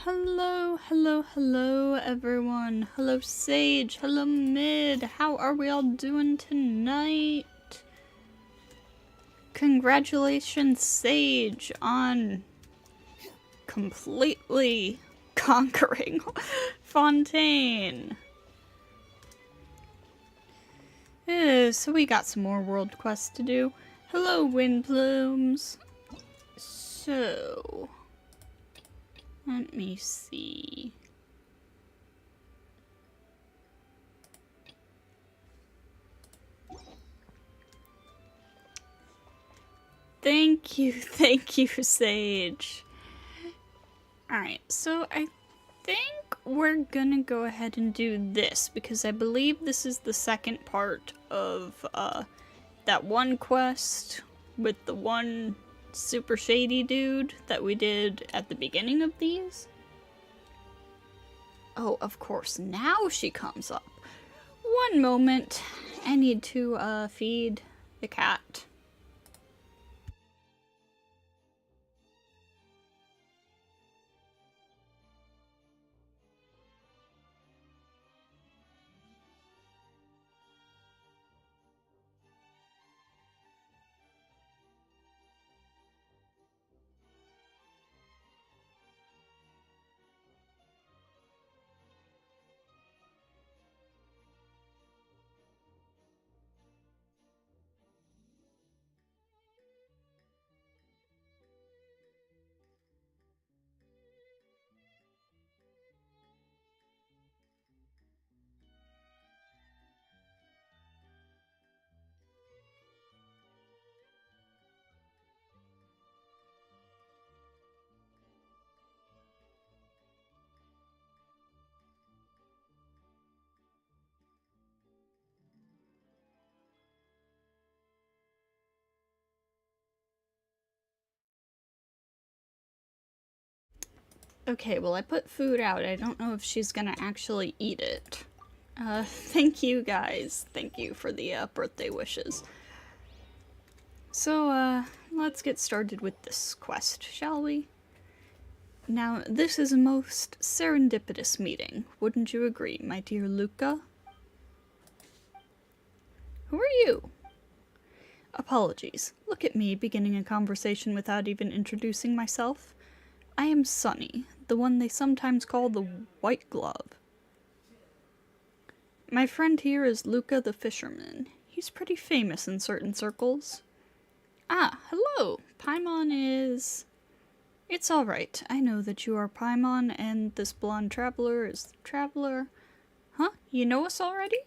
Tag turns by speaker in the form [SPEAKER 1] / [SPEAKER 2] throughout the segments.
[SPEAKER 1] Hello, hello, hello, everyone. Hello, Sage. Hello, Mid. How are we all doing tonight? Congratulations, Sage, on completely conquering Fontaine. So we got some more world quests to do. Hello, Wind Plumes. So, let me see. Thank you, Sage. Alright, so I think we're gonna go ahead and do this, because I believe this is the second part of that one quest with the one super shady dude that we did at the beginning of these. Oh, of course, now she comes up. One moment. I need to feed the cat. Okay, well, I put food out. I don't know if she's gonna actually eat it. Thank you guys. Thank you for the birthday wishes. So, let's get started with this quest, shall we? Now, this is a most serendipitous meeting, wouldn't you agree, my dear Luca? Who are you? Apologies. Look at me beginning a conversation without even introducing myself. I am Sunny, the one they sometimes call the White Glove. My friend here is Luca the Fisherman. He's pretty famous in certain circles. Ah, hello! Paimon is... It's alright. I know that you are Paimon, and this blonde traveler is the traveler. Huh? You know us already?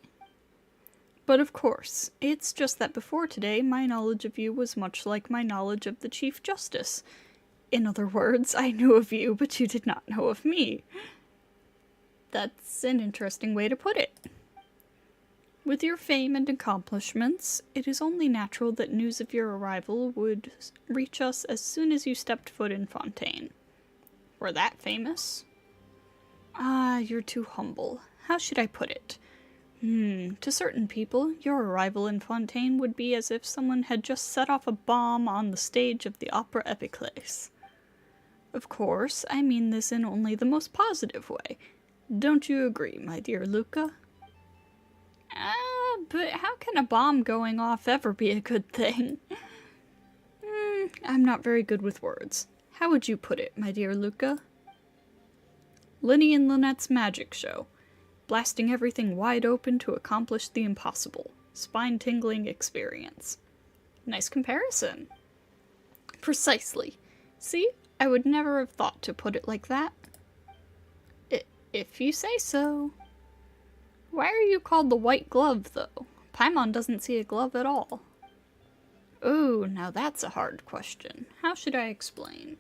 [SPEAKER 1] But of course, it's just that before today, my knowledge of you was much like my knowledge of the Chief Justice. In other words, I knew of you, but you did not know of me. That's an interesting way to put it. With your fame and accomplishments, it is only natural that news of your arrival would reach us as soon as you stepped foot in Fontaine. We're that famous? Ah, you're too humble. How should I put it? To certain people, your arrival in Fontaine would be as if someone had just set off a bomb on the stage of the Opera Epiclese. Of course, I mean this in only the most positive way. Don't you agree, my dear Luca? But how can a bomb going off ever be a good thing? I'm not very good with words. How would you put it, my dear Luca? Linny and Lynette's magic show. Blasting everything wide open to accomplish the impossible. Spine-tingling experience. Nice comparison. Precisely. See? I would never have thought to put it like that. If you say so. Why are you called the White Glove, though? Paimon doesn't see a glove at all. Ooh, now that's a hard question. How should I explain?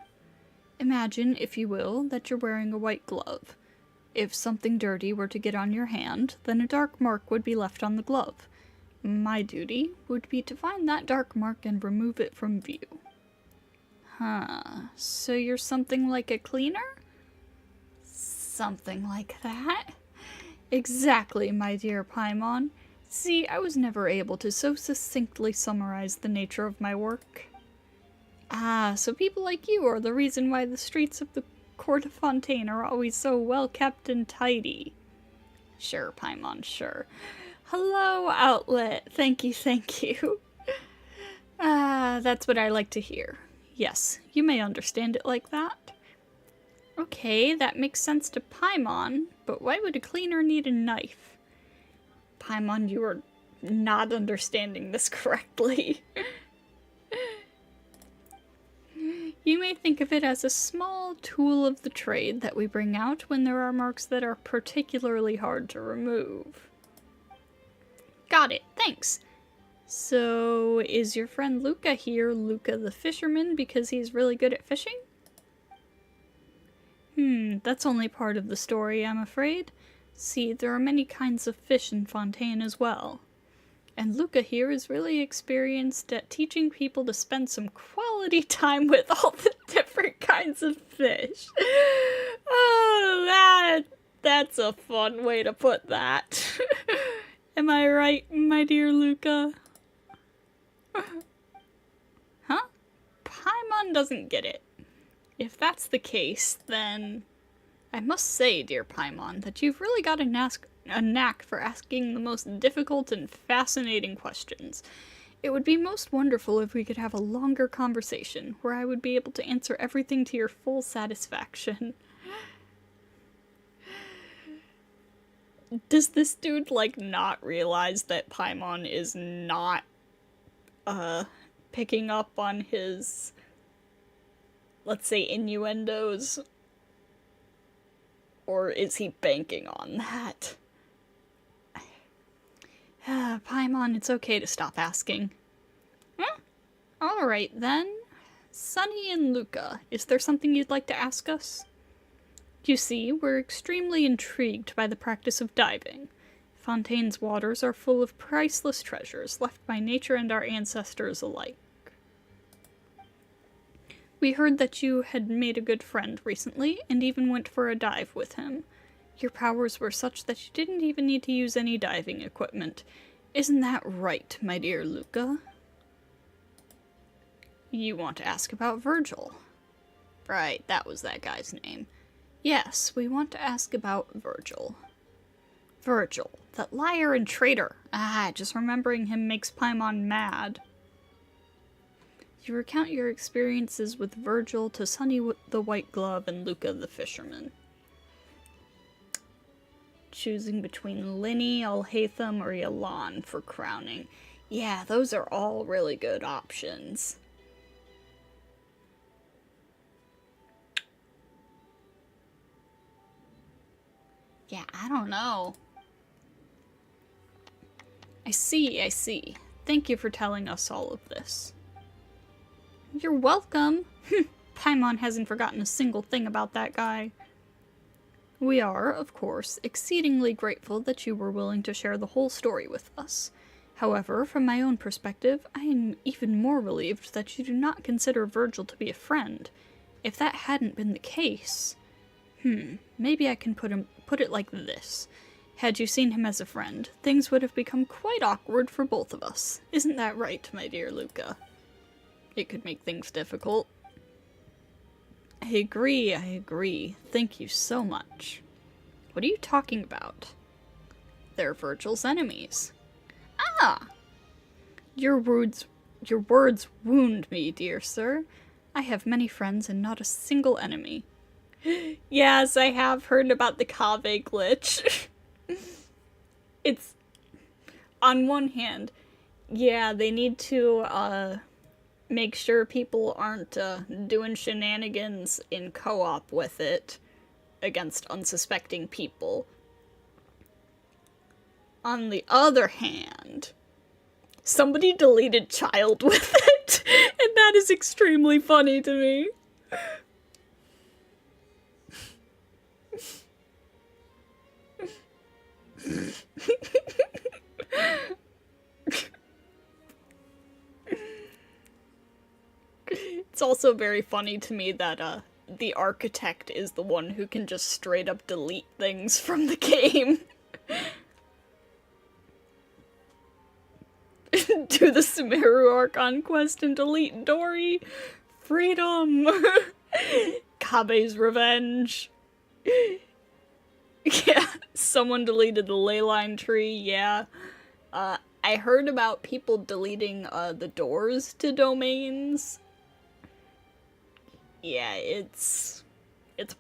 [SPEAKER 1] Imagine, if you will, that you're wearing a white glove. If something dirty were to get on your hand, then a dark mark would be left on the glove. My duty would be to find that dark mark and remove it from view. Huh, so you're something like a cleaner? Something like that? Exactly, my dear Paimon. See, I was never able to so succinctly summarize the nature of my work. Ah, so people like you are the reason why the streets of the court of Fontaine are always so well kept and tidy. Sure, Paimon, sure. Hello, Outlet. Thank you, thank you. That's what I like to hear. Yes, you may understand it like that. Okay, that makes sense to Paimon, but why would a cleaner need a knife? Paimon, you are not understanding this correctly. You may think of it as a small tool of the trade that we bring out when there are marks that are particularly hard to remove. Got it, thanks. So, is your friend Luca here Luca the fisherman because he's really good at fishing? That's only part of the story, I'm afraid. See, there are many kinds of fish in Fontaine as well. And Luca here is really experienced at teaching people to spend some quality time with all the different kinds of fish. Oh, that's a fun way to put that. Am I right, my dear Luca? Huh? Paimon doesn't get it. If that's the case, then I must say, dear Paimon, that you've really got a knack for asking the most difficult and fascinating questions. It would be most wonderful if we could have a longer conversation, where I would be able to answer everything to your full satisfaction. Does this dude, like, not realize that Paimon is not, picking up on his, let's say, innuendos? Or is he banking on that? Paimon, it's okay to stop asking. Huh? Alright then. Sunny and Luca, is there something you'd like to ask us? You see, we're extremely intrigued by the practice of diving. Fontaine's waters are full of priceless treasures left by nature and our ancestors alike. We heard that you had made a good friend recently, and even went for a dive with him. Your powers were such that you didn't even need to use any diving equipment. Isn't that right, my dear Luca? You want to ask about Virgil. Right, that was that guy's name. Yes, we want to ask about Virgil. Virgil, that liar and traitor. Just remembering him makes Paimon mad. You recount your experiences with Virgil to Sunny the White Glove and Luca the Fisherman. Choosing between Linny, Alhaitham, or Yalan for crowning. Yeah, those are all really good options. Yeah, I don't know. I see. Thank you for telling us all of this. You're welcome. Paimon hasn't forgotten a single thing about that guy. We are, of course, exceedingly grateful that you were willing to share the whole story with us. However, from my own perspective, I am even more relieved that you do not consider Virgil to be a friend. If that hadn't been the case... maybe I can put it like this. Had you seen him as a friend, things would have become quite awkward for both of us. Isn't that right, my dear Luca? It could make things difficult. I agree. Thank you so much. What are you talking about? They're Virgil's enemies. Ah! Your words wound me, dear sir. I have many friends and not a single enemy. Yes, I have heard about the Kave glitch. It's, on one hand, yeah, they need to, make sure people aren't, doing shenanigans in co-op with it against unsuspecting people. On the other hand, somebody deleted child with it, and that is extremely funny to me. It's also very funny to me that, the architect is the one who can just straight up delete things from the game. Do the Sumeru Archon quest and delete Dory. Freedom! God, Kabe's revenge. Yeah, someone deleted the ley line tree, yeah. I heard about people deleting, the doors to domains. Yeah, it's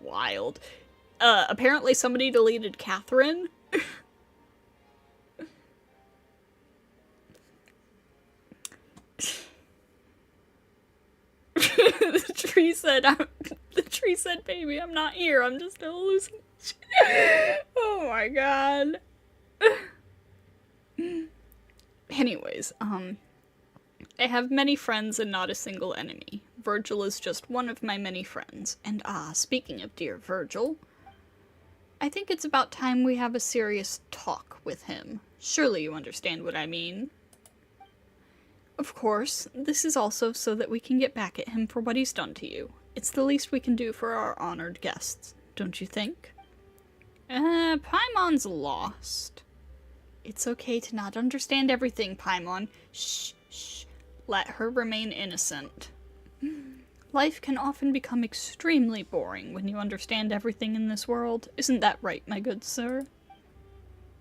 [SPEAKER 1] wild. Apparently somebody deleted Catherine. The tree said, baby, I'm not here, I'm just an hallucination. Oh my god. Anyways, I have many friends and not a single enemy. Virgil is just one of my many friends. And speaking of dear Virgil, I think it's about time we have a serious talk with him. Surely you understand what I mean. Of course, this is also so that we can get back at him for what he's done to you. It's the least we can do for our honored guests, don't you think? Paimon's lost. It's okay to not understand everything, Paimon. Shh, shh. Let her remain innocent. Life can often become extremely boring when you understand everything in this world. Isn't that right, my good sir?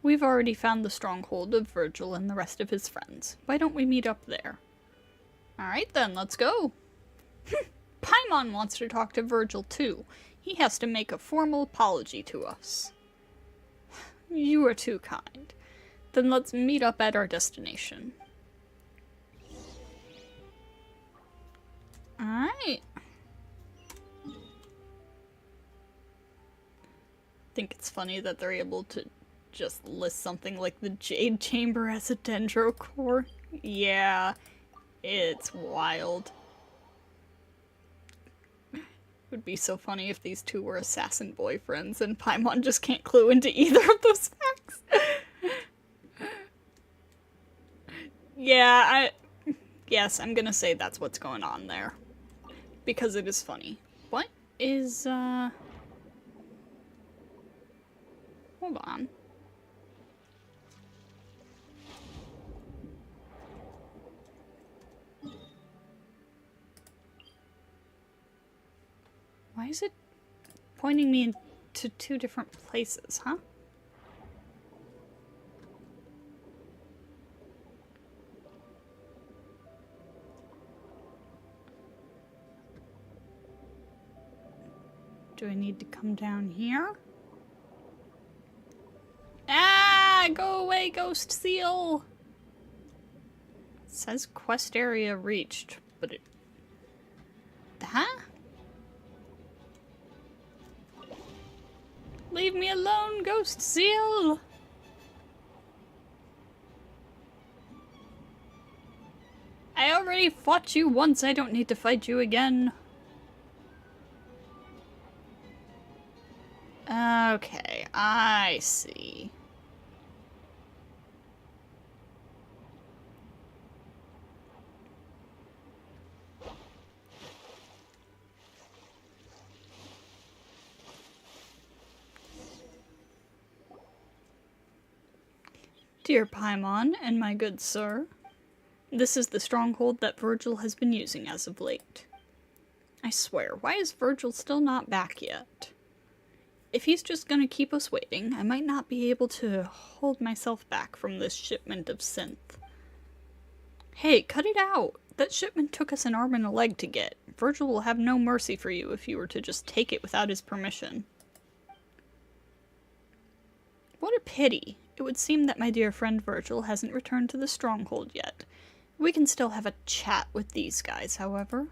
[SPEAKER 1] We've already found the stronghold of Virgil and the rest of his friends. Why don't we meet up there? Alright then, let's go. Paimon wants to talk to Virgil too. He has to make a formal apology to us. You are too kind. Then let's meet up at our destination. Alright. I think it's funny that they're able to just list something like the Jade Chamber as a Dendro core. Yeah, it's wild. It would be so funny if these two were assassin boyfriends and Paimon just can't clue into either of those facts. Yeah, yes, I'm gonna say that's what's going on there. Because it is funny. What is, hold on. Why is it pointing me into two different places, huh? Do I need to come down here? Ah! Go away, ghost seal! It says quest area reached, but it... Huh? Leave me alone, ghost seal! I already fought you once, I don't need to fight you again. Okay, I see. Dear Paimon, and my good sir, this is the stronghold that Virgil has been using as of late. I swear, why is Virgil still not back yet? If he's just gonna keep us waiting, I might not be able to hold myself back from this shipment of synth. Hey, cut it out! That shipment took us an arm and a leg to get. Virgil will have no mercy for you if you were to just take it without his permission. What a pity. It would seem that my dear friend Virgil hasn't returned to the stronghold yet. We can still have a chat with these guys, however.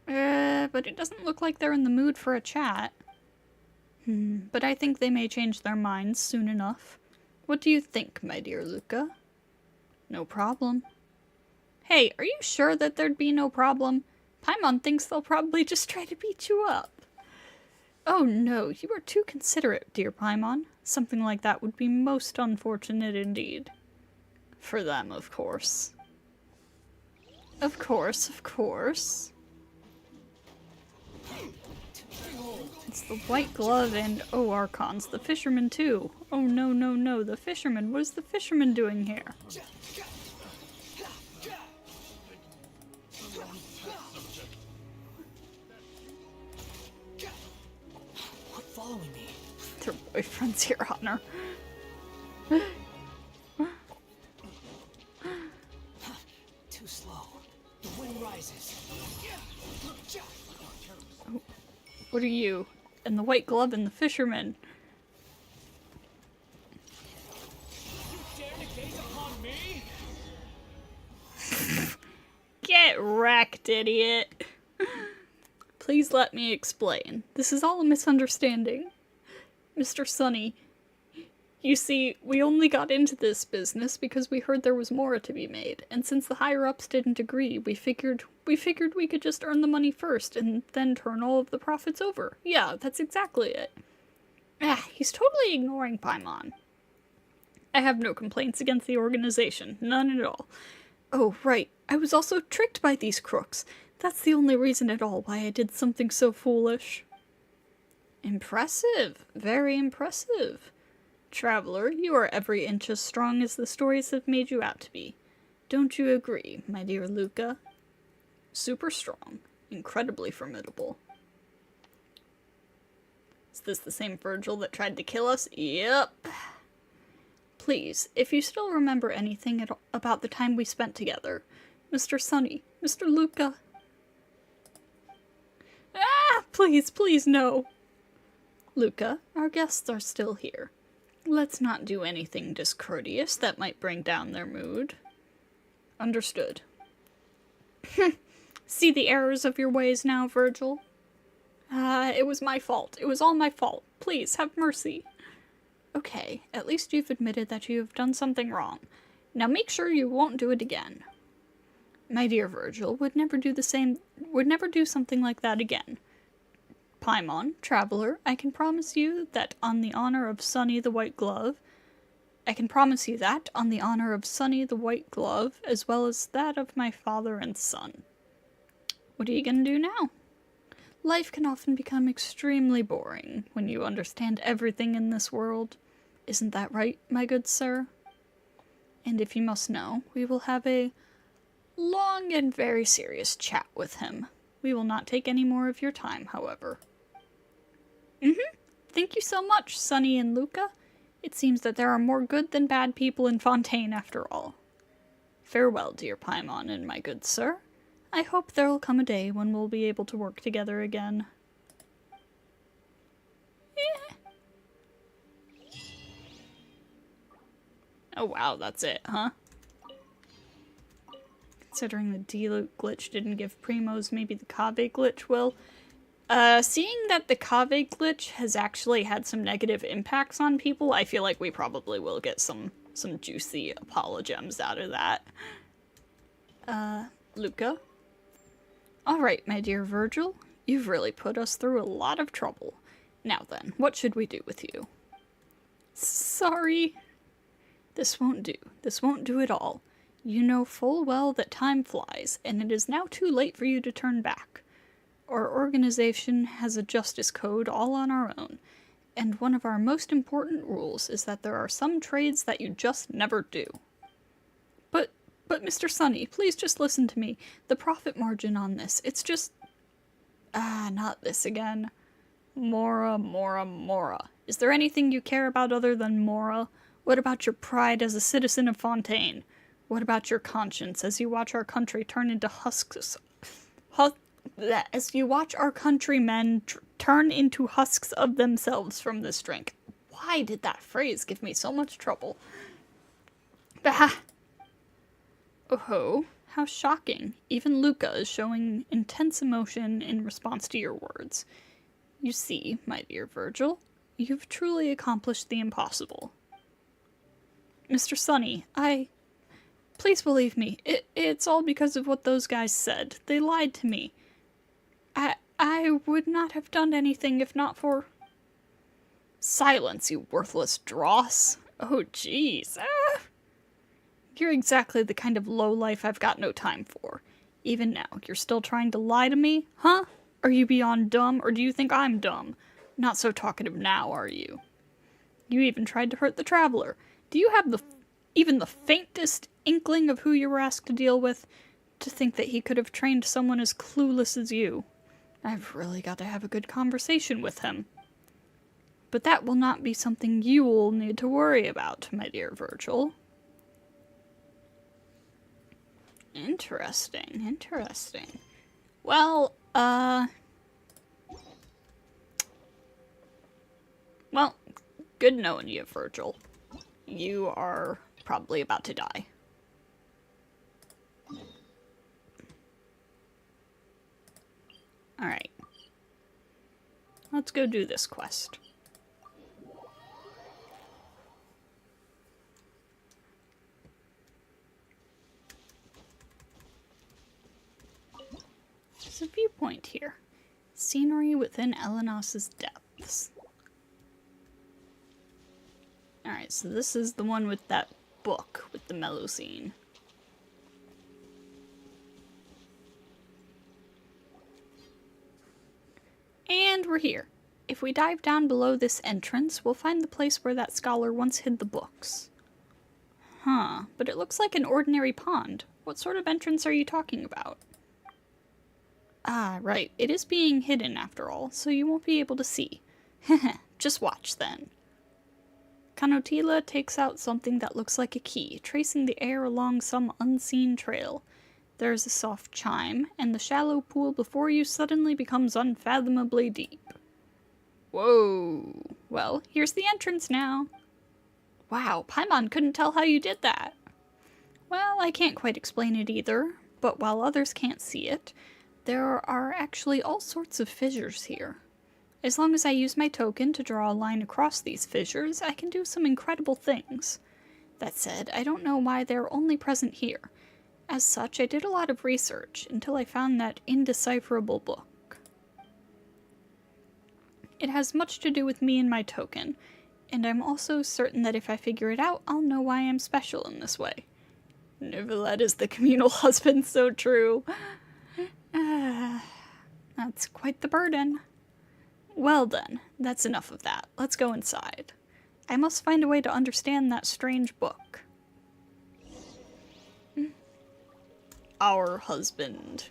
[SPEAKER 1] But it doesn't look like they're in the mood for a chat. But I think they may change their minds soon enough. What do you think, my dear Luca? No problem. Hey, are you sure that there'd be no problem? Paimon thinks they'll probably just try to beat you up. Oh no, you are too considerate, dear Paimon. Something like that would be most unfortunate indeed. For them, of course. Of course, of course. It's the White Glove and, oh, Archons, the Fisherman too. Oh no, no, no, the Fisherman. What is the Fisherman doing here?
[SPEAKER 2] following me?
[SPEAKER 1] Their boyfriend's Your Honor.
[SPEAKER 2] Too slow. The wind rises.
[SPEAKER 1] What are you? And the white glove and the fisherman.
[SPEAKER 2] You dare to gaze upon me?
[SPEAKER 1] Get wrecked, idiot. Please let me explain. This is all a misunderstanding. Mr. Sunny, you see, we only got into this business because we heard there was more to be made, and since the higher-ups didn't agree, we figured we could just earn the money first and then turn all of the profits over. Yeah, that's exactly it. He's totally ignoring Paimon. I have no complaints against the organization, none at all. Oh, right, I was also tricked by these crooks. That's the only reason at all why I did something so foolish. Impressive, very impressive. Traveler, you are every inch as strong as the stories have made you out to be. Don't you agree, my dear Luca? Super strong. Incredibly formidable. Is this the same Virgil that tried to kill us? Yep. Please, if you still remember anything about the time we spent together, Mr. Sunny, Mr. Luca. Please, please, no. Luca, our guests are still here. Let's not do anything discourteous that might bring down their mood. Understood. See the errors of your ways now, Virgil? It was my fault. It was all my fault. Please, have mercy. Okay, at least you've admitted that you have done something wrong. Now make sure you won't do it again. My dear Virgil would never do something like that again. Paimon, traveler, I can promise you that on the honor of Sunny the White Glove, as well as that of my father and son. What are you gonna do now? Life can often become extremely boring when you understand everything in this world. Isn't that right, my good sir? And if you must know, we will have a long and very serious chat with him. We will not take any more of your time, however. Thank you so much, Sunny and Luca. It seems that there are more good than bad people in Fontaine after all. Farewell, dear Paimon and my good sir. I hope there will come a day when we'll be able to work together again. Oh wow, that's it, huh? Considering the D-loop glitch didn't give primos, maybe the Kave glitch will. Seeing that the Kave glitch has actually had some negative impacts on people, I feel like we probably will get some juicy apologems out of that. Luca? Alright, my dear Virgil, you've really put us through a lot of trouble. Now then, what should we do with you? Sorry. This won't do. This won't do at all. You know full well that time flies, and it is now too late for you to turn back. Our organization has a justice code all on our own, and one of our most important rules is that there are some trades that you just never do. But Mr. Sunny, please just listen to me. The profit margin on this, it's just... not this again. Mora, Mora, Mora. Is there anything you care about other than Mora? What about your pride as a citizen of Fontaine? What about your conscience as you watch our country turn into husks... as you watch our countrymen turn into husks of themselves from this drink? Why did that phrase give me so much trouble? Bah! Oh-ho, how shocking. Even Luca is showing intense emotion in response to your words. You see, my dear Virgil, you've truly accomplished the impossible. Mr. Sunny, please believe me, it's all because of what those guys said. They lied to me. I would not have done anything if not for... Silence, you worthless dross. Oh, jeez. You're exactly the kind of lowlife I've got no time for. Even now, you're still trying to lie to me? Huh? Are you beyond dumb, or do you think I'm dumb? Not so talkative now, are you? You even tried to hurt the traveler. Do you have even the faintest inkling of who you were asked to deal with? To think that he could have trained someone as clueless as you. I've really got to have a good conversation with him. But that will not be something you will need to worry about, my dear Virgil. Interesting, interesting. Well, well, good knowing you, Virgil. You are probably about to die. Alright. Let's go do this quest. There's a viewpoint here. Scenery within Elenos's depths. Alright, so this is the one with that book with the Melusine. And we're here. If we dive down below this entrance, we'll find the place where that scholar once hid the books. Huh, but it looks like an ordinary pond. What sort of entrance are you talking about? Ah, right. It is being hidden after all, so you won't be able to see. Heh, just watch then. Canotila takes out something that looks like a key, tracing the air along some unseen trail. There is a soft chime, and the shallow pool before you suddenly becomes unfathomably deep. Whoa. Well, here's the entrance now. Wow, Paimon couldn't tell how you did that. Well, I can't quite explain it either, but while others can't see it, there are actually all sorts of fissures here. As long as I use my token to draw a line across these fissures, I can do some incredible things. That said, I don't know why they're only present here. As such, I did a lot of research until I found that indecipherable book. It has much to do with me and my token, and I'm also certain that if I figure it out, I'll know why I'm special in this way. Nivelette is the communal husband, so true. That's quite the burden. Well then, that's enough of that. Let's go inside. I must find a way to understand that strange book. Our husband.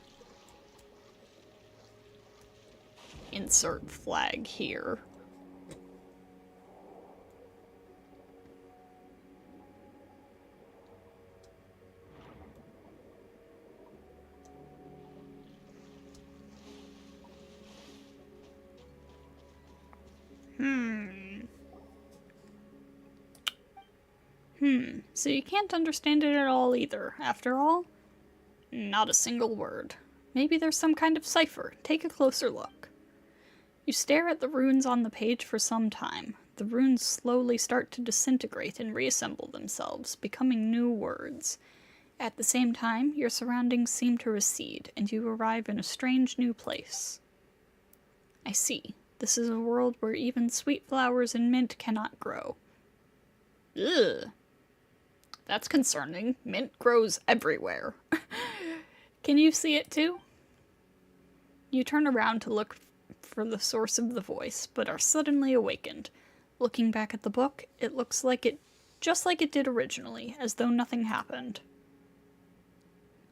[SPEAKER 1] Insert flag here. So you can't understand it at all either, after all? Not a single word. Maybe there's some kind of cipher. Take a closer look. You stare at the runes on the page for some time. The runes slowly start to disintegrate and reassemble themselves, becoming new words. At the same time, your surroundings seem to recede, and you arrive in a strange new place. I see. This is a world where even sweet flowers and mint cannot grow. Ugh. That's concerning. Mint grows everywhere. Can you see it too? You turn around to look for the source of the voice, but are suddenly awakened. Looking back at the book, it looks like it, just like it did originally, as though nothing happened.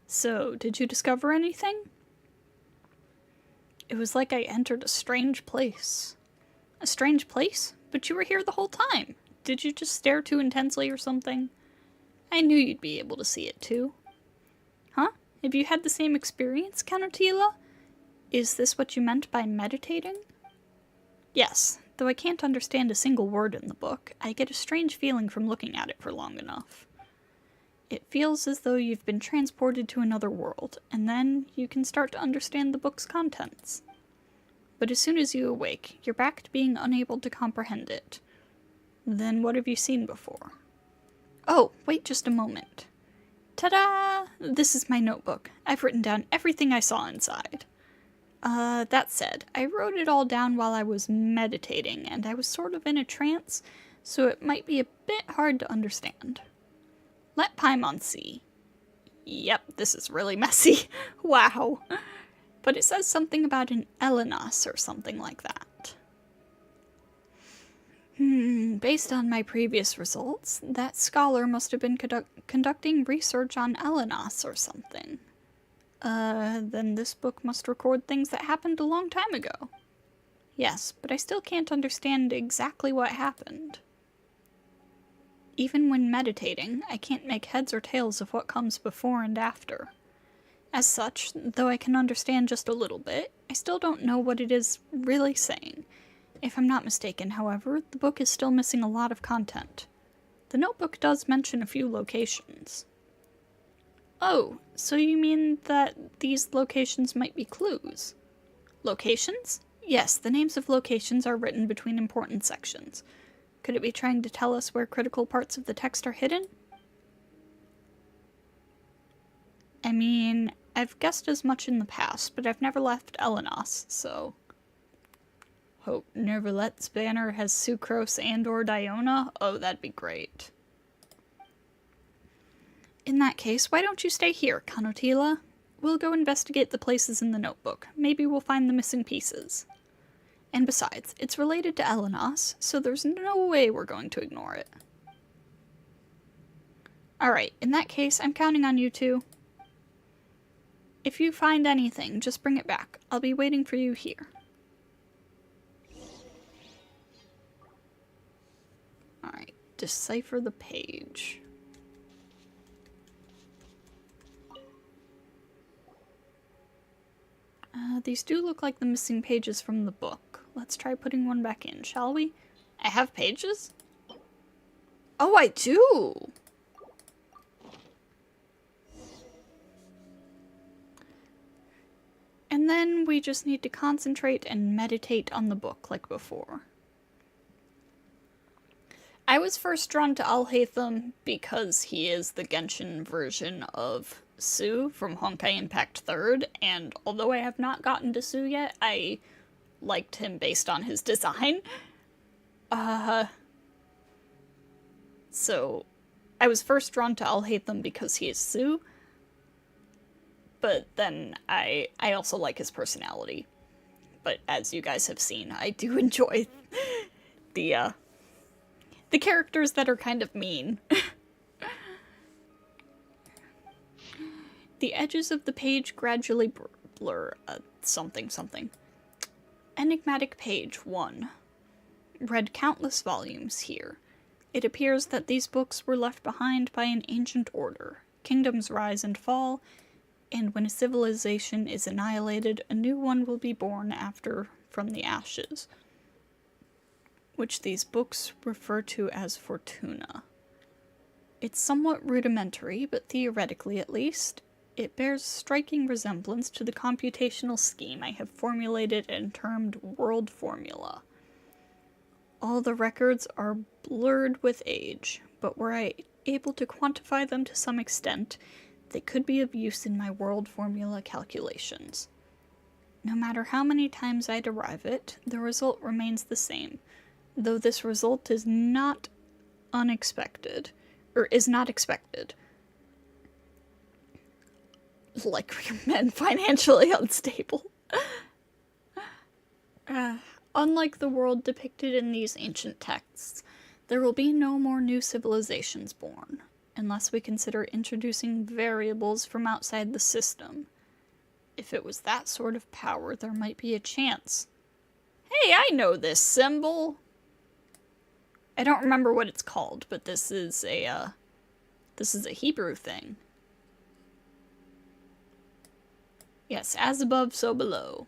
[SPEAKER 1] So, did you discover anything? It was like I entered a strange place. A strange place? But you were here the whole time. Did you just stare too intensely or something? I knew you'd be able to see it too. Huh? Have you had the same experience, Canotila? Is this what you meant by meditating? Yes, though I can't understand a single word in the book, I get a strange feeling from looking at it for long enough. It feels as though you've been transported to another world, and then you can start to understand the book's contents. But as soon as you awake, you're back to being unable to comprehend it. Then what have you seen before? Oh, wait just a moment. Ta-da! This is my notebook. I've written down everything I saw inside. That said, I wrote it all down while I was meditating, and I was sort of in a trance, so it might be a bit hard to understand. Let Paimon see. Yep, this is really messy. Wow. But it says something about an Elenos or something like that. Based on my previous results, that scholar must have been conducting research on Elenos or something. Then this book must record things that happened a long time ago. Yes, but I still can't understand exactly what happened. Even when meditating, I can't make heads or tails of what comes before and after. As such, though I can understand just a little bit, I still don't know what it is really saying. If I'm not mistaken, however, the book is still missing a lot of content. The notebook does mention a few locations. Oh, so you mean that these locations might be clues? Locations? Yes, the names of locations are written between important sections. Could it be trying to tell us where critical parts of the text are hidden? I mean, I've guessed as much in the past, but I've never left Elenos, so... Hope Nervalet's banner has sucrose and or Diona? Oh, that'd be great. In that case, why don't you stay here, Kanotila? We'll go investigate the places in the notebook. Maybe we'll find the missing pieces. And besides, it's related to Elenos, so there's no way we're going to ignore it. Alright, in that case, I'm counting on you two. If you find anything, just bring it back. I'll be waiting for you here. Alright, decipher the page. These do look like the missing pages from the book. Let's try putting one back in, shall we? I have pages? Oh, I do! And then we just need to concentrate and meditate on the book like before. I was first drawn to Alhaitham because he is the Genshin version of Su from Honkai Impact 3rd, and although I have not gotten to Su yet, I liked him based on his design. So I was first drawn to Alhaitham because he is Su, but then I also like his personality. But as you guys have seen, I do enjoy the characters that are kind of mean. The edges of the page gradually blur. Something. Enigmatic page 1. Read countless volumes here. It appears that these books were left behind by an ancient order. Kingdoms rise and fall, and when a civilization is annihilated, a new one will be born after from the ashes, which these books refer to as Fortuna. It's somewhat rudimentary, but theoretically at least, it bears striking resemblance to the computational scheme I have formulated and termed World Formula. All the records are blurred with age, but were I able to quantify them to some extent, they could be of use in my World Formula calculations. No matter how many times I derive it, the result remains the same, though this result is not unexpected, or is not expected. Like men financially unstable. Unlike the world depicted in these ancient texts, there will be no more new civilizations born, unless we consider introducing variables from outside the system. If it was that sort of power, there might be a chance. Hey, I know this symbol! I don't remember what it's called, but this is a Hebrew thing. Yes, as above, so below.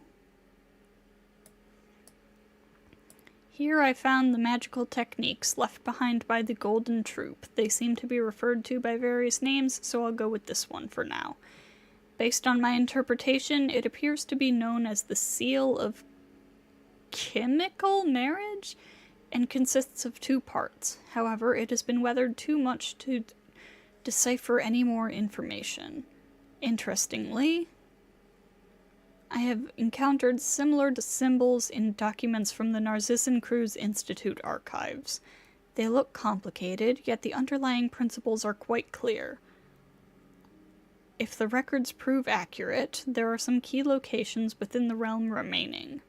[SPEAKER 1] Here I found the magical techniques left behind by the Golden Troop. They seem to be referred to by various names, so I'll go with this one for now. Based on my interpretation, it appears to be known as the Seal of Chemical Marriage, and consists of 2 parts. However, it has been weathered too much to decipher any more information. Interestingly, I have encountered similar symbols in documents from the Narcissan Cruz Institute archives. They look complicated, yet the underlying principles are quite clear. If the records prove accurate, there are some key locations within the realm remaining.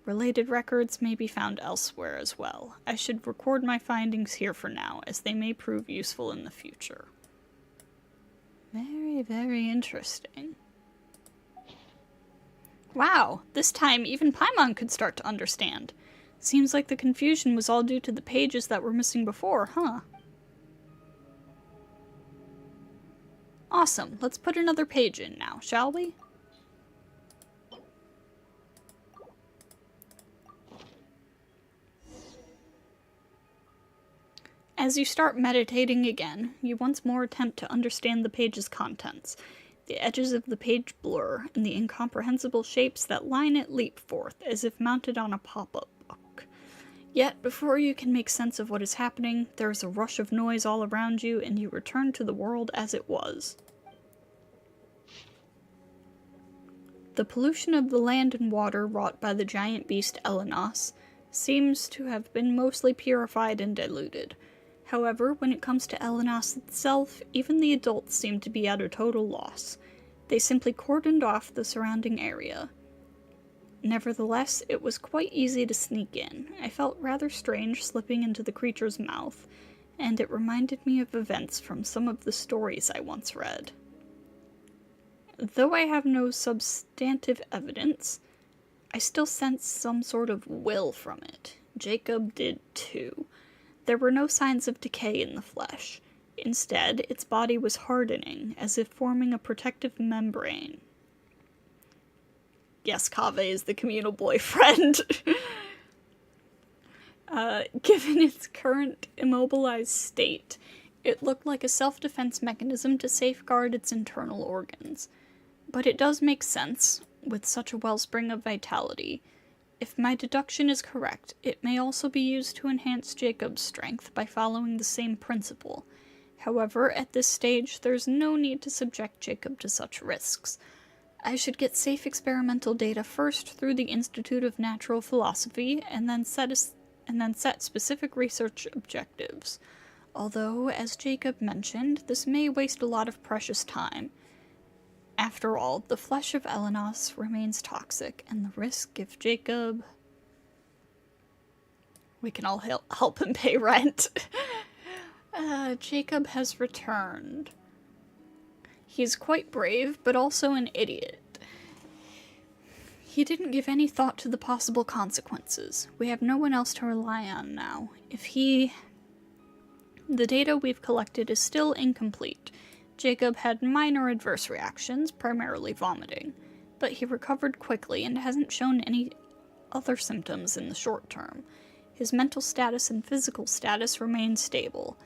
[SPEAKER 1] Related records may be found elsewhere as well. I should record my findings here for now, as they may prove useful in the future. Very, very interesting. Wow, this time even Paimon could start to understand. Seems like the confusion was all due to the pages that were missing before, huh? Awesome, let's put another page in now, shall we? As you start meditating again, you once more attempt to understand the page's contents. The edges of the page blur, and the incomprehensible shapes that line it leap forth, as if mounted on a pop-up book. Yet, before you can make sense of what is happening, there is a rush of noise all around you, and you return to the world as it was. The pollution of the land and water wrought by the giant beast Elenos seems to have been mostly purified and diluted. However, when it comes to Elenos itself, even the adults seem to be at a total loss. They simply cordoned off the surrounding area. Nevertheless, it was quite easy to sneak in. I felt rather strange slipping into the creature's mouth, and it reminded me of events from some of the stories I once read. Though I have no substantive evidence, I still sense some sort of will from it. Jacob did too. There were no signs of decay in the flesh. Instead, its body was hardening, as if forming a protective membrane. Yes, Kaveh is the communal boyfriend. Given its current immobilized state, it looked like a self-defense mechanism to safeguard its internal organs. But it does make sense, with such a wellspring of vitality. If my deduction is correct, it may also be used to enhance Jacob's strength by following the same principle. However, at this stage, there's no need to subject Jacob to such risks. I should get safe experimental data first through the Institute of Natural Philosophy, and then set specific research objectives. Although, as Jacob mentioned, this may waste a lot of precious time. After all, the flesh of Elenos remains toxic, and the risk if Jacob... We can all help him pay rent. Jacob has returned. He's quite brave, but also an idiot. He didn't give any thought to the possible consequences. We have no one else to rely on now. The data we've collected is still incomplete. Jacob had minor adverse reactions, primarily vomiting, but he recovered quickly and hasn't shown any other symptoms in the short term. His mental status and physical status remain stable.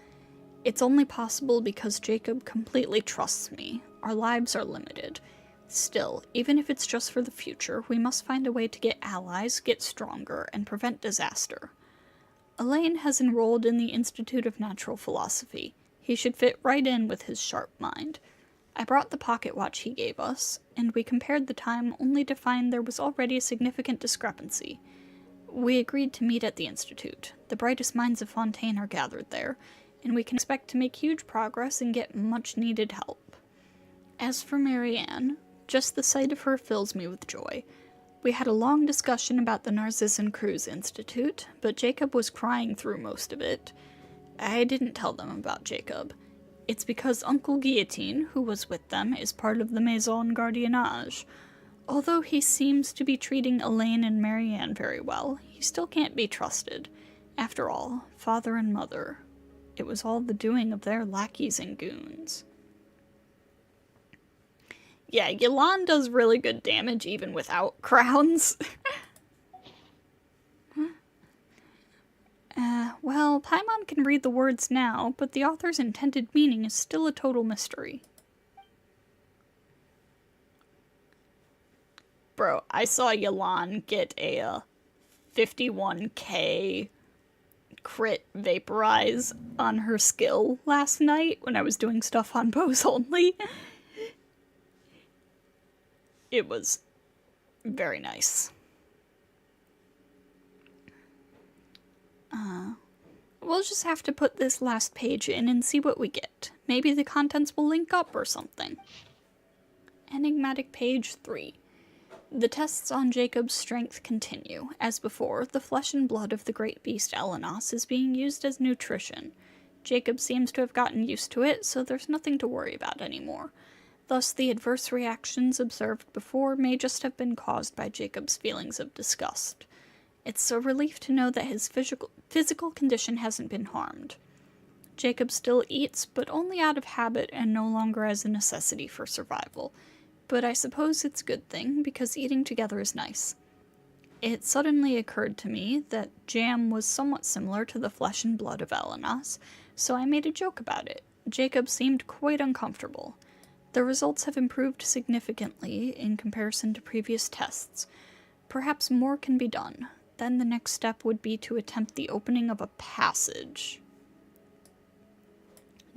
[SPEAKER 1] It's only possible because Jacob completely trusts me. Our lives are limited. Still, even if it's just for the future, we must find a way to get allies, get stronger, and prevent disaster. Elaine has enrolled in the Institute of Natural Philosophy. He should fit right in with his sharp mind. I brought the pocket watch he gave us, and we compared the time only to find there was already a significant discrepancy. We agreed to meet at the Institute. The brightest minds of Fontaine are gathered there, and we can expect to make huge progress and get much-needed help. As for Marianne, just the sight of her fills me with joy. We had a long discussion about the Narcissan Cruz Institute, but Jacob was crying through most of it. I didn't tell them about Jacob. It's because Uncle Guillotine, who was with them, is part of the Maison Gardiennage. Although he seems to be treating Elaine and Marianne very well, he still can't be trusted. After all, father and mother. It was all the doing of their lackeys and goons. Yeah, Yelan does really good damage even without crowns. Well, Paimon can read the words now, but the author's intended meaning is still a total mystery. Bro, I saw Yelan get a 51k crit vaporize on her skill last night when I was doing stuff on bows only. It was very nice. We'll just have to put this last page in and see what we get. Maybe the contents will link up or something. Enigmatic page 3. The tests on Jacob's strength continue. As before, the flesh and blood of the great beast Elenos is being used as nutrition. Jacob seems to have gotten used to it, so there's nothing to worry about anymore. Thus, the adverse reactions observed before may just have been caused by Jacob's feelings of disgust. It's a relief to know that his physical condition hasn't been harmed. Jacob still eats, but only out of habit and no longer as a necessity for survival. But I suppose it's a good thing, because eating together is nice. It suddenly occurred to me that jam was somewhat similar to the flesh and blood of Elenos, so I made a joke about it. Jacob seemed quite uncomfortable. The results have improved significantly in comparison to previous tests. Perhaps more can be done. Then the next step would be to attempt the opening of a passage.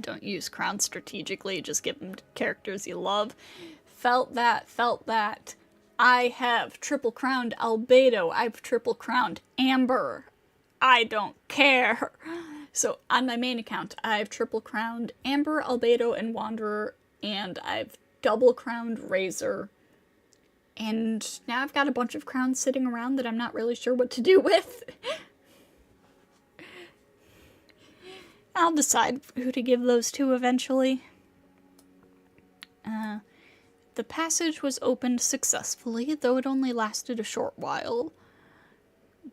[SPEAKER 1] Don't use crowns strategically, just give them characters you love. Felt that. I have triple crowned Albedo. I've triple crowned Amber. I don't care. So on my main account, I've triple crowned Amber, Albedo, and Wanderer, and I've double crowned Razor. And now I've got a bunch of crowns sitting around that I'm not really sure what to do with. I'll decide who to give those to eventually. The passage was opened successfully, though it only lasted a short while.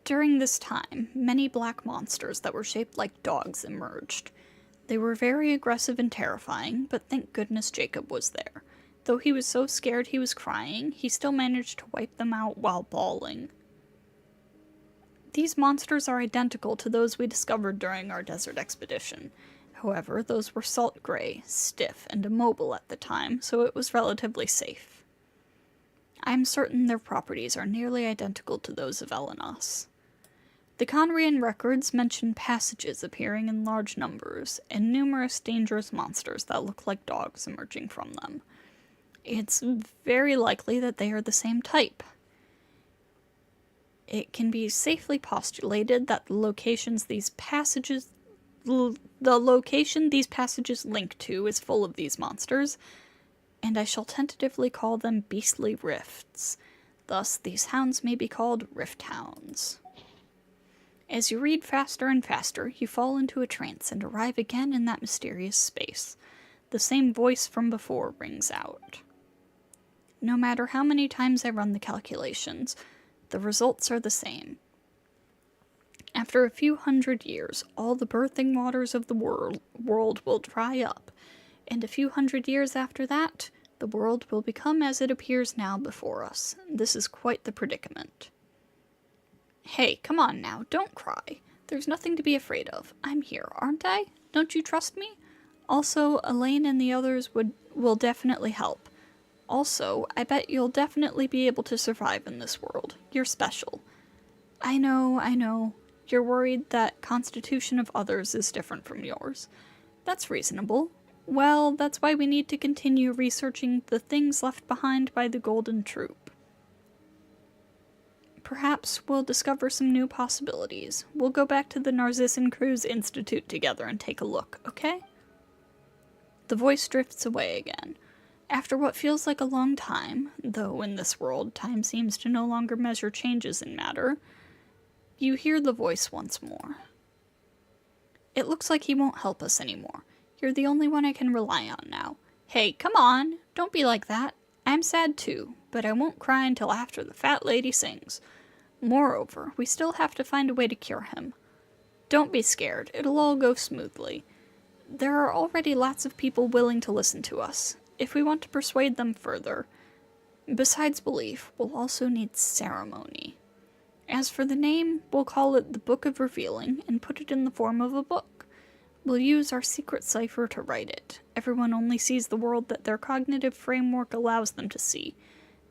[SPEAKER 1] During this time, many black monsters that were shaped like dogs emerged. They were very aggressive and terrifying, but thank goodness Jacob was there. Though he was so scared he was crying, he still managed to wipe them out while bawling. These monsters are identical to those we discovered during our desert expedition. However, those were salt gray, stiff, and immobile at the time, so it was relatively safe. I am certain their properties are nearly identical to those of Elenos. The Conrian records mention passages appearing in large numbers, and numerous dangerous monsters that look like dogs emerging from them. It's very likely that they are the same type. It can be safely postulated that the location these passages link to is full of these monsters, and I shall tentatively call them beastly rifts. Thus, these hounds may be called rift hounds. As you read faster and faster, you fall into a trance and arrive again in that mysterious space. The same voice from before rings out. No matter how many times I run the calculations, the results are the same. After a few hundred years, all the birthing waters of the world will dry up, and a few hundred years after that, the world will become as it appears now before us. This is quite the predicament. Hey, come on now, don't cry. There's nothing to be afraid of. I'm here, aren't I? Don't you trust me? Also, Elaine and the others will definitely help. Also, I bet you'll definitely be able to survive in this world. You're special. I know. You're worried that constitution of others is different from yours. That's reasonable. Well, that's why we need to continue researching the things left behind by the Golden Troop. Perhaps we'll discover some new possibilities. We'll go back to the Narcissan Cruise Institute together and take a look, okay? The voice drifts away again. After what feels like a long time, though in this world time seems to no longer measure changes in matter, you hear the voice once more. It looks like he won't help us anymore. You're the only one I can rely on now. Hey, come on! Don't be like that. I'm sad too, but I won't cry until after the fat lady sings. Moreover, we still have to find a way to cure him. Don't be scared, it'll all go smoothly. There are already lots of people willing to listen to us, if we want to persuade them further. Besides belief, we'll also need ceremony. As for the name, we'll call it the Book of Revealing and put it in the form of a book. We'll use our secret cipher to write it. Everyone only sees the world that their cognitive framework allows them to see,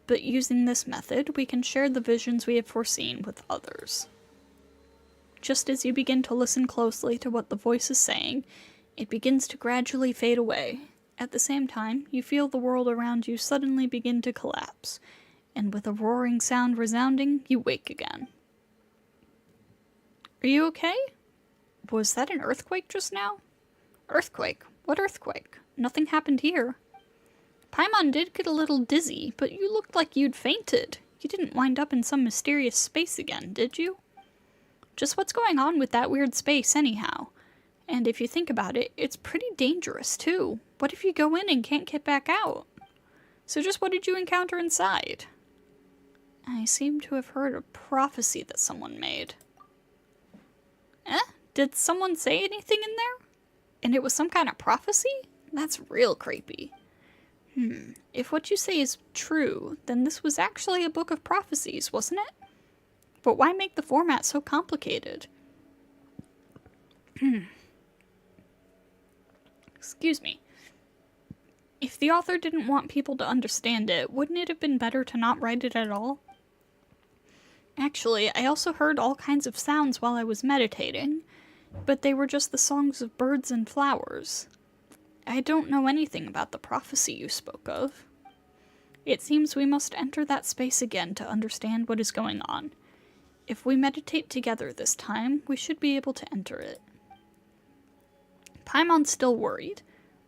[SPEAKER 1] but using this method, we can share the visions we have foreseen with others. Just as you begin to listen closely to what the voice is saying, it begins to gradually fade away. At the same time, you feel the world around you suddenly begin to collapse, and with a roaring sound resounding, you wake again. Are you okay? Was that an earthquake just now? Earthquake? What earthquake? Nothing happened here. Paimon did get a little dizzy, but you looked like you'd fainted. You didn't wind up in some mysterious space again, did you? Just what's going on with that weird space, anyhow? And if you think about it, it's pretty dangerous, too. What if you go in and can't get back out? So just what did you encounter inside? I seem to have heard a prophecy that someone made. Eh? Did someone say anything in there? And it was some kind of prophecy? That's real creepy. If what you say is true, then this was actually a book of prophecies, wasn't it? But why make the format so complicated? Excuse me. If the author didn't want people to understand it, wouldn't it have been better to not write it at all? Actually, I also heard all kinds of sounds while I was meditating, but they were just the songs of birds and flowers. I don't know anything about the prophecy you spoke of. It seems we must enter that space again to understand what is going on. If we meditate together this time, we should be able to enter it. Paimon's still worried.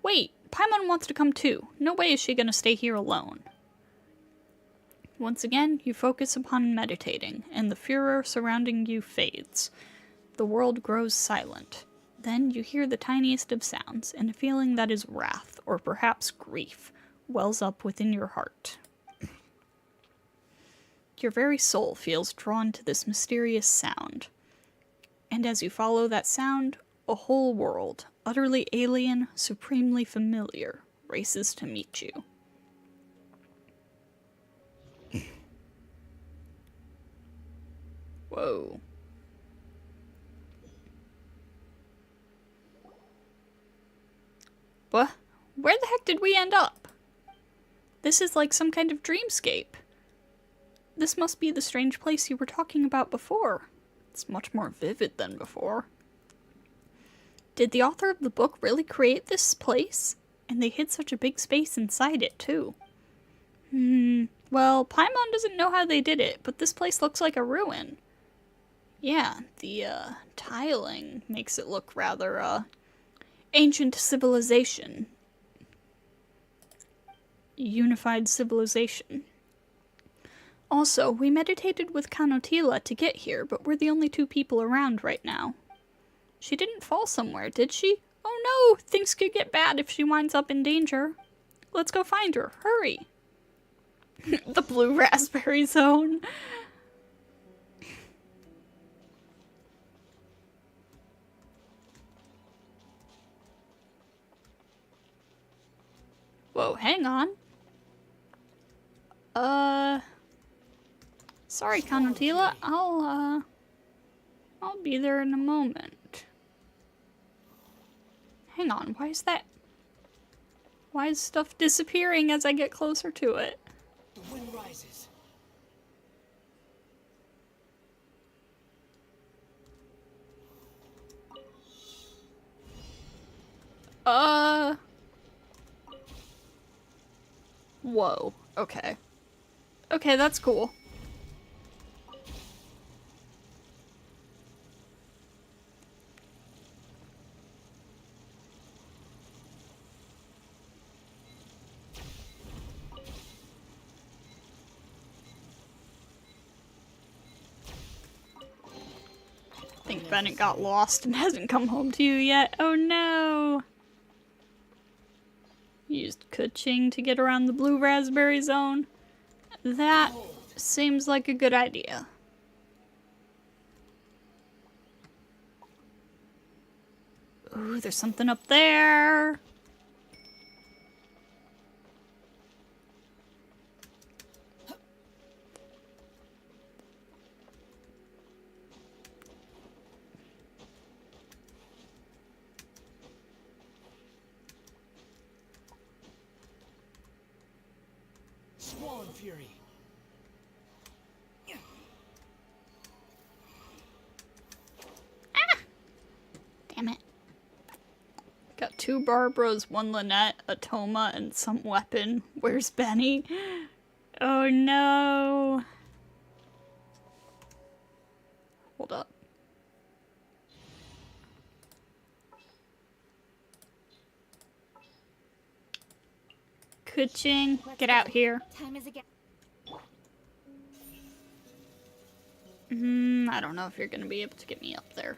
[SPEAKER 1] Wait, Paimon wants to come too. No way is she gonna stay here alone. Once again, you focus upon meditating, and the furor surrounding you fades. The world grows silent. Then you hear the tiniest of sounds, and a feeling that is wrath, or perhaps grief, wells up within your heart. Your very soul feels drawn to this mysterious sound. And as you follow that sound, a whole world, utterly alien, supremely familiar, races to meet you. Whoa. What? Where the heck did we end up? This is like some kind of dreamscape. This must be the strange place you were talking about before. It's much more vivid than before. Did the author of the book really create this place? And they hid such a big space inside it, too. Well, Paimon doesn't know how they did it, but this place looks like a ruin. Yeah, the, tiling makes it look rather, ancient civilization. Unified civilization. Also, we meditated with Kanotila to get here, but we're the only two people around right now. She didn't fall somewhere, did she? Oh no! Things could get bad if she winds up in danger. Let's go find her. Hurry! The blue raspberry zone. Whoa, hang on. Sorry, Kanotila. I'll be there in a moment. Hang on, why is stuff disappearing as I get closer to it?
[SPEAKER 2] The wind rises.
[SPEAKER 1] Whoa, okay. Okay, that's cool. I think Bennett got lost and hasn't come home to you yet. Oh no! Used Kuching to get around the blue raspberry zone. That seems like a good idea. Ooh, there's something up there.
[SPEAKER 2] Swan Fury.
[SPEAKER 1] Damn it. Got 2 Barbaras, 1 Lynette, a Toma, and some weapon. Where's Benny? Oh no. Hold up. Kuching, get out here.
[SPEAKER 3] Time is again.
[SPEAKER 1] I don't know if you're gonna be able to get me up there.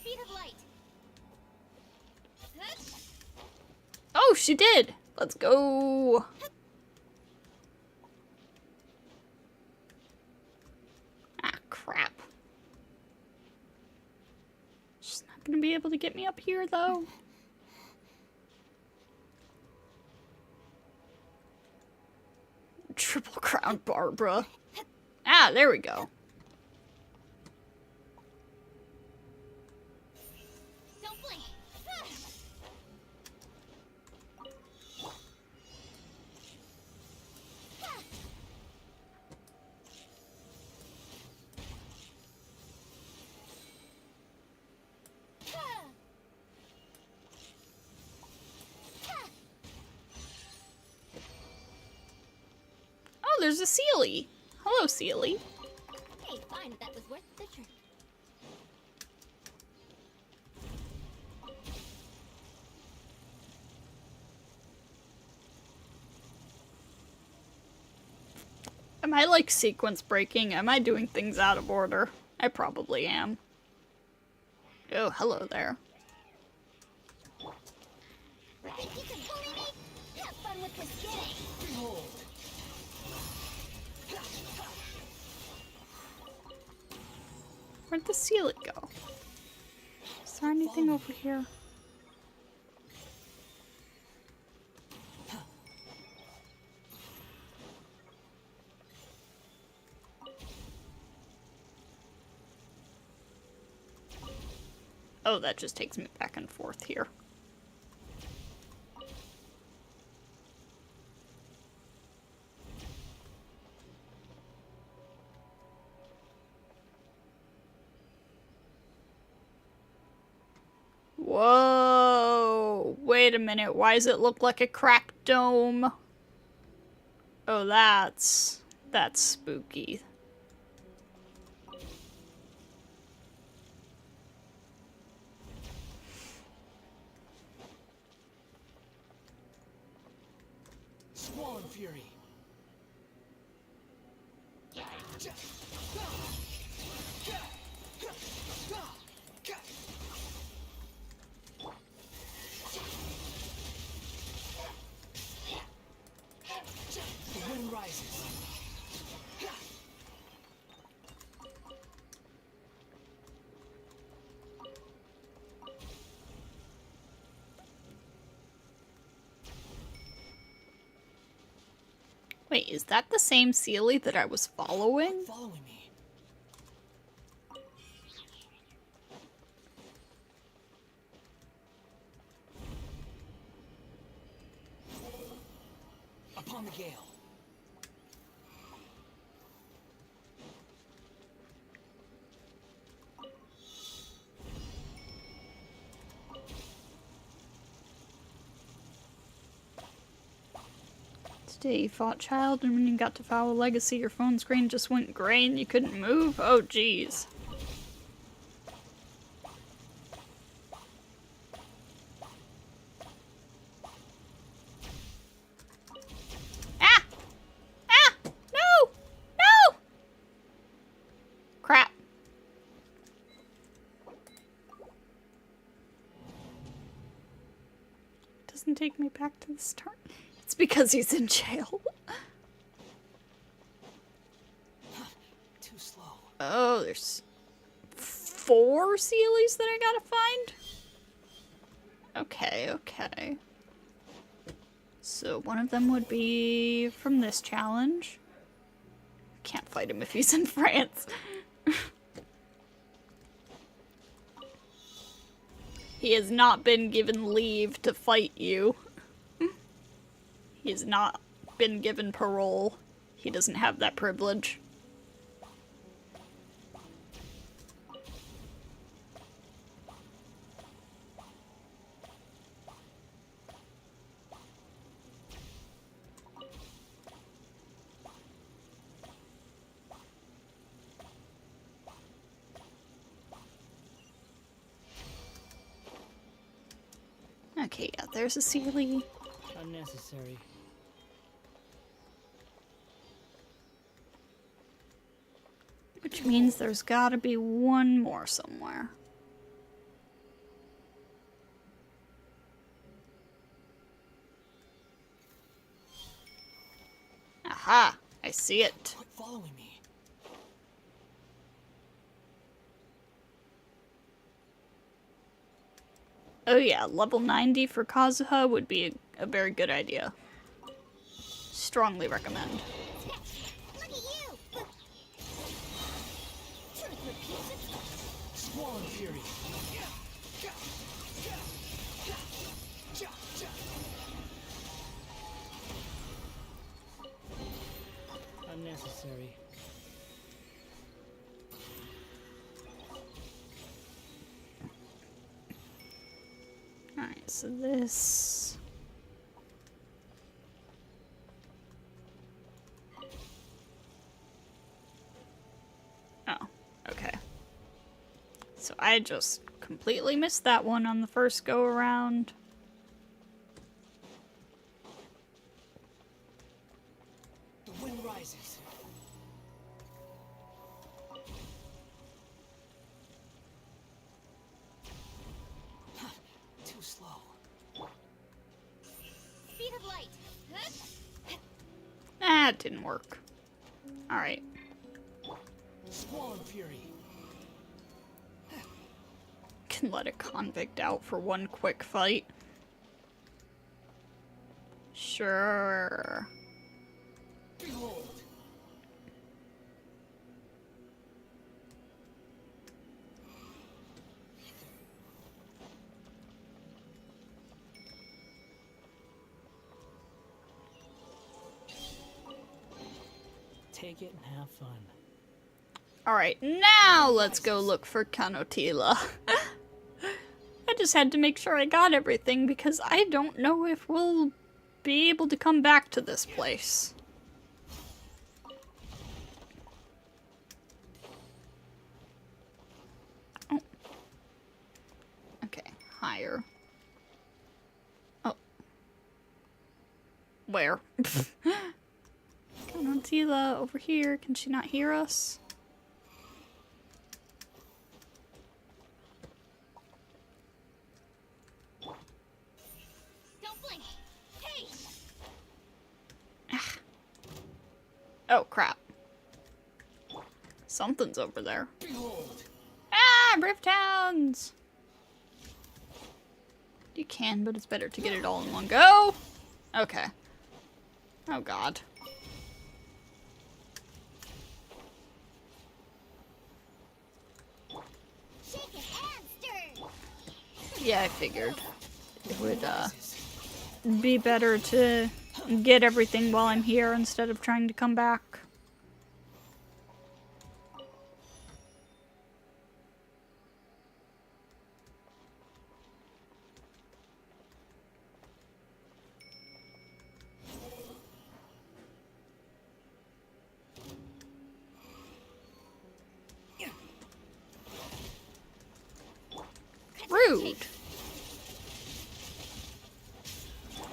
[SPEAKER 3] Speed of light.
[SPEAKER 1] Oh, she did! Let's go. Ah, crap. She's not gonna be able to get me up here, though. Triple Crown Barbara. Ah, there we go.
[SPEAKER 3] Don't blink.
[SPEAKER 1] Oh, there's a Sealy. Hello, Sealy.
[SPEAKER 3] Hey, fine, that was worth the trip.
[SPEAKER 1] Am I like sequence breaking? Am I doing things out of order? I probably am. Oh, hello there.
[SPEAKER 3] Think you can bully me? Have fun with this game.
[SPEAKER 2] Behold.
[SPEAKER 1] Where'd the Sealy go? Is there anything over here? Oh, that just takes me back and forth here. Whoa! Wait a minute, why does it look like a cracked dome? Oh, that's spooky.
[SPEAKER 2] Swan Fury. The wind rises.
[SPEAKER 1] Wait, is that the same Sealy that I was following?
[SPEAKER 2] Following me. Upon the gale.
[SPEAKER 1] Today you fought child, and when you got to Foul Legacy, your phone screen just went gray and you couldn't move? Oh, jeez. Ah! Ah! No! No! Crap. Doesn't take me back to the start. It's because he's in jail.
[SPEAKER 2] Too slow.
[SPEAKER 1] Oh, there's 4 Sealies that I gotta find? Okay, okay. So one of them would be from this challenge. Can't fight him if he's in France. He has not been given leave to fight you. He has not been given parole. He doesn't have that privilege. Okay, yeah, there's a Sealy.
[SPEAKER 2] Unnecessary.
[SPEAKER 1] Which means there's gotta be one more somewhere. Aha! I see it.
[SPEAKER 2] Quit following me.
[SPEAKER 1] Oh yeah, level 90 for Kazuha would be a very good idea. Strongly recommend.
[SPEAKER 3] Look at you! Truth repeats itself.
[SPEAKER 2] Squall and Fury. Unnecessary.
[SPEAKER 1] Alright, so this... Oh, okay. So I just completely missed that one on the first go around.
[SPEAKER 2] The wind rises. Too slow.
[SPEAKER 3] Speed of light.
[SPEAKER 1] Ah, it didn't work. Alright.
[SPEAKER 2] Squall and Fury.
[SPEAKER 1] Can let a convict out for one quick fight. Sure.
[SPEAKER 2] Behold. Take it and have fun.
[SPEAKER 1] Alright, now let's go look for Kanotila. I just had to make sure I got everything because I don't know if we'll be able to come back to this place. Oh. Okay, higher. Oh. Where? Kanotila over here. Can she not hear us?
[SPEAKER 3] Don't blink. Hey!
[SPEAKER 1] Oh, crap. Something's over there.
[SPEAKER 2] Behold.
[SPEAKER 1] Ah, Rift Hounds! You can, but it's better to get it all in one go. Okay. Oh, God.
[SPEAKER 3] Shake it and stir!
[SPEAKER 1] Yeah, I figured it would be better to get everything while I'm here instead of trying to come back. Rude.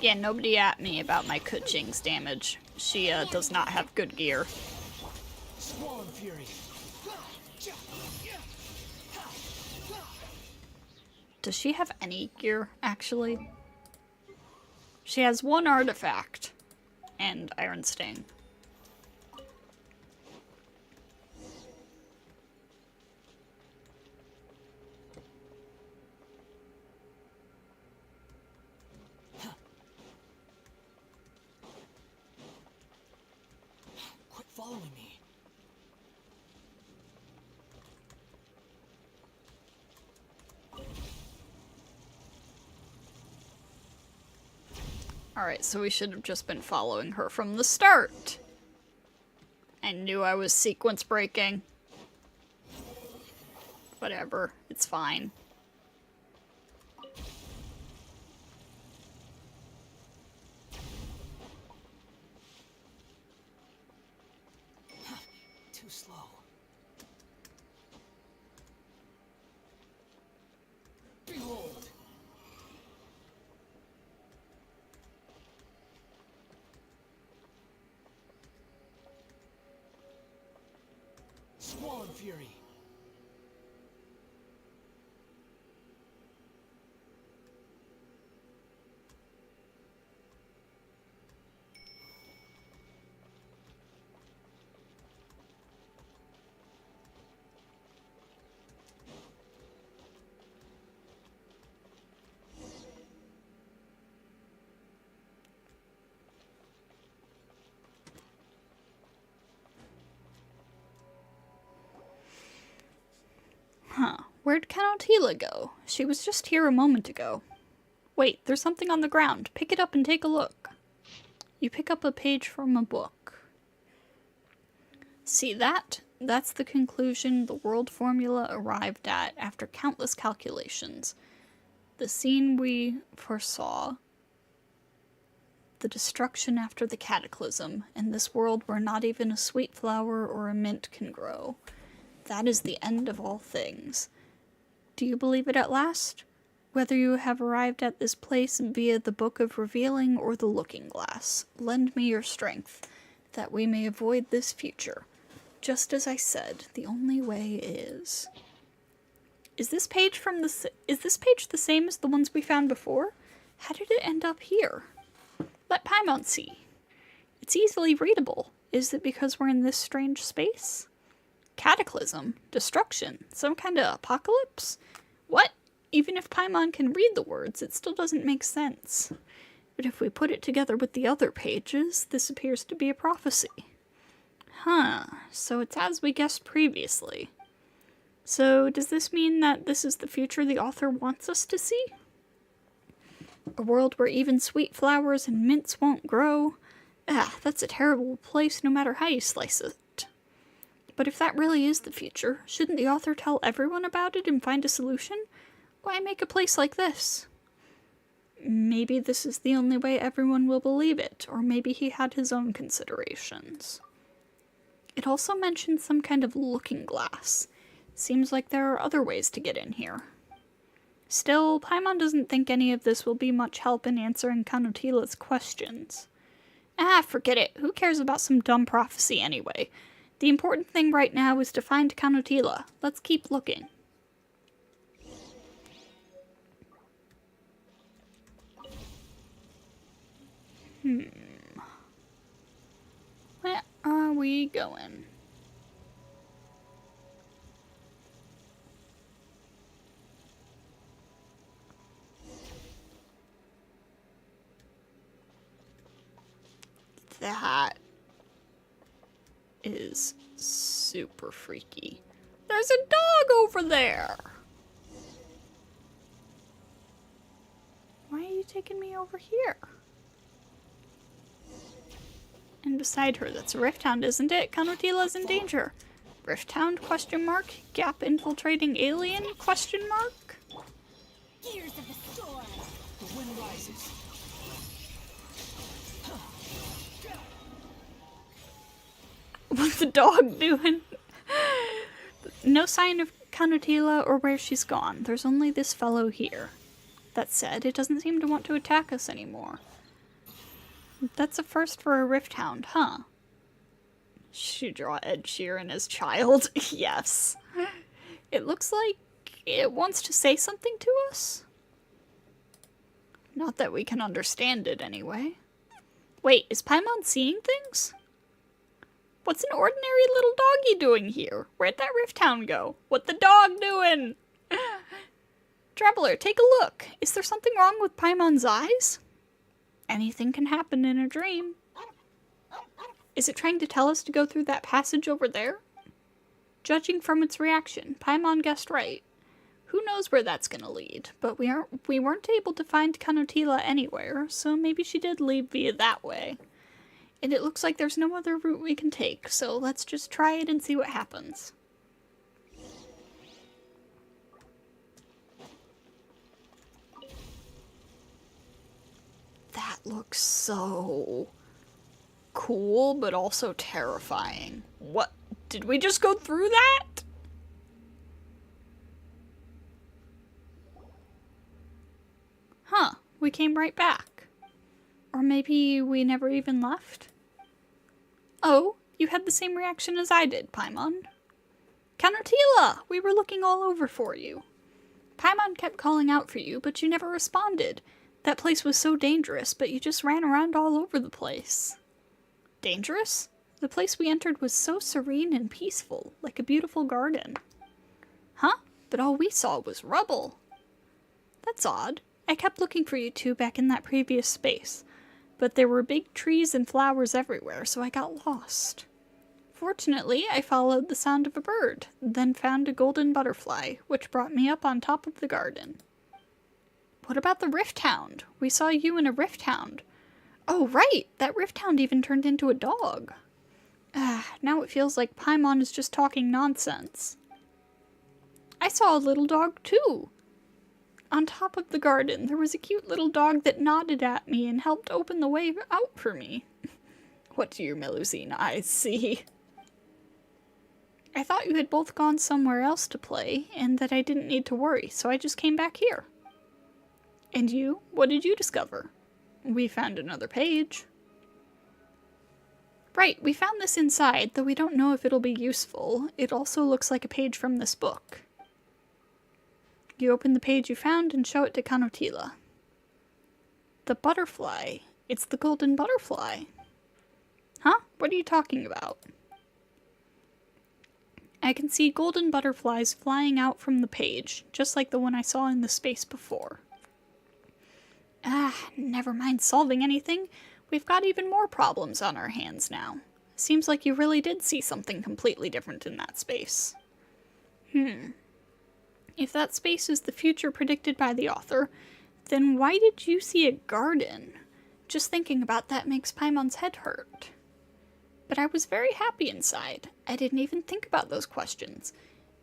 [SPEAKER 1] Yeah, nobody at me about my Kuching's damage. She does not have good gear.
[SPEAKER 2] Squall and Fury.
[SPEAKER 1] Does she have any gear, actually? She has one artifact and Iron Sting.
[SPEAKER 2] Quit following me.
[SPEAKER 1] Alright, so we should have just been following her from the start. I knew I was sequence breaking. Whatever, it's fine.
[SPEAKER 2] Too slow. Behold. Squall and Fury.
[SPEAKER 1] Where'd Canotila go? She was just here a moment ago. Wait, there's something on the ground. Pick it up and take a look. You pick up a page from a book. See that? That's the conclusion the world formula arrived at after countless calculations. The scene we foresaw. The destruction after the cataclysm, in this world where not even a sweet flower or a mint can grow. That is the end of all things. Do you believe it at last? Whether you have arrived at this place via the Book of Revealing or the Looking Glass, lend me your strength, that we may avoid this future. Just as I said, the only way is... Is this page the same as the ones we found before? How did it end up here? Let Paimon see. It's easily readable. Is it because we're in this strange space? Cataclysm? Destruction? Some kind of apocalypse? What? Even if Paimon can read the words, it still doesn't make sense. But if we put it together with the other pages, this appears to be a prophecy. Huh, so it's as we guessed previously. So does this mean that this is the future the author wants us to see? A world where even sweet flowers and mints won't grow? Ah, that's a terrible place no matter how you slice it. But if that really is the future, shouldn't the author tell everyone about it and find a solution? Why make a place like this? Maybe this is the only way everyone will believe it, or maybe he had his own considerations. It also mentioned some kind of looking glass. Seems like there are other ways to get in here. Still, Paimon doesn't think any of this will be much help in answering Canotila's questions. Ah, forget it. Who cares about some dumb prophecy anyway? The important thing right now is to find Canotila. Let's keep looking. Where are we going? That is super freaky. There's a dog over there! Why are you taking me over here? And beside her, that's a Rifthound, isn't it? Canotila's in danger. Rifthound, question mark? Gap infiltrating alien, question mark?
[SPEAKER 3] Gears of the storm.
[SPEAKER 2] The wind rises.
[SPEAKER 1] What's the dog doing? No sign of Canotila or where she's gone. There's only this fellow here. That said, it doesn't seem to want to attack us anymore. That's a first for a Rifthound, huh? Should you draw Ed Sheeran as child? Yes. It looks like it wants to say something to us. Not that we can understand it anyway. Wait, is Paimon seeing things? What's an ordinary little doggy doing here? Where'd that Rifthound go? What the dog doing? Traveler, take a look. Is there something wrong with Paimon's eyes? Anything can happen in a dream. Is it trying to tell us to go through that passage over there? Judging from its reaction, Paimon guessed right. Who knows where that's gonna lead, but we weren't able to find Canotila anywhere, so maybe she did leave via that way. And it looks like there's no other route we can take, so let's just try it and see what happens. That looks so cool, but also terrifying. What? Did we just go through that? Huh, we came right back. Or maybe we never even left? Oh, you had the same reaction as I did, Paimon. Canotila! We were looking all over for you. Paimon kept calling out for you, but you never responded. That place was so dangerous, but you just ran around all over the place. Dangerous? The place we entered was so serene and peaceful, like a beautiful garden. Huh? But all we saw was rubble. That's odd. I kept looking for you two back in that previous space, but there were big trees and flowers everywhere, so I got lost. Fortunately, I followed the sound of a bird, then found a golden butterfly, which brought me up on top of the garden. What about the Rift Hound? We saw you in a Rift Hound. Oh, right! That Rift Hound even turned into a dog. Now it feels like Paimon is just talking nonsense. I saw a little dog, too. On top of the garden, there was a cute little dog that nodded at me and helped open the way out for me. What do your Melusine eyes see? I thought you had both gone somewhere else to play, and that I didn't need to worry, so I just came back here. And you? What did you discover? We found another page. Right, we found this inside, though we don't know if it'll be useful. It also looks like a page from this book. You open the page you found and show it to Kanotila. The butterfly. It's the golden butterfly. Huh? What are you talking about? I can see golden butterflies flying out from the page, just like the one I saw in the space before. Never mind solving anything. We've got even more problems on our hands now. Seems like you really did see something completely different in that space. If that space is the future predicted by the author, then why did you see a garden? Just thinking about that makes Paimon's head hurt. But I was very happy inside. I didn't even think about those questions.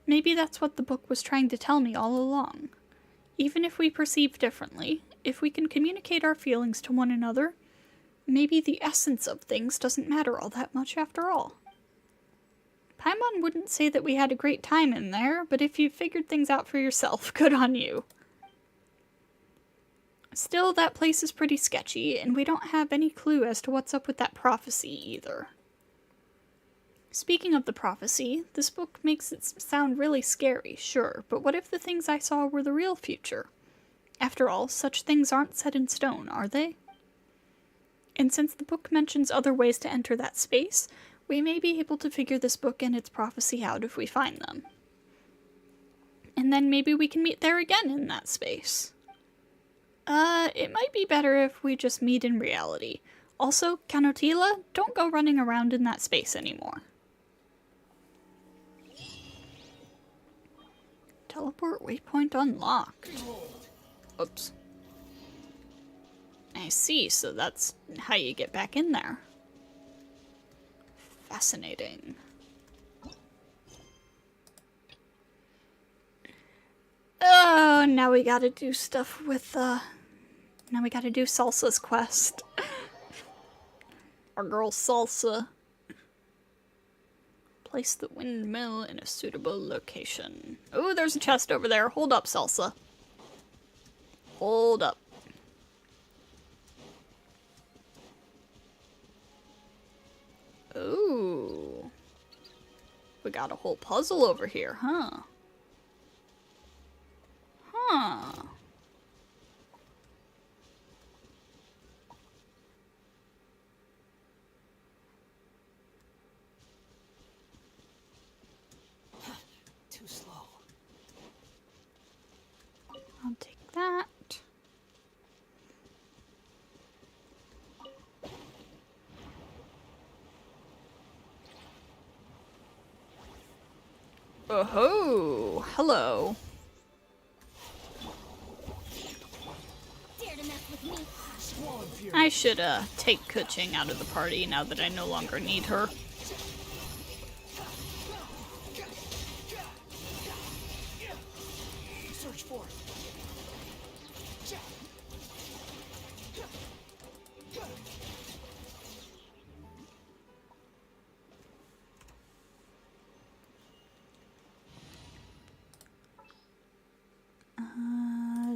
[SPEAKER 1] Maybe that's what the book was trying to tell me all along. Even if we perceive differently, if we can communicate our feelings to one another, maybe the essence of things doesn't matter all that much after all. Paimon wouldn't say that we had a great time in there, but if you figured things out for yourself, good on you. Still, that place is pretty sketchy, and we don't have any clue as to what's up with that prophecy either. Speaking of the prophecy, this book makes it sound really scary, sure, but what if the things I saw were the real future? After all, such things aren't set in stone, are they? And since the book mentions other ways to enter that space, we may be able to figure this book and its prophecy out if we find them. And then maybe we can meet there again in that space. It might be better if we just meet in reality. Also, Kanotila, don't go running around in that space anymore. Teleport waypoint unlocked. Oops. I see, so that's how you get back in there. Fascinating. Oh, now we gotta do stuff with, now we gotta do Salsa's quest. Our girl Salsa. Place the windmill in a suitable location. Oh, there's a chest over there. Hold up, Salsa. Hold up. Ooh. We got a whole puzzle over here, huh? Huh.
[SPEAKER 2] Too slow.
[SPEAKER 1] I'll take that. Oh-ho! Hello.
[SPEAKER 3] Dare to mess with me?
[SPEAKER 2] Squall and fury.
[SPEAKER 1] I should, take Kuching out of the party now that I no longer need her.
[SPEAKER 2] Search for it.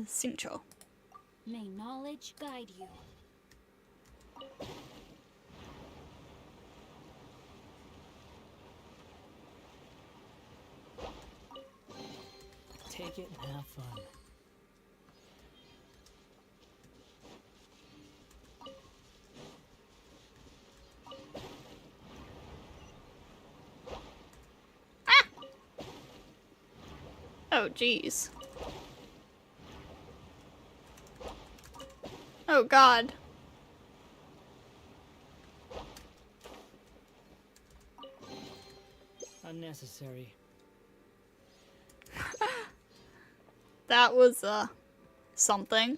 [SPEAKER 1] Xingqiu.
[SPEAKER 3] May knowledge guide you.
[SPEAKER 2] Take it and have fun.
[SPEAKER 1] Oh, jeez. Oh, God.
[SPEAKER 2] Unnecessary.
[SPEAKER 1] That was, something.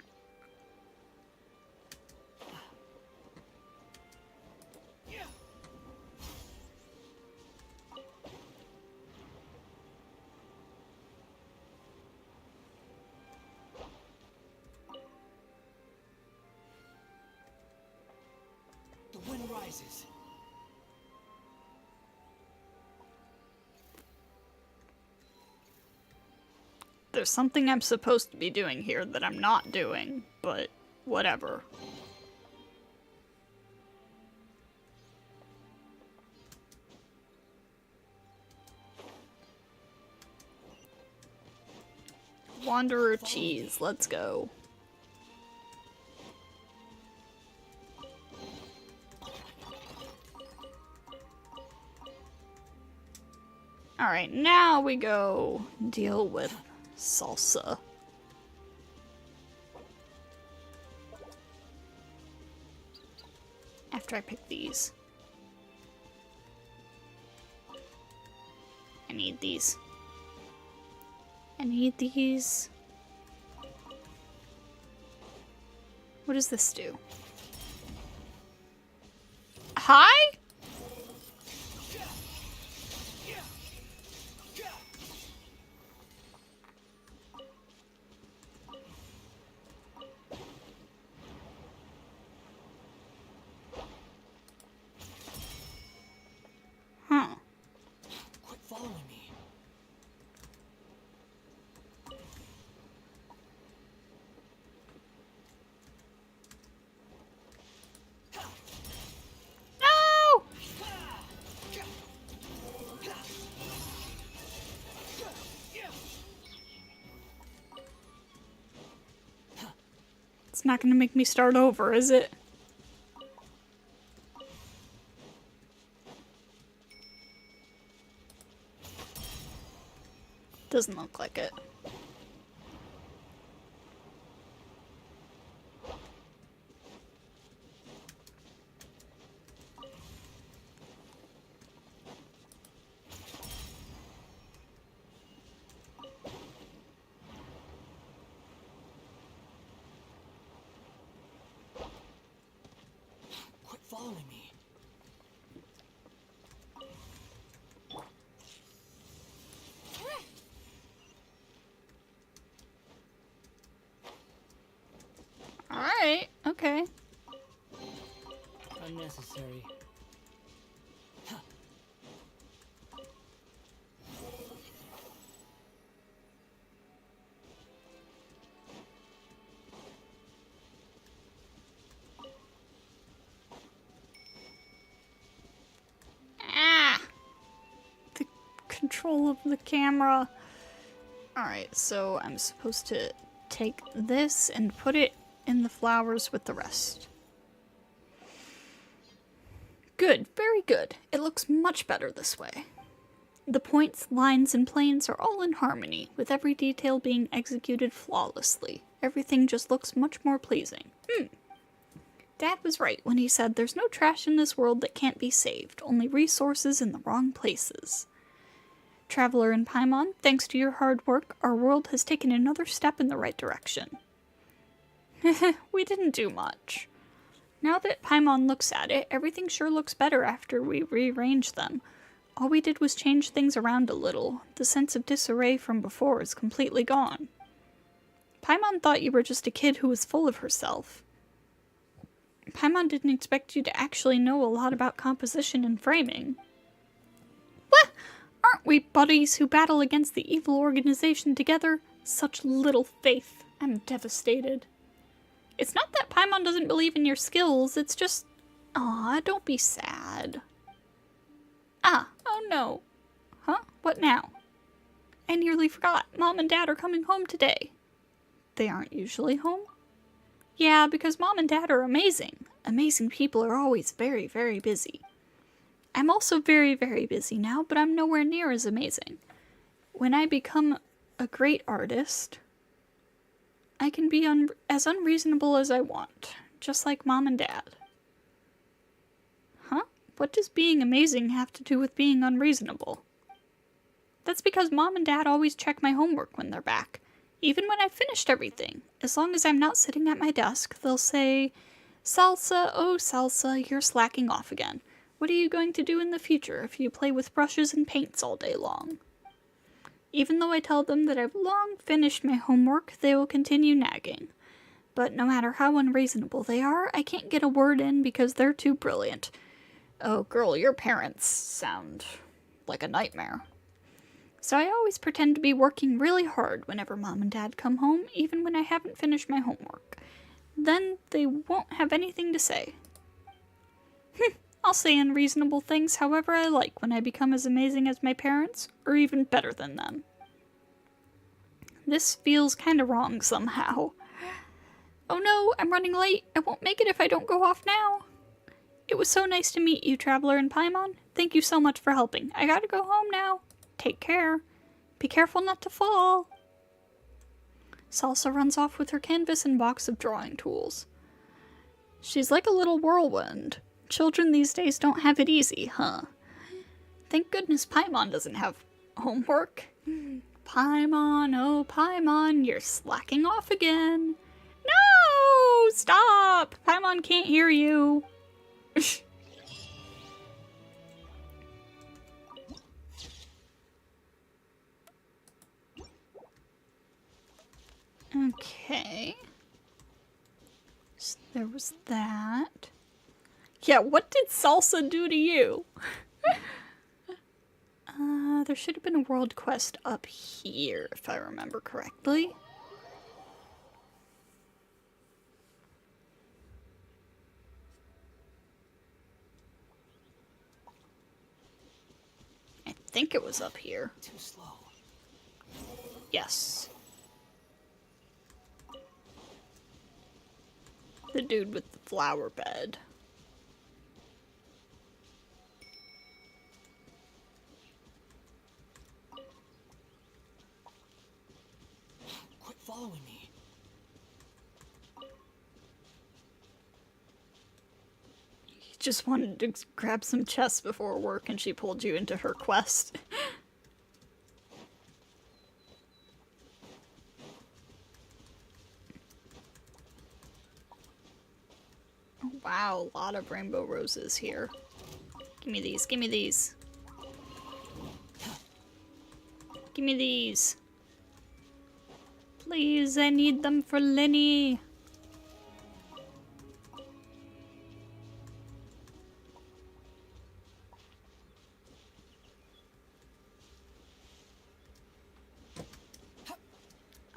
[SPEAKER 2] The wind rises.
[SPEAKER 1] There's something I'm supposed to be doing here that I'm not doing, but whatever. Wanderer cheese, let's go. Alright, now we go deal with salsa. After I pick these. I need these. I need these. What does this do? Hi? Huh.
[SPEAKER 2] Quit following me.
[SPEAKER 1] No! It's not gonna make me start over, is it? Doesn't look like it.
[SPEAKER 2] Quit following me.
[SPEAKER 1] Alright, okay.
[SPEAKER 2] Unnecessary.
[SPEAKER 1] Ah! The control of the camera. Alright, so I'm supposed to take this and put it in the flowers with the rest. Good, very good. It looks much better this way. The points, lines, and planes are all in harmony, with every detail being executed flawlessly. Everything just looks much more pleasing. Dad was right when he said there's no trash in this world that can't be saved, only resources in the wrong places. Traveler in Paimon, thanks to your hard work, our world has taken another step in the right direction. We didn't do much. Now that Paimon looks at it, everything sure looks better after we rearranged them. All we did was change things around a little. The sense of disarray from before is completely gone. Paimon thought you were just a kid who was full of herself. Paimon didn't expect you to actually know a lot about composition and framing. What? Aren't we buddies who battle against the evil organization together? Such little faith. I'm devastated. It's not that Paimon doesn't believe in your skills, it's just... Aw, don't be sad. Ah, oh no. Huh? What now? I nearly forgot. Mom and Dad are coming home today. They aren't usually home? Yeah, because Mom and Dad are amazing. Amazing people are always very, very busy. I'm also very, very busy now, but I'm nowhere near as amazing. When I become a great artist, I can be as unreasonable as I want, just like Mom and Dad. Huh? What does being amazing have to do with being unreasonable? That's because Mom and Dad always check my homework when they're back. Even when I've finished everything. As long as I'm not sitting at my desk, they'll say, Salsa, oh Salsa, you're slacking off again. What are you going to do in the future if you play with brushes and paints all day long? Even though I tell them that I've long finished my homework, they will continue nagging. But no matter how unreasonable they are, I can't get a word in because they're too brilliant. Oh, girl, your parents sound like a nightmare. So I always pretend to be working really hard whenever Mom and Dad come home, even when I haven't finished my homework. Then they won't have anything to say. I'll say unreasonable things however I like when I become as amazing as my parents, or even better than them. This feels kinda wrong somehow. Oh no, I'm running late. I won't make it if I don't go off now. It was so nice to meet you, Traveler and Paimon. Thank you so much for helping. I gotta go home now. Take care. Be careful not to fall. Salsa runs off with her canvas and box of drawing tools. She's like a little whirlwind. Children these days don't have it easy, huh? Thank goodness Paimon doesn't have homework. Paimon, oh Paimon, you're slacking off again. No! Stop! Paimon can't hear you. Okay. So there was that. Yeah, what did Salsa do to you? There should have been a world quest up here, if I remember correctly. I think it was up here.
[SPEAKER 2] Too slow.
[SPEAKER 1] Yes. The dude with the flower bed.
[SPEAKER 2] Quit following me.
[SPEAKER 1] You just wanted to grab some chests before work and she pulled you into her quest. Oh, wow, a lot of rainbow roses here. Give me these, give me these. Give me these. Please, I need them for Lenny.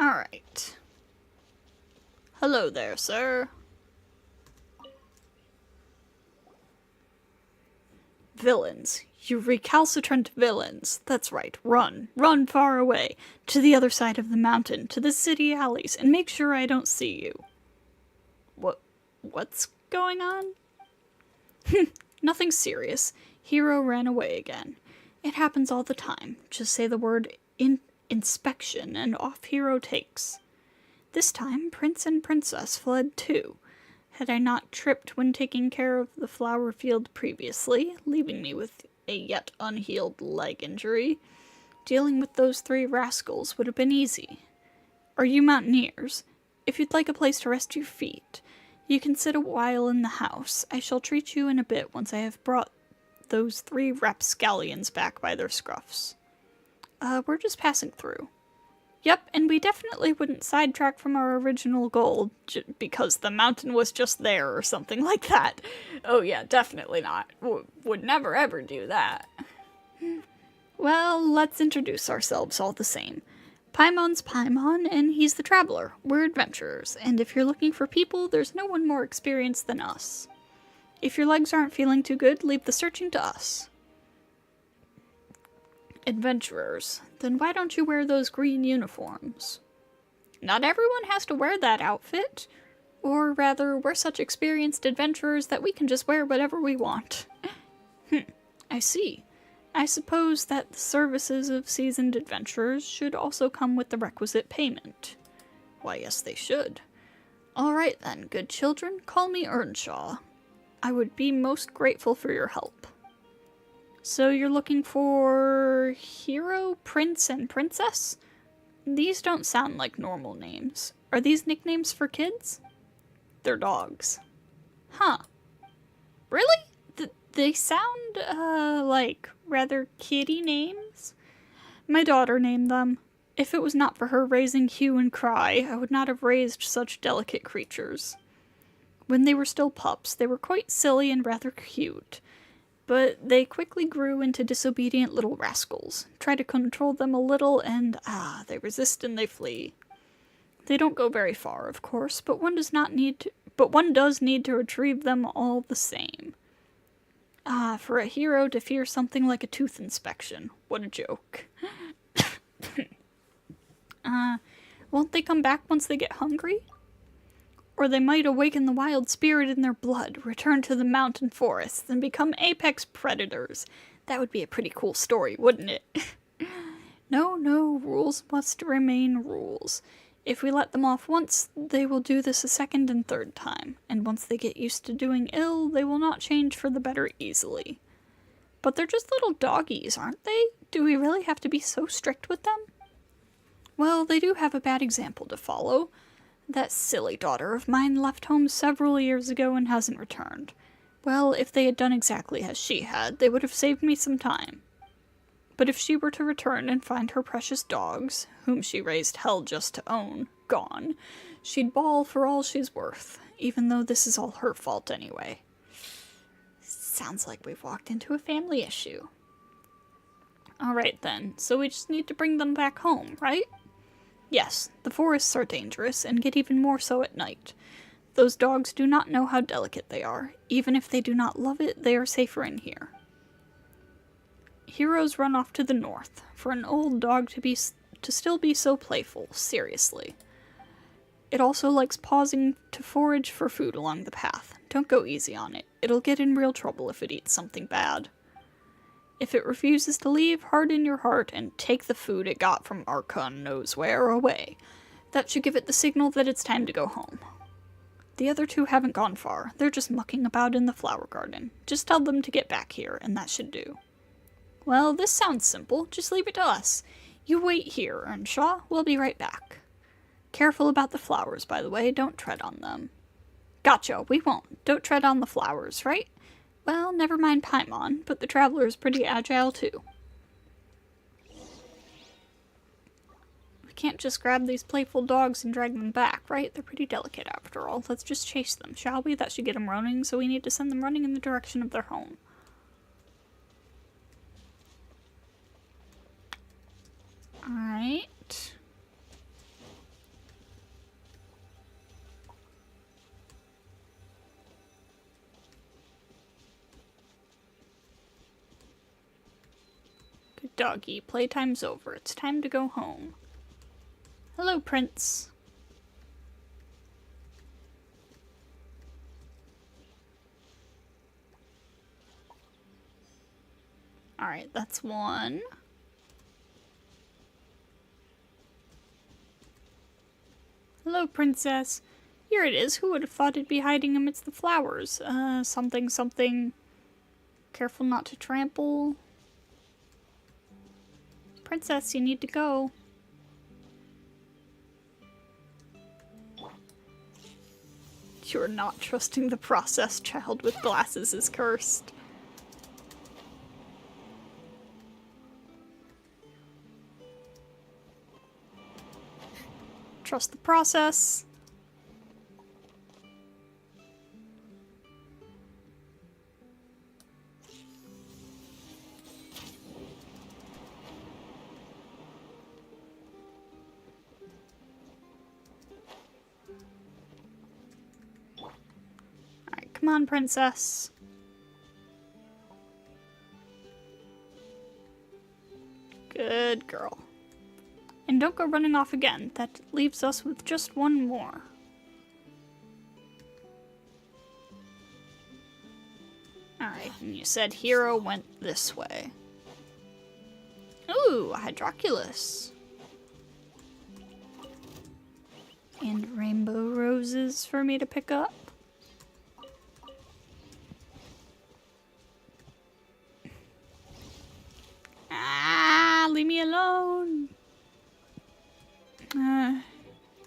[SPEAKER 1] Alright. Hello there, sir. Villains. You recalcitrant villains. That's right, run. Run far away. To the other side of the mountain, to the city alleys, and make sure I don't see you. What's going on? Nothing serious. Hero ran away again. It happens all the time. Just say the word inspection and off Hero takes. This time, Prince and Princess fled too. Had I not tripped when taking care of the flower field previously, leaving me with a yet unhealed leg injury, dealing with those 3 rascals would have been easy. Are you mountaineers? If you'd like a place to rest your feet, you can sit a while in the house. I shall treat you in a bit once I have brought those 3 rapscallions back by their scruffs. We're just passing through. Yep, and we definitely wouldn't sidetrack from our original goal because the mountain was just there or something like that. Oh yeah, definitely not. Would never ever do that. Well, let's introduce ourselves all the same. Paimon's Paimon, and he's the Traveler. We're adventurers, and if you're looking for people, there's no one more experienced than us. If your legs aren't feeling too good, leave the searching to us. Adventurers. Then why don't you wear those green uniforms? Not everyone has to wear that outfit. Or rather, we're such experienced adventurers that we can just wear whatever we want. I see. I suppose that the services of seasoned adventurers should also come with the requisite payment. Why, yes, they should. Alright then, good children, call me Earnshaw. I would be most grateful for your help. So you're looking for hero, prince, and princess? These don't sound like normal names. Are these nicknames for kids? They're dogs. Huh. Really? They sound, like rather kiddie names? My daughter named them. If it was not for her raising hue and cry, I would not have raised such delicate creatures. When they were still pups, they were quite silly and rather cute, but they quickly grew into disobedient little rascals. Try to control them a little and, they resist and they flee. They don't go very far, of course, but one does need to retrieve them all the same. For a hero to fear something like a tooth inspection. What a joke. Won't they come back once they get hungry? Or they might awaken the wild spirit in their blood, return to the mountain forests, and become apex predators. That would be a pretty cool story, wouldn't it? No, rules must remain rules. If we let them off once, they will do this a second and third time, and once they get used to doing ill, they will not change for the better easily. But they're just little doggies, aren't they? Do we really have to be so strict with them? Well, they do have a bad example to follow. That silly daughter of mine left home several years ago and hasn't returned. Well, if they had done exactly as she had, they would have saved me some time. But if she were to return and find her precious dogs, whom she raised hell just to own, gone, she'd bawl for all she's worth, even though this is all her fault anyway. Sounds like we've walked into a family issue. Alright then, so we just need to bring them back home, right? Yes, the forests are dangerous, and get even more so at night. Those dogs do not know how delicate they are. Even if they do not love it, they are safer in here. Heroes run off to the north. For an old dog to still be so playful, seriously. It also likes pausing to forage for food along the path. Don't go easy on it. It'll get in real trouble if it eats something bad. If it refuses to leave, harden your heart and take the food it got from Archon knows where away. That should give it the signal that it's time to go home. The other two haven't gone far. They're just mucking about in the flower garden. Just tell them to get back here, and that should do. Well, this sounds simple. Just leave it to us. You wait here, Earnshaw. We'll be right back. Careful about the flowers, by the way. Don't tread on them. Gotcha, we won't. Don't tread on the flowers, right? Well, never mind Paimon, but the Traveler's pretty agile too. We can't just grab these playful dogs and drag them back, right? They're pretty delicate after all. Let's just chase them, shall we? That should get them running, so we need to send them running in the direction of their home. Alright. Good doggy, playtime's over. It's time to go home. Hello, Prince. Alright, that's one. Hello, Princess. Here it is. Who would have thought it'd be hiding amidst the flowers? Something. Careful not to trample. Princess, you need to go. You're not trusting the process. Child with glasses is cursed. Trust the process. Alright, come on, Princess. Good girl. And don't go running off again. That leaves us with just one more. Alright, and you said Hero went this way. Ooh, a Hydroculus. And rainbow roses for me to pick up. me alone.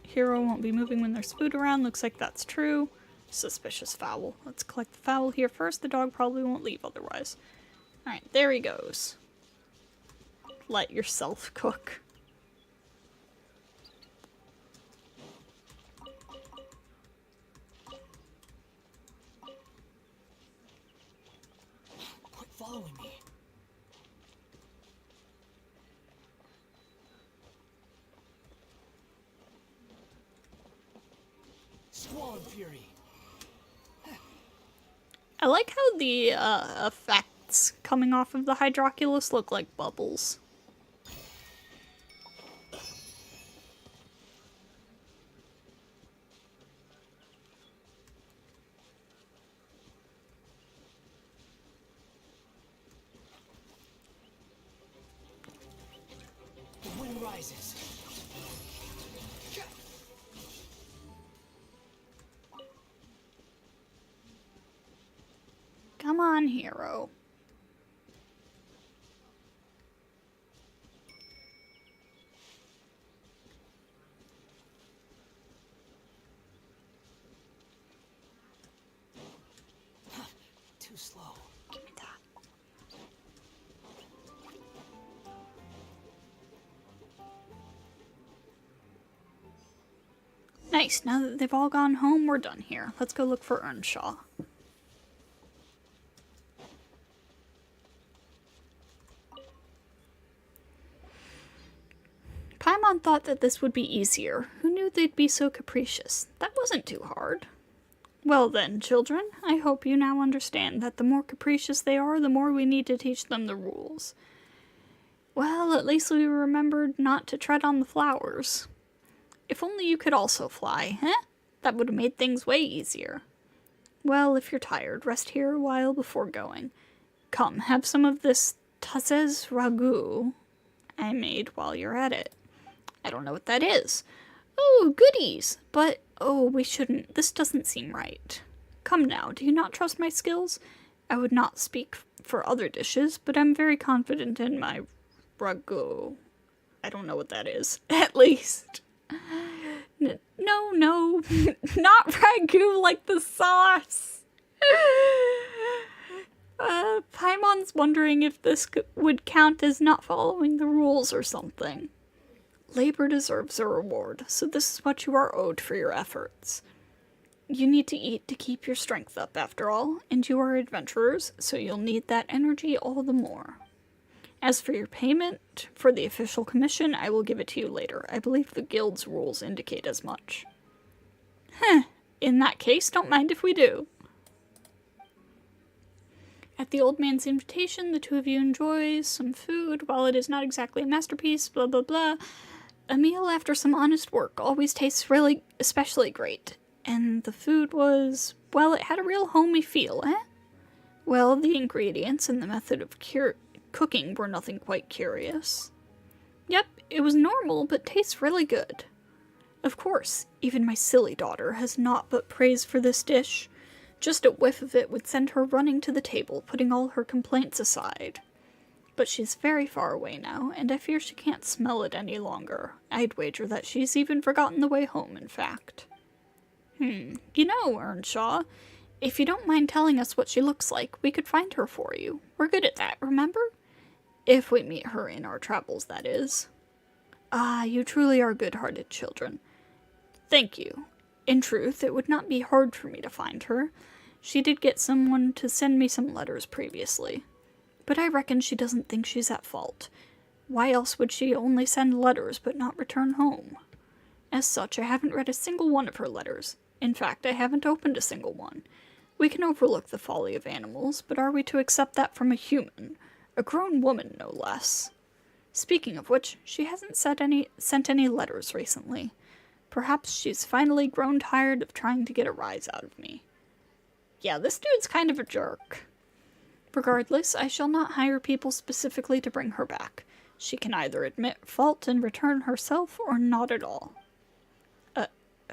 [SPEAKER 1] Hero won't be moving when there's food around. Looks like that's true. Suspicious fowl. Let's collect the fowl here first. The dog probably won't leave otherwise. Alright, there he goes. Let yourself cook.
[SPEAKER 2] Quit following me. Squall and Fury.
[SPEAKER 1] I like how the effects coming off of the Hydroculus look like bubbles.
[SPEAKER 2] The wind rises.
[SPEAKER 1] Come on, hero.
[SPEAKER 2] Too slow.
[SPEAKER 1] Give me that. Nice, now that they've all gone home, we're done here. Let's go look for Earnshaw. Paimon thought that this would be easier. Who knew they'd be so capricious? That wasn't too hard. Well then, children, I hope you now understand that the more capricious they are, the more we need to teach them the rules. Well, at least we remembered not to tread on the flowers. If only you could also fly, huh? That would have made things way easier. Well, if you're tired, rest here a while before going. Come, have some of this tassez ragout I made while you're at it. I don't know what that is. Oh, goodies! But, oh, we shouldn't. This doesn't seem right. Come now, do you not trust my skills? I would not speak for other dishes, but I'm very confident in my ragout. I don't know what that is. At least. No, not ragout like the sauce. Paimon's wondering if this would count as not following the rules or something. Labor deserves a reward, so this is what you are owed for your efforts. You need to eat to keep your strength up, after all, and you are adventurers, so you'll need that energy all the more. As for your payment for the official commission, I will give it to you later. I believe the guild's rules indicate as much. In that case, don't mind if we do. At the old man's invitation, the two of you enjoy some food. While it is not exactly a masterpiece, blah blah blah, a meal after some honest work always tastes really especially great. And the food was, well, it had a real homey feel, eh? Well, the ingredients and the method of cooking were nothing quite curious. Yep, it was normal, but tastes really good. Of course, even my silly daughter has naught but praise for this dish. Just a whiff of it would send her running to the table, putting all her complaints aside. But she's very far away now, and I fear she can't smell it any longer. I'd wager that she's even forgotten the way home, in fact. You know, Earnshaw, if you don't mind telling us what she looks like, we could find her for you. We're good at that, remember? If we meet her in our travels, that is. Ah, you truly are good-hearted children. Thank you. In truth, it would not be hard for me to find her. She did get someone to send me some letters previously. But I reckon she doesn't think she's at fault. Why else would she only send letters but not return home? As such, I haven't read a single one of her letters. In fact, I haven't opened a single one. We can overlook the folly of animals, but are we to accept that from a human? A grown woman, no less. Speaking of which, she hasn't sent any letters recently. Perhaps she's finally grown tired of trying to get a rise out of me. Yeah, this dude's kind of a jerk. Regardless, I shall not hire people specifically to bring her back. She can either admit fault and return herself, or not at all.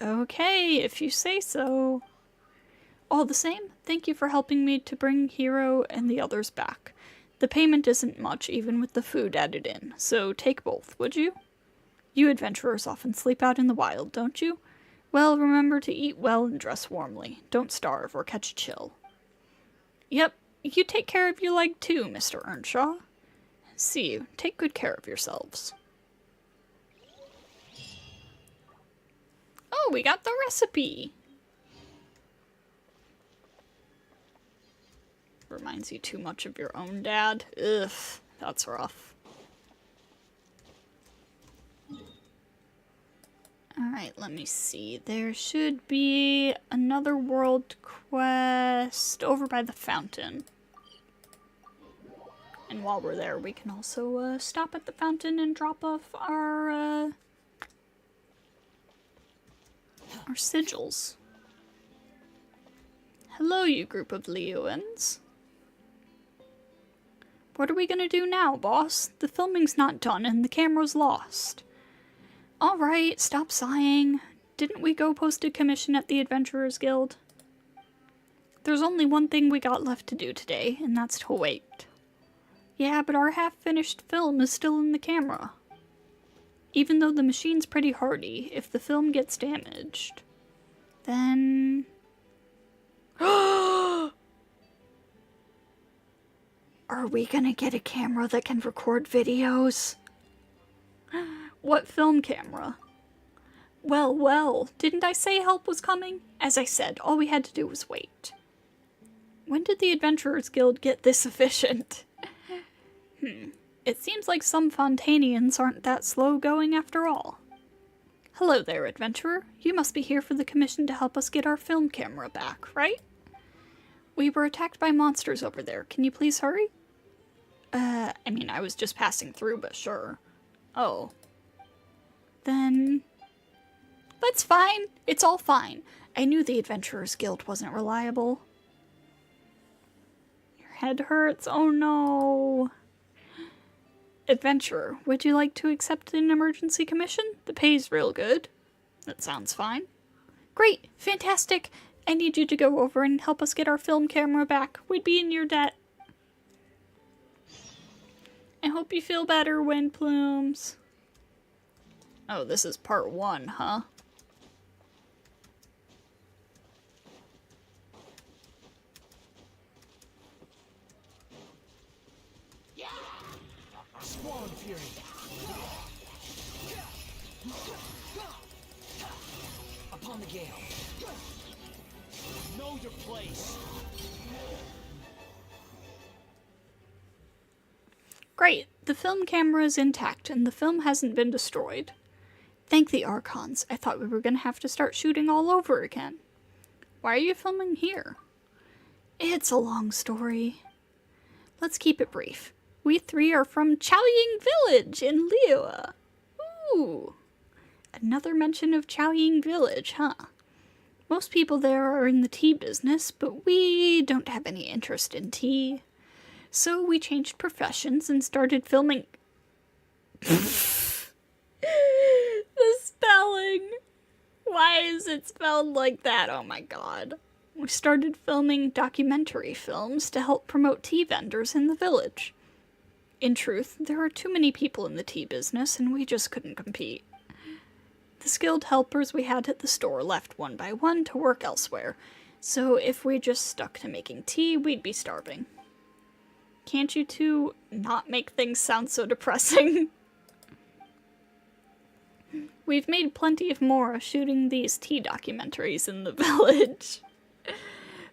[SPEAKER 1] Okay, if you say so. All the same, thank you for helping me to bring Hero and the others back. The payment isn't much, even with the food added in, so take both, would you? You adventurers often sleep out in the wild, don't you? Well, remember to eat well and dress warmly. Don't starve or catch a chill. Yep, you take care of your leg too, Mr. Earnshaw. See you. Take good care of yourselves. Oh, we got the recipe! Reminds you too much of your own dad. Ugh, that's rough. Alright, let me see. There should be another world quest over by the fountain. And while we're there, we can also stop at the fountain and drop off our sigils. Hello, you group of Leoans. What are we gonna do now, boss? The filming's not done and the camera's lost. Alright, stop sighing. Didn't we go post a commission at the Adventurers Guild? There's only one thing we got left to do today, and that's to wait. Yeah, but our half-finished film is still in the camera. Even though the machine's pretty hardy, if the film gets damaged, then... Are we gonna get a camera that can record videos? What film camera? Well, well, didn't I say help was coming? As I said, all we had to do was wait. When did the Adventurers Guild get this efficient? It seems like some Fontainians aren't that slow going after all. Hello there, adventurer. You must be here for the commission to help us get our film camera back, right? We were attacked by monsters over there. Can you please hurry? I mean, I was just passing through, but sure. Oh. Then... That's fine. It's all fine. I knew the Adventurers Guild wasn't reliable. Your head hurts? Oh no. Adventurer, would you like to accept an emergency commission? The pay's real good. That sounds fine. Great. Fantastic. I need you to go over and help us get our film camera back. We'd be in your debt. I hope you feel better, Wind Plumes. Oh, this is part 1, huh?
[SPEAKER 2] Swan Fury. Upon the gale. Know your place.
[SPEAKER 1] Great. The film camera is intact and the film hasn't been destroyed. Thank the Archons. I thought we were going to have to start shooting all over again. Why are you filming here? It's a long story. Let's keep it brief. We 3 are from Chaoying Village in Liyue. Ooh. Another mention of Chaoying Village, huh? Most people there are in the tea business, but we don't have any interest in tea. So we changed professions and started filming... The spelling! Why is it spelled like that? Oh my god. We started filming documentary films to help promote tea vendors in the village. In truth, there are too many people in the tea business and we just couldn't compete. The skilled helpers we had at the store left one by one to work elsewhere, so if we just stuck to making tea, we'd be starving. Can't you two not make things sound so depressing? We've made plenty of more shooting these tea documentaries in the village.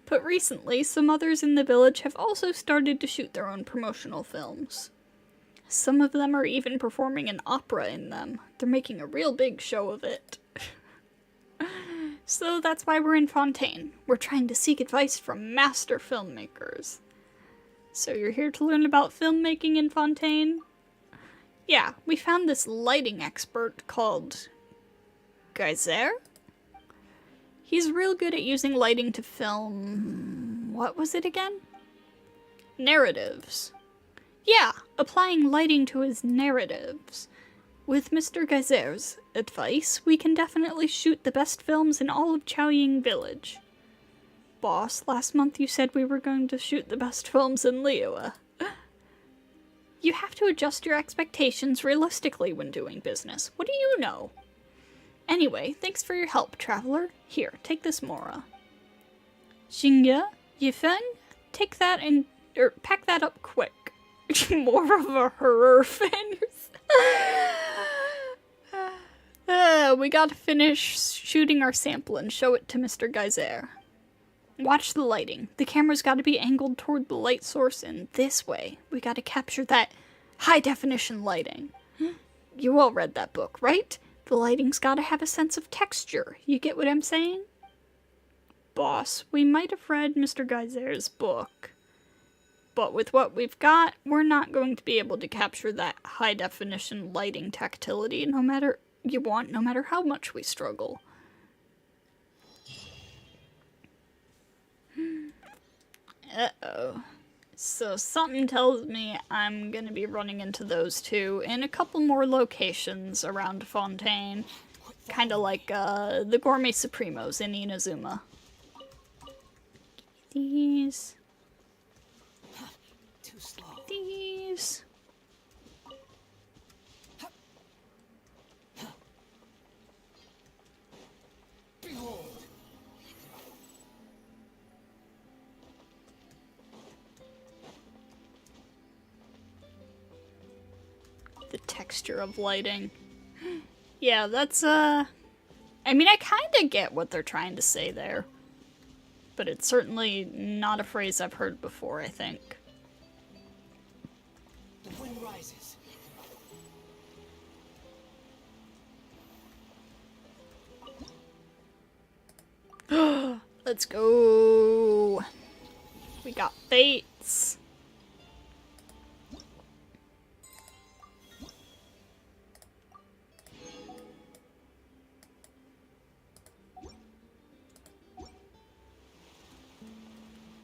[SPEAKER 1] But recently, some others in the village have also started to shoot their own promotional films. Some of them are even performing an opera in them. They're making a real big show of it. So that's why we're in Fontaine. We're trying to seek advice from master filmmakers. So you're here to learn about filmmaking in Fontaine? Yeah, we found this lighting expert called... Geyser? He's real good at using lighting to film... What was it again? Narratives. Yeah, applying lighting to his narratives. With Mr. Geyser's advice, we can definitely shoot the best films in all of Chaoying Village. Boss, last month you said we were going to shoot the best films in Liyue. You have to adjust your expectations realistically when doing business. What do you know? Anyway, thanks for your help, traveler. Here, take this Mora. Xingya, Yifeng, take that and pack that up quick. More of a horror fan. We gotta finish shooting our sample and show it to Mr. Geyser. Watch the lighting. The camera's gotta be angled toward the light source in this way. We gotta capture that high-definition lighting. You all read that book, right? The lighting's gotta have a sense of texture. You get what I'm saying? Boss, we might have read Mr. Geyser's book, but with what we've got, we're not going to be able to capture that high-definition lighting tactility no matter how much we struggle. Uh-oh. So something tells me I'm gonna be running into those two in a couple more locations around Fontaine. Kinda like, the Gourmet Supremos in Inazuma. These.
[SPEAKER 2] Too slow.
[SPEAKER 1] These.
[SPEAKER 2] Behold.
[SPEAKER 1] The texture of lighting. Yeah, that's, I mean, I kinda get what they're trying to say there. But it's certainly not a phrase I've heard before, I think.
[SPEAKER 2] The wind rises.
[SPEAKER 1] Let's go! We got fates.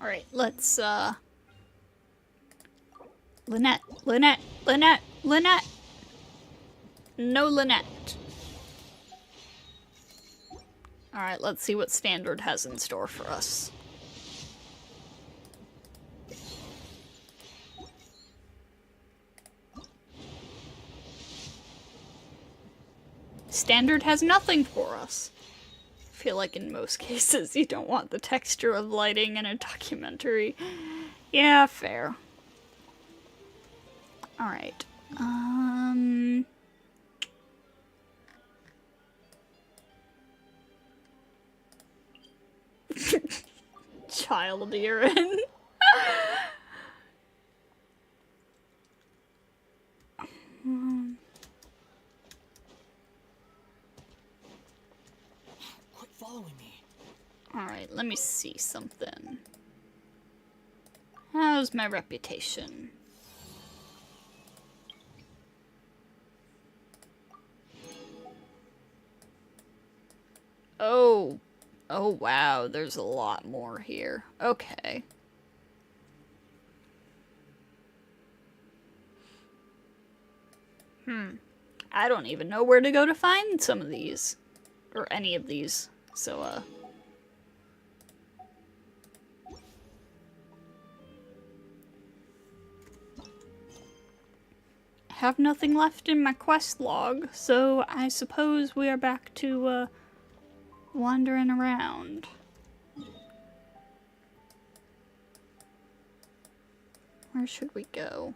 [SPEAKER 1] Alright, let's, Lynette. No Lynette. Alright, let's see what Standard has in store for us. Standard has nothing for us. I feel like in most cases you don't want the texture of lighting in a documentary. Yeah, fair. Alright. Child urine.
[SPEAKER 2] Quit following me.
[SPEAKER 1] Alright, let me see something. How's my reputation? Oh. Oh wow, there's a lot more here. Okay. I don't even know where to go to find some of these. Or any of these. So, have nothing left in my quest log, so I suppose we are back to, wandering around. Where should we go?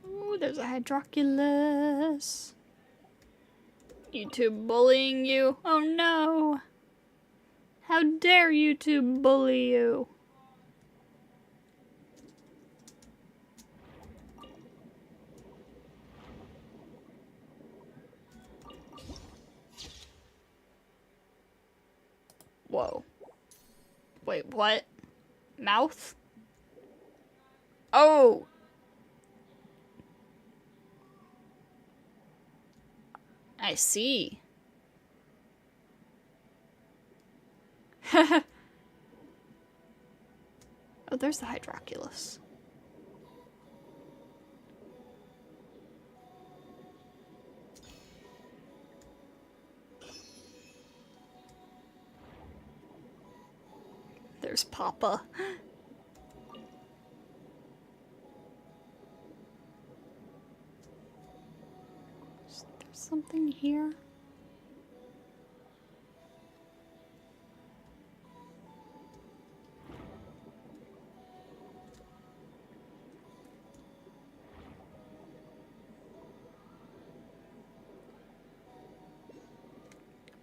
[SPEAKER 1] Ooh, there's a Hydroculus. YouTube bullying you? Oh no! How dare YouTube bully you? Whoa. Wait, what? Mouth? Oh! I see. Oh, there's the Hydroculus. There's Papa. Is there something here?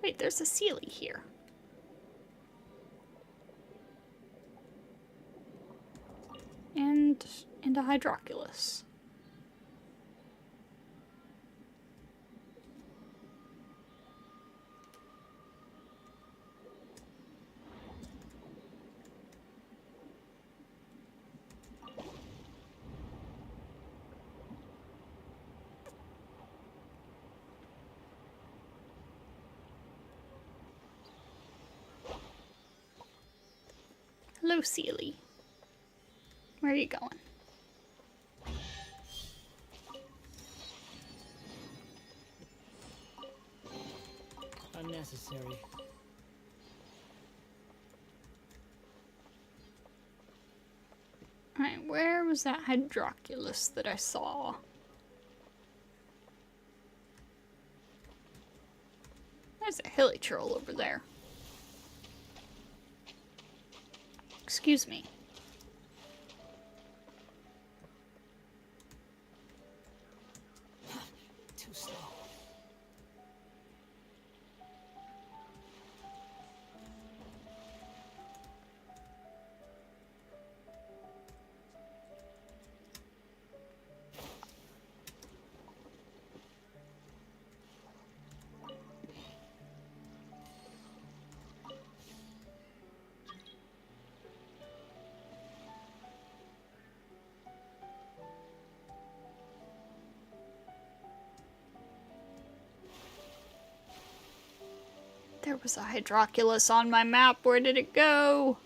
[SPEAKER 1] Wait, there's a Sealy here. And a Hydroculus. Hello, Sealy. Where are you going?
[SPEAKER 2] Unnecessary.
[SPEAKER 1] Alright, where was that Hydroculus that I saw? There's a hilly troll over there. Excuse me.
[SPEAKER 2] Too slow.
[SPEAKER 1] There was a Hydroculus on my map. Where did it go?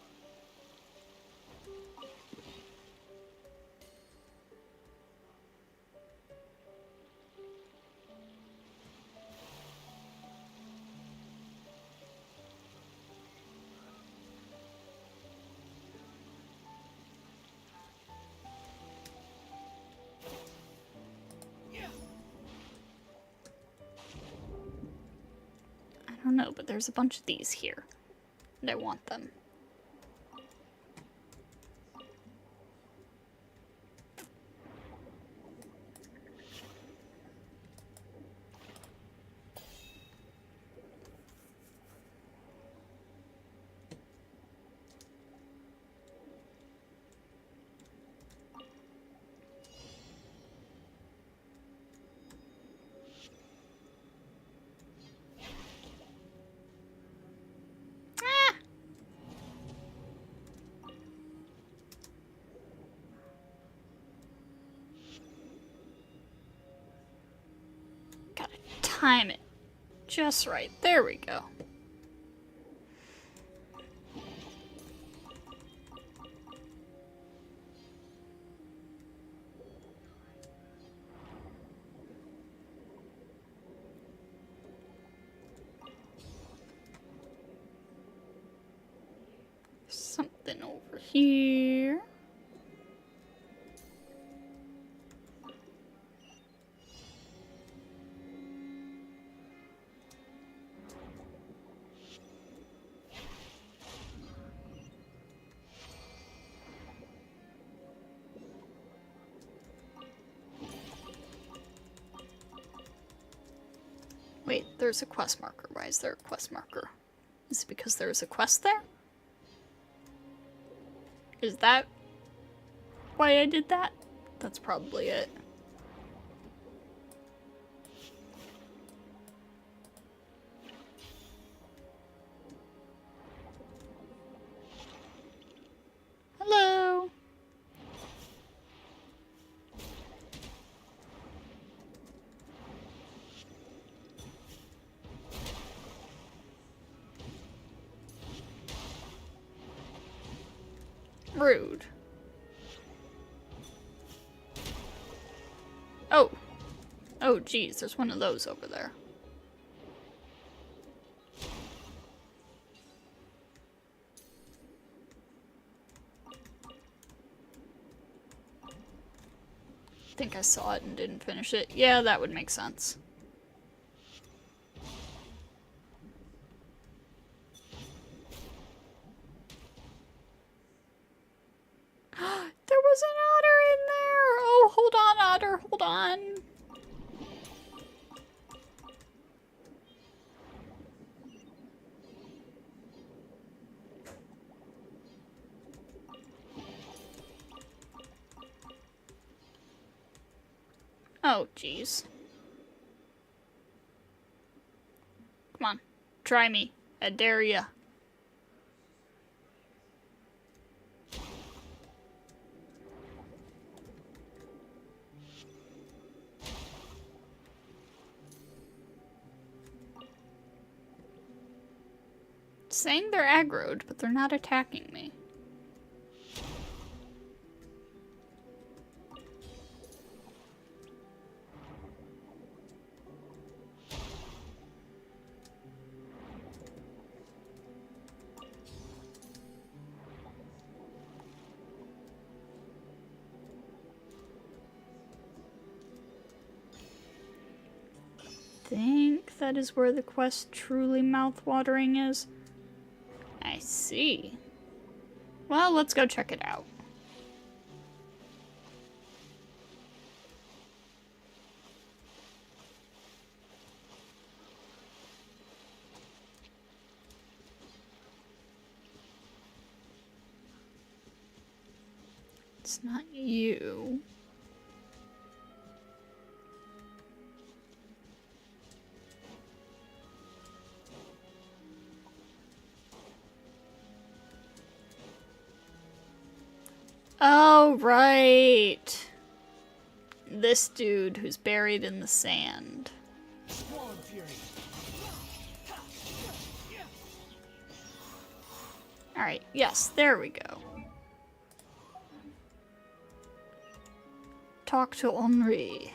[SPEAKER 1] I don't know, but there's a bunch of these here. And I want them. Gotta time it just right. There we go. Something over here. Wait, there's a quest marker. Why is there a quest marker? Is it because there's a quest there? Is that why I did that? That's probably it. Hello. Rude. Oh. Oh, geez, there's one of those over there. think I saw it and didn't finish it. Yeah, that would make sense. There was an otter in there! Oh, hold on, otter, hold on. Oh, jeez. Come on, try me. I dare ya. Saying they're aggroed, but they're not attacking me. Think that is where the quest truly mouth-watering is. I see. Well, let's go check it out. It's not you. Oh, right. This dude who's buried in the sand.
[SPEAKER 2] Swan Fury.
[SPEAKER 1] Alright, yes, there we go. Talk to Henri.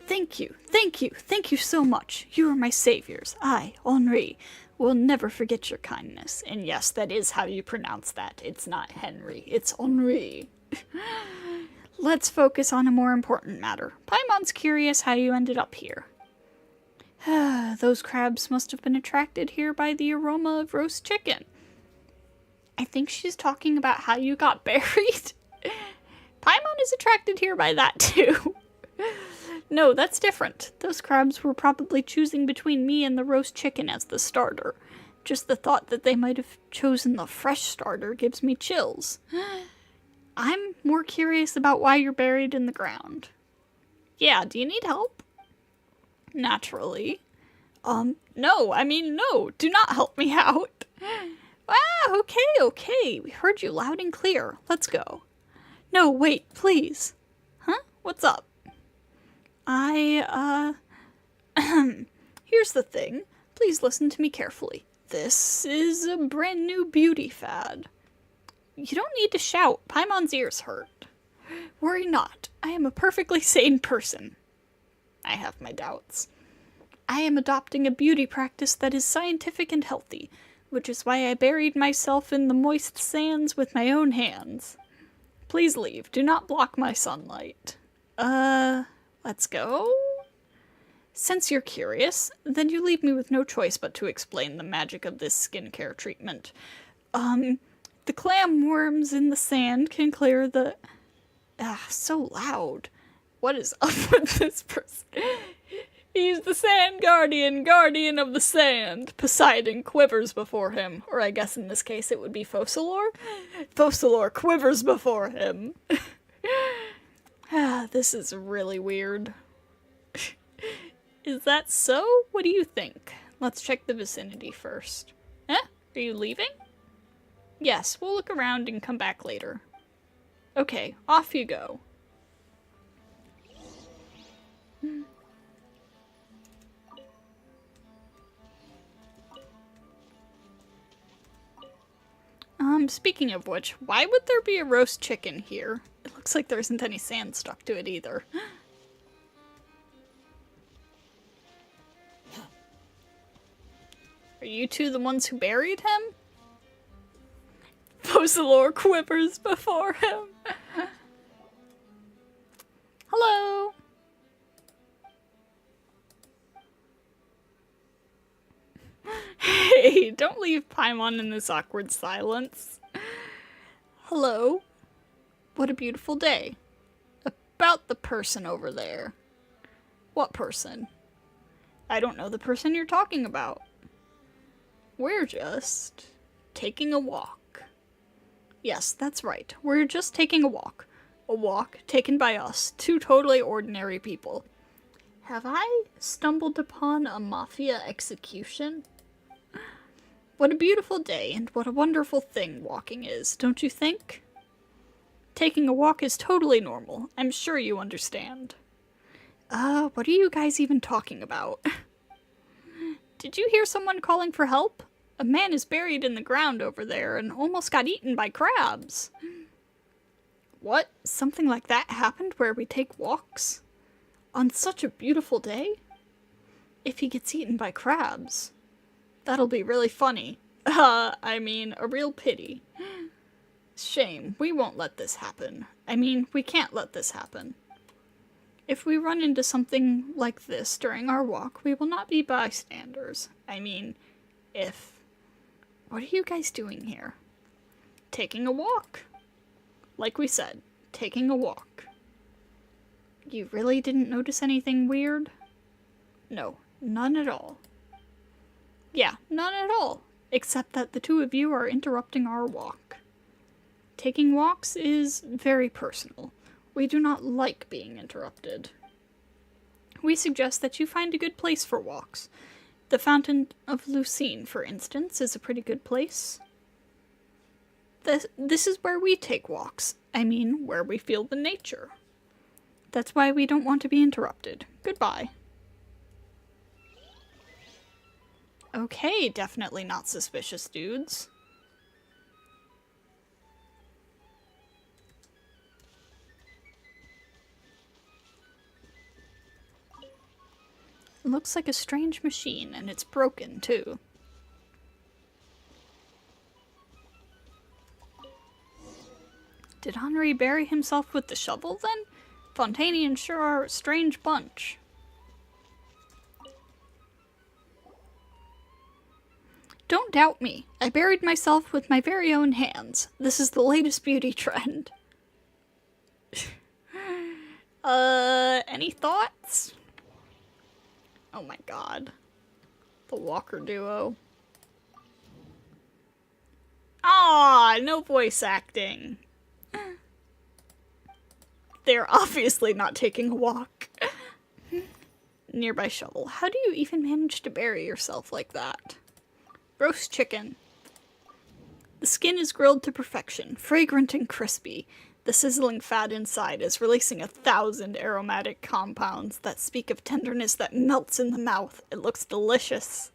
[SPEAKER 1] Thank you, thank you, thank you so much. You are my saviors. I, Henri, will never forget your kindness. And yes, that is how you pronounce that. It's not Henry, it's Henri. Let's focus on a more important matter. Paimon's curious how you ended up here. Those crabs must have been attracted here by the aroma of roast chicken. I think she's talking about how you got buried. Paimon is attracted here by that too. No, that's different. Those crabs were probably choosing between me and the roast chicken as the starter. Just the thought that they might have chosen the fresh starter gives me chills. I'm more curious about why you're buried in the ground. Yeah, do you need help? Naturally. No, I mean, no, do not help me out. Ah, okay, we heard you loud and clear. Let's go. No, wait, please. Huh? What's up? Here's the thing. Please listen to me carefully. This is a brand new beauty fad. You don't need to shout. Paimon's ears hurt. Worry not. I am a perfectly sane person. I have my doubts. I am adopting a beauty practice that is scientific and healthy, which is why I buried myself in the moist sands with my own hands. Please leave. Do not block my sunlight. Let's go? Since you're curious, then you leave me with no choice but to explain the magic of this skincare treatment. The clam worms in the sand can clear the... so loud. What is up with this person? He's the sand guardian, guardian of the sand. Poseidon quivers before him. Or I guess in this case it would be Focalor? Focalor quivers before him. This is really weird. Is that so? What do you think? Let's check the vicinity first. Are you leaving? Yes, we'll look around and come back later. Okay, off you go. Speaking of which, why would there be a roast chicken here? It looks like there isn't any sand stuck to it either. Are you two the ones who buried him? Focalor quivers before him. Hey, don't leave Paimon in this awkward silence. Hello? What a beautiful day. About the person over there. What person? I don't know the person you're talking about. We're just taking a walk. Yes, that's right. We're just taking a walk. A walk taken by us, two totally ordinary people. Have I stumbled upon a mafia execution? What a beautiful day, and what a wonderful thing walking is, don't you think? Taking a walk is totally normal. I'm sure you understand. What are you guys even talking about? Did you hear someone calling for help? A man is buried in the ground over there and almost got eaten by crabs. What? Something like that happened where we take walks? On such a beautiful day? If he gets eaten by crabs, that'll be really funny. I mean, a real pity. Shame, we won't let this happen. I mean, we can't let this happen. If we run into something like this during our walk, we will not be bystanders. I mean, if... What are you guys doing here? Taking a walk. Like we said, taking a walk. You really didn't notice anything weird? No, none at all. Yeah, none at all. Except that the two of you are interrupting our walk. Taking walks is very personal. We do not like being interrupted. We suggest that you find a good place for walks. The Fountain of Lucine, for instance, is a pretty good place. This is where we take walks. I mean, where we feel the nature. That's why we don't want to be interrupted. Goodbye. Okay, definitely not suspicious dudes. It looks like a strange machine, and it's broken, too. Did Henri bury himself with the shovel, then? Fontainians sure are a strange bunch. Don't doubt me. I buried myself with my very own hands. This is the latest beauty trend. Any thoughts? Oh my god. The Walker duo. Ah, no voice acting. They're obviously not taking a walk. Nearby shovel. How do you even manage to bury yourself like that? Roast chicken. The skin is grilled to perfection, fragrant and crispy. The sizzling fat inside is releasing 1,000 aromatic compounds that speak of tenderness that melts in the mouth. It looks delicious.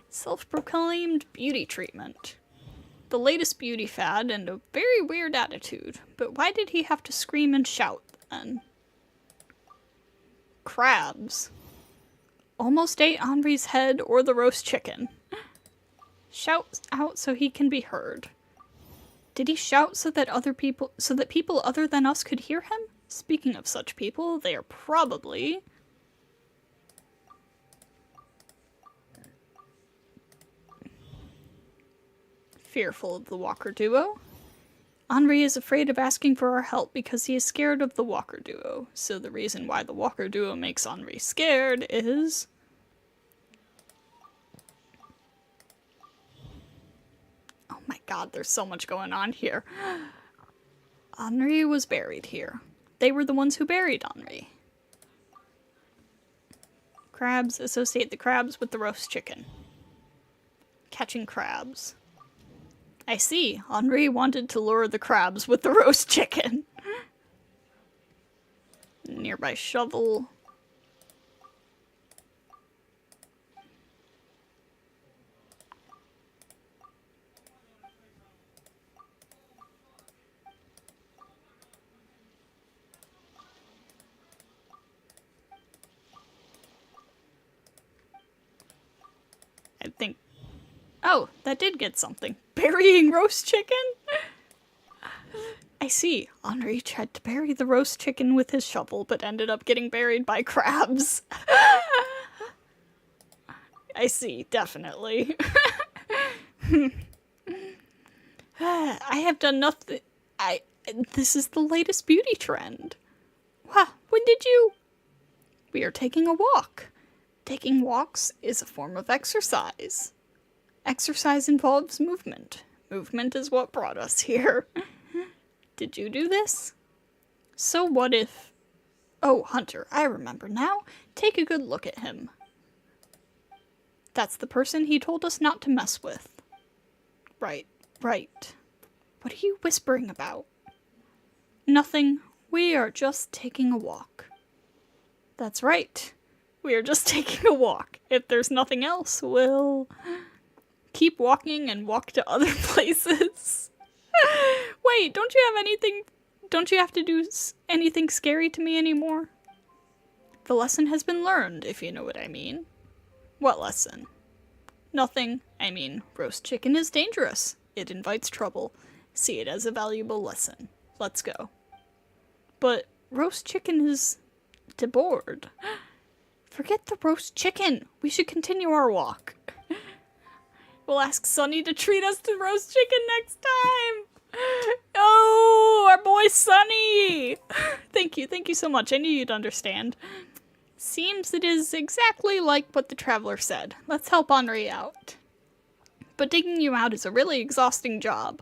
[SPEAKER 1] Self-proclaimed beauty treatment. The latest beauty fad and a very weird attitude. But why did he have to scream and shout then? Crabs. Almost ate Henri's head or the roast chicken. Shout out so he can be heard. Did he shout so that people other than us could hear him? Speaking of such people, they are probably fearful of the Walker duo. Henri is afraid of asking for our help because he is scared of the Walker duo. So the reason why the Walker duo makes Henri scared is... Oh my god, there's so much going on here. Henri was buried here. They were the ones who buried Henri. Crabs associate the crabs with the roast chicken. Catching crabs. I see. Henri wanted to lure the crabs with the roast chicken. Nearby shovel. I think... Oh, that did get something. Burying roast chicken? I see. Henri tried to bury the roast chicken with his shovel, but ended up getting buried by crabs. I see, definitely. I have done nothing. This is the latest beauty trend. Wow, when did you? We are taking a walk. Taking walks is a form of exercise. Exercise involves movement. Movement is what brought us here. Did you do this? So what if... Oh, Hunter, I remember now. Take a good look at him. That's the person he told us not to mess with. Right. What are you whispering about? Nothing. We are just taking a walk. That's right. We are just taking a walk. If there's nothing else, we'll keep walking and walk to other places. Wait, don't you have anything? Don't you have to do anything scary to me anymore? The lesson has been learned, if you know what I mean. What lesson? Nothing. I mean, roast chicken is dangerous. It invites trouble. See it as a valuable lesson. Let's go. But roast chicken is deboard. Forget the roast chicken. We should continue our walk. We'll ask Sunny to treat us to roast chicken next time. Oh, our boy Sunny. Thank you so much. I knew you'd understand. Seems it is exactly like what the traveler said. Let's help Henri out. But digging you out is a really exhausting job.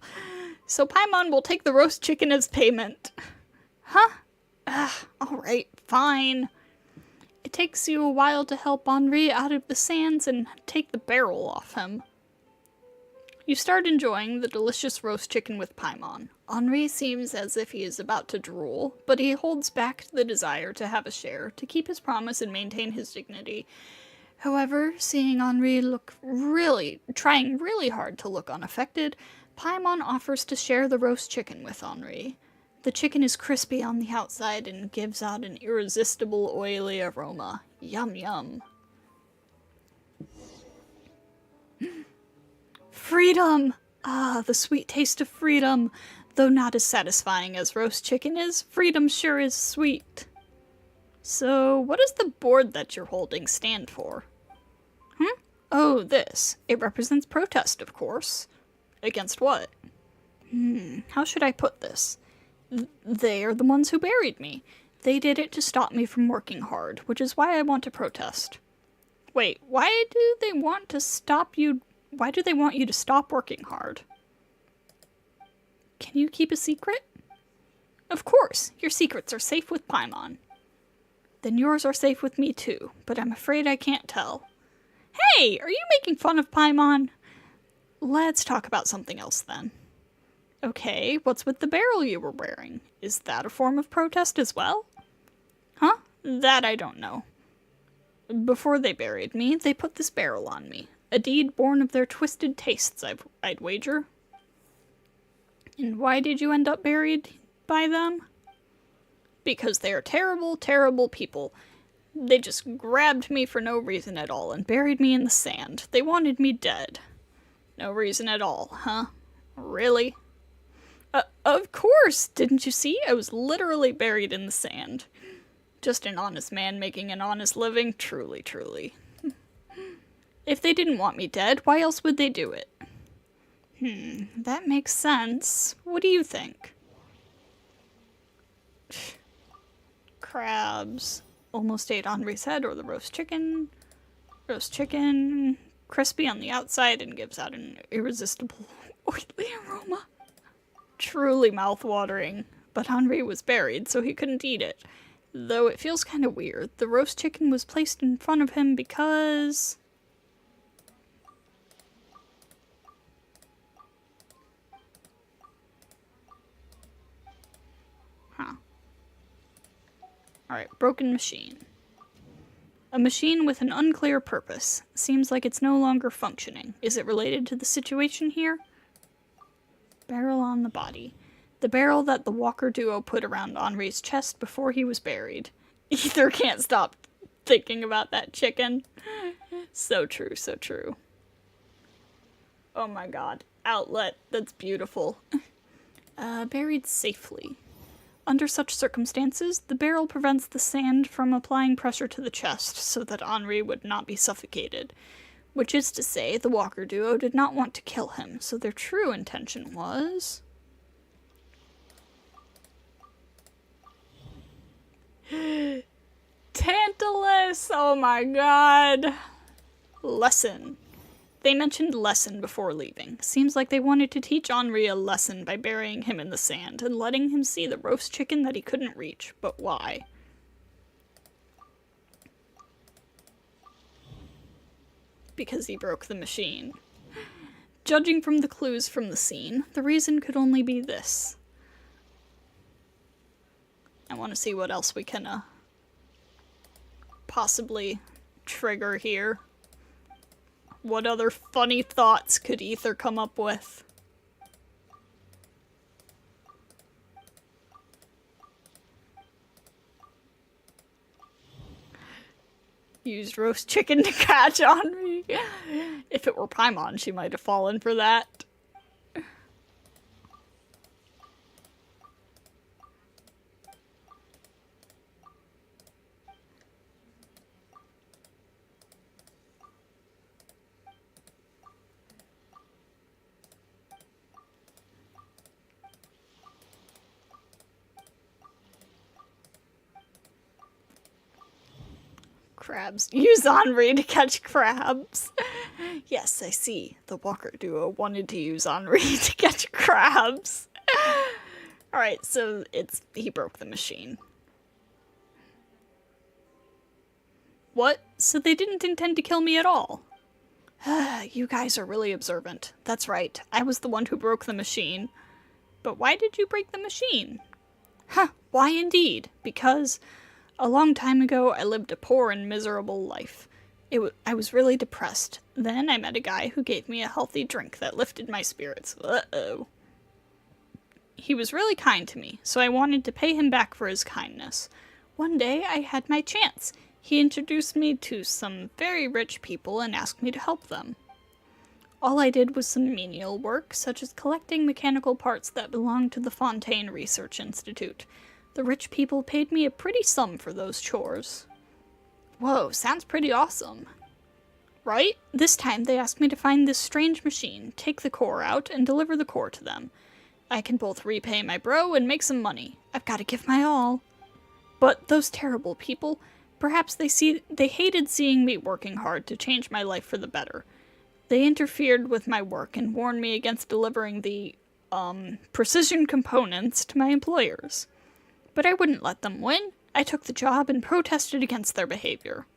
[SPEAKER 1] So Paimon will take the roast chicken as payment. Huh? Alright, fine. It takes you a while to help Henri out of the sands and take the barrel off him. You start enjoying the delicious roast chicken with Paimon. Henri seems as if he is about to drool, but he holds back the desire to have a share, to keep his promise and maintain his dignity. However, seeing Henri trying really hard to look unaffected, Paimon offers to share the roast chicken with Henri. The chicken is crispy on the outside and gives out an irresistible oily aroma. Yum yum. Freedom! Ah, the sweet taste of freedom. Though not as satisfying as roast chicken is, freedom sure is sweet. So, what does the board that you're holding stand for? Oh, this. It represents protest, of course. Against what? How should I put this? They are the ones who buried me. They did it to stop me from working hard, which is why I want to protest. Wait, why do they want to stop you? Why do they want you to stop working hard? Can you keep a secret? Of course, your secrets are safe with Paimon. Then yours are safe with me too, but I'm afraid I can't tell. Hey, are you making fun of Paimon? Let's talk about something else then. Okay, what's with the barrel you were wearing? Is that a form of protest as well? Huh? That I don't know. Before they buried me, they put this barrel on me. A deed born of their twisted tastes, I'd wager. And why did you end up buried by them? Because they are terrible, terrible people. They just grabbed me for no reason at all and buried me in the sand. They wanted me dead. No reason at all, huh? Really? Of course! Didn't you see? I was literally buried in the sand. Just an honest man making an honest living. Truly, truly. If they didn't want me dead, why else would they do it? That makes sense. What do you think? Crabs. Almost ate Henri's head or the roast chicken. Roast chicken. Crispy on the outside and gives out an irresistible oily aroma. Truly mouth-watering. But Henri was buried, so he couldn't eat it. Though it feels kind of weird. The roast chicken was placed in front of him because... Alright, broken machine. A machine with an unclear purpose. Seems like it's no longer functioning. Is it related to the situation here? Barrel on the body. The barrel that the Walker duo put around Henri's chest before he was buried. Ether can't stop thinking about that chicken. So true, so true. Oh my god. Outlet. That's beautiful. Buried safely. Under such circumstances, the barrel prevents the sand from applying pressure to the chest so that Henri would not be suffocated. Which is to say, the Walker duo did not want to kill him, so their true intention was... Tantalus! Oh my god! Lesson. They mentioned lesson before leaving. Seems like they wanted to teach Henri a lesson by burying him in the sand and letting him see the roast chicken that he couldn't reach. But why? Because he broke the machine. Judging from the clues from the scene, the reason could only be this. I want to see what else we can, possibly trigger here. What other funny thoughts could Ether come up with? Used roast chicken to catch Henri. If it were Paimon, she might have fallen for that. Crabs. Use Henri to catch crabs. Yes, I see. The Walker duo wanted to use Henri to catch crabs. Alright, so he broke the machine. What? So they didn't intend to kill me at all? You guys are really observant. That's right. I was the one who broke the machine. But why did you break the machine? Huh, why indeed? Because... a long time ago, I lived a poor and miserable life. I was really depressed. Then I met a guy who gave me a healthy drink that lifted my spirits. Uh-oh. He was really kind to me, so I wanted to pay him back for his kindness. One day, I had my chance. He introduced me to some very rich people and asked me to help them. All I did was some menial work, such as collecting mechanical parts that belonged to the Fontaine Research Institute. The rich people paid me a pretty sum for those chores. Whoa, sounds pretty awesome. Right? This time they asked me to find this strange machine, take the core out, and deliver the core to them. I can both repay my bro and make some money. I've got to give my all. But those terrible people, perhaps they hated seeing me working hard to change my life for the better. They interfered with my work and warned me against delivering the, precision components to my employers. But I wouldn't let them win. I took the job and protested against their behavior.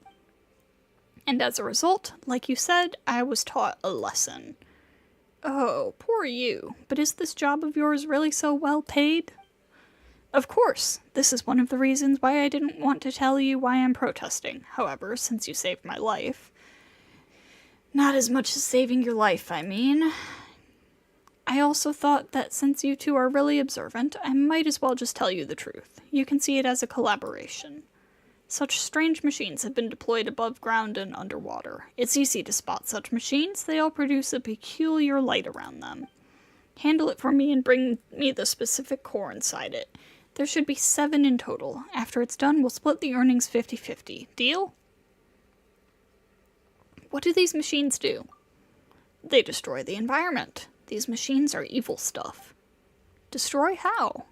[SPEAKER 1] And as a result, like you said, I was taught a lesson. Oh, poor you. But is this job of yours really so well paid? Of course. This is one of the reasons why I didn't want to tell you why I'm protesting. However, since you saved my life... not as much as saving your life, I mean... I also thought that since you two are really observant, I might as well just tell you the truth. You can see it as a collaboration. Such strange machines have been deployed above ground and underwater. It's easy to spot such machines. They all produce a peculiar light around them. Handle it for me and bring me the specific core inside it. There should be 7 in total. After it's done, we'll split the earnings 50-50. Deal? What do these machines do? They destroy the environment. These machines are evil stuff. Destroy how?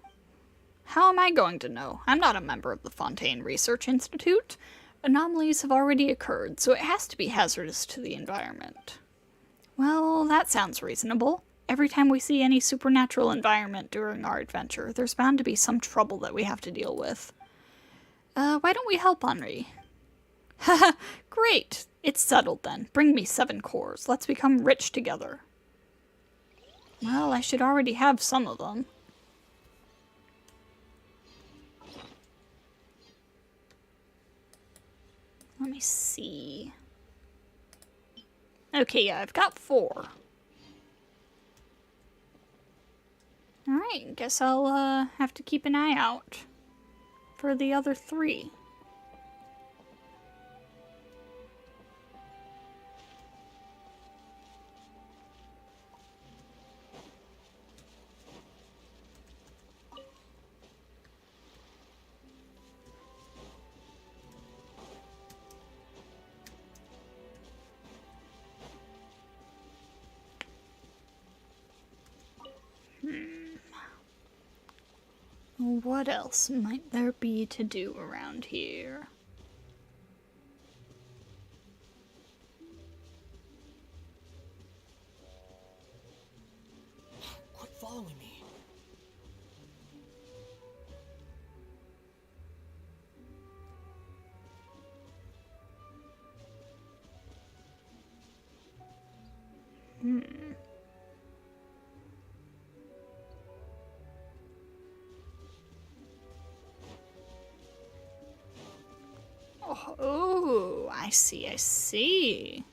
[SPEAKER 1] How am I going to know? I'm not a member of the Fontaine Research Institute. Anomalies have already occurred, so it has to be hazardous to the environment. Well, that sounds reasonable. Every time we see any supernatural environment during our adventure, there's bound to be some trouble that we have to deal with. Why don't we help Henri? Haha, great! It's settled then. Bring me 7 cores. Let's become rich together. Well, I should already have some of them. Let me see. Okay, yeah, I've got 4. Alright, guess I'll have to keep an eye out for the other 3. What else might there be to do around here?
[SPEAKER 2] Quit following me.
[SPEAKER 1] Oh, I see, I see.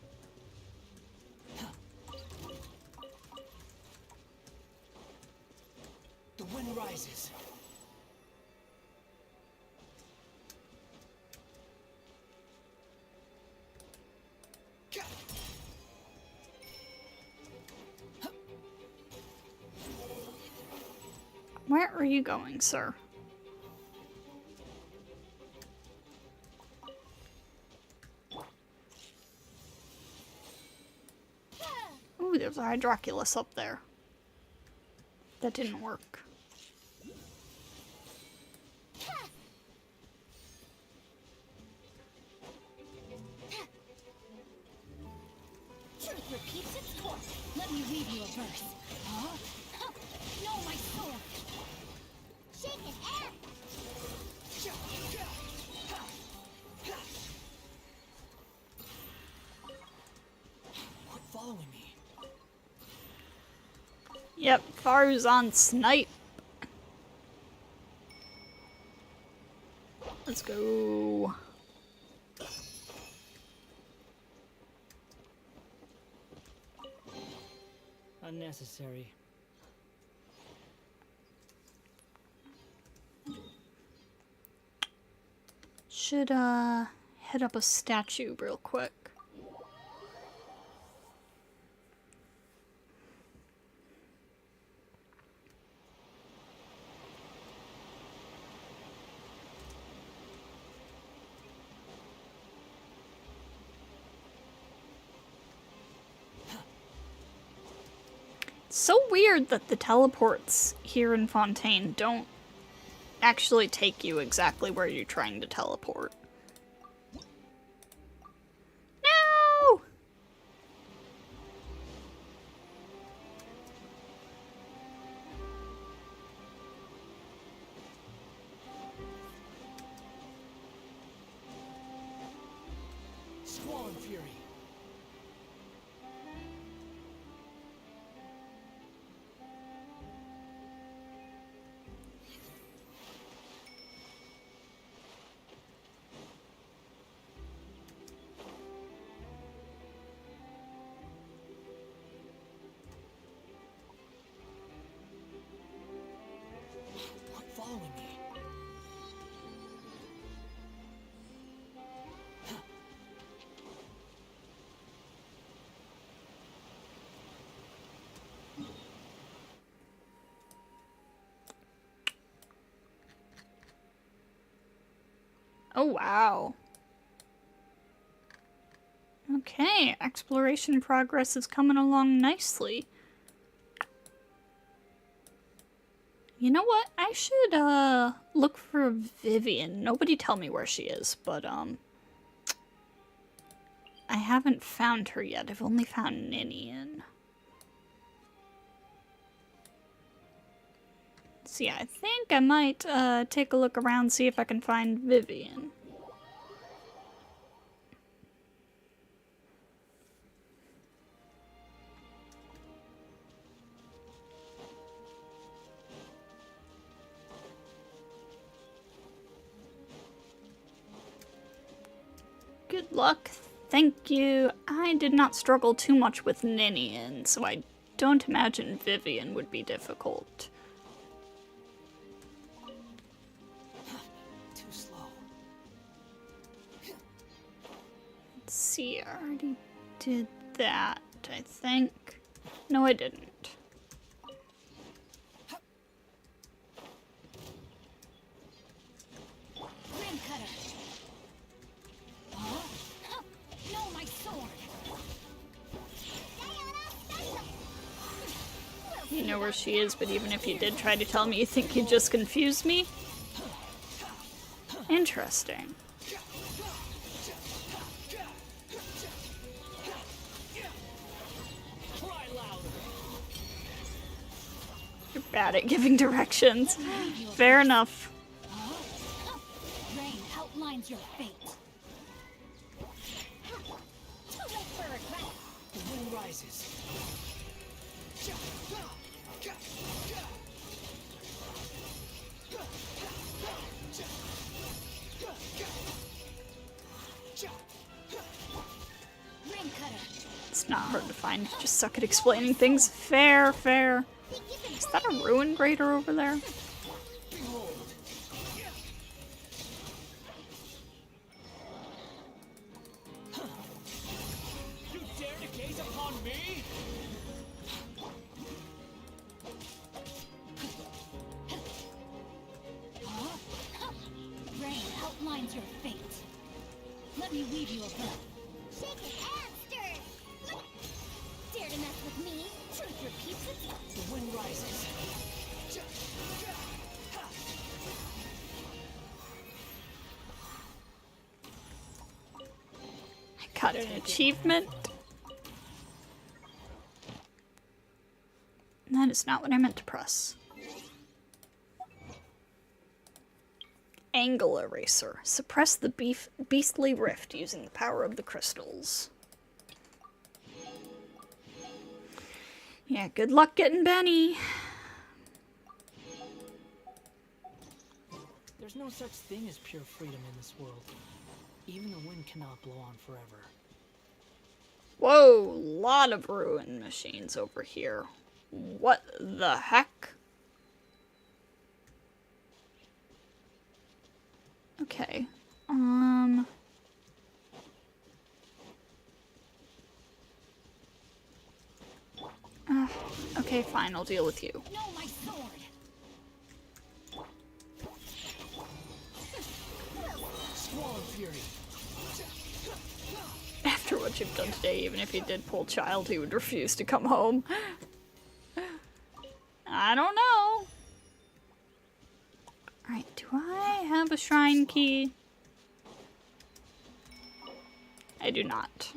[SPEAKER 2] The wind rises.
[SPEAKER 1] Where are you going, sir? Ooh, there's a Hydroculus up there. That didn't work.
[SPEAKER 3] Truth repeats its course. Let me read you a verse. Huh? No, my sword. Shake it, air.
[SPEAKER 2] Quit following me.
[SPEAKER 1] Yep, Faru's on snipe. Let's go.
[SPEAKER 2] Unnecessary.
[SPEAKER 1] Should, head up a statue real quick. So weird that the teleports here in Fontaine don't actually take you exactly where you're trying to teleport. No!
[SPEAKER 2] Squall and fury. Quit following me.
[SPEAKER 1] Oh, wow. Okay, exploration progress is coming along nicely. You know what? I should, look for Vivian. Nobody tell me where she is, but, I haven't found her yet. I've only found Ninian. So yeah, I think I might, take a look around, see if I can find Vivian. Good luck. Thank you. I did not struggle too much with Ninian, so I don't imagine Vivian would be difficult.
[SPEAKER 2] Too slow.
[SPEAKER 1] Let's see, I already did that, I think. No, I didn't.
[SPEAKER 3] Grim cutter. Huh? No, my sword.
[SPEAKER 1] You know where she is, but even if you did try to tell me, you think you just confused me? Interesting.
[SPEAKER 2] Cry louder.
[SPEAKER 1] You're bad at giving directions. Fair enough.
[SPEAKER 3] Rain outlines your fate. Too late for regret.
[SPEAKER 2] The wind rises.
[SPEAKER 3] Rain cutter.
[SPEAKER 1] It's not hard to find. You just suck at explaining things. Fair, fair. Is that a ruin grader over there?
[SPEAKER 2] Behold. You dare to gaze upon me?
[SPEAKER 3] Rain outlines your fate. Let me weave you a bow. Shake it and stir. Dare to mess with me? Truth repeats itself.
[SPEAKER 2] The wind rises.
[SPEAKER 1] I got an achievement. That is not what I meant to press. Angle eraser. Suppress the beastly rift using the power of the crystals. Yeah, good luck getting Benny.
[SPEAKER 2] There's no such thing as pure freedom in this world. Even the wind cannot blow on forever.
[SPEAKER 1] Whoa, lot of ruin machines over here. What the heck? Okay. Okay, fine, I'll deal with you.
[SPEAKER 3] No, my sword.
[SPEAKER 2] Squall and fury.
[SPEAKER 1] After what you've done today, even if he did pull child, he would refuse to come home. I don't know. Alright, do I have a shrine key? I do not.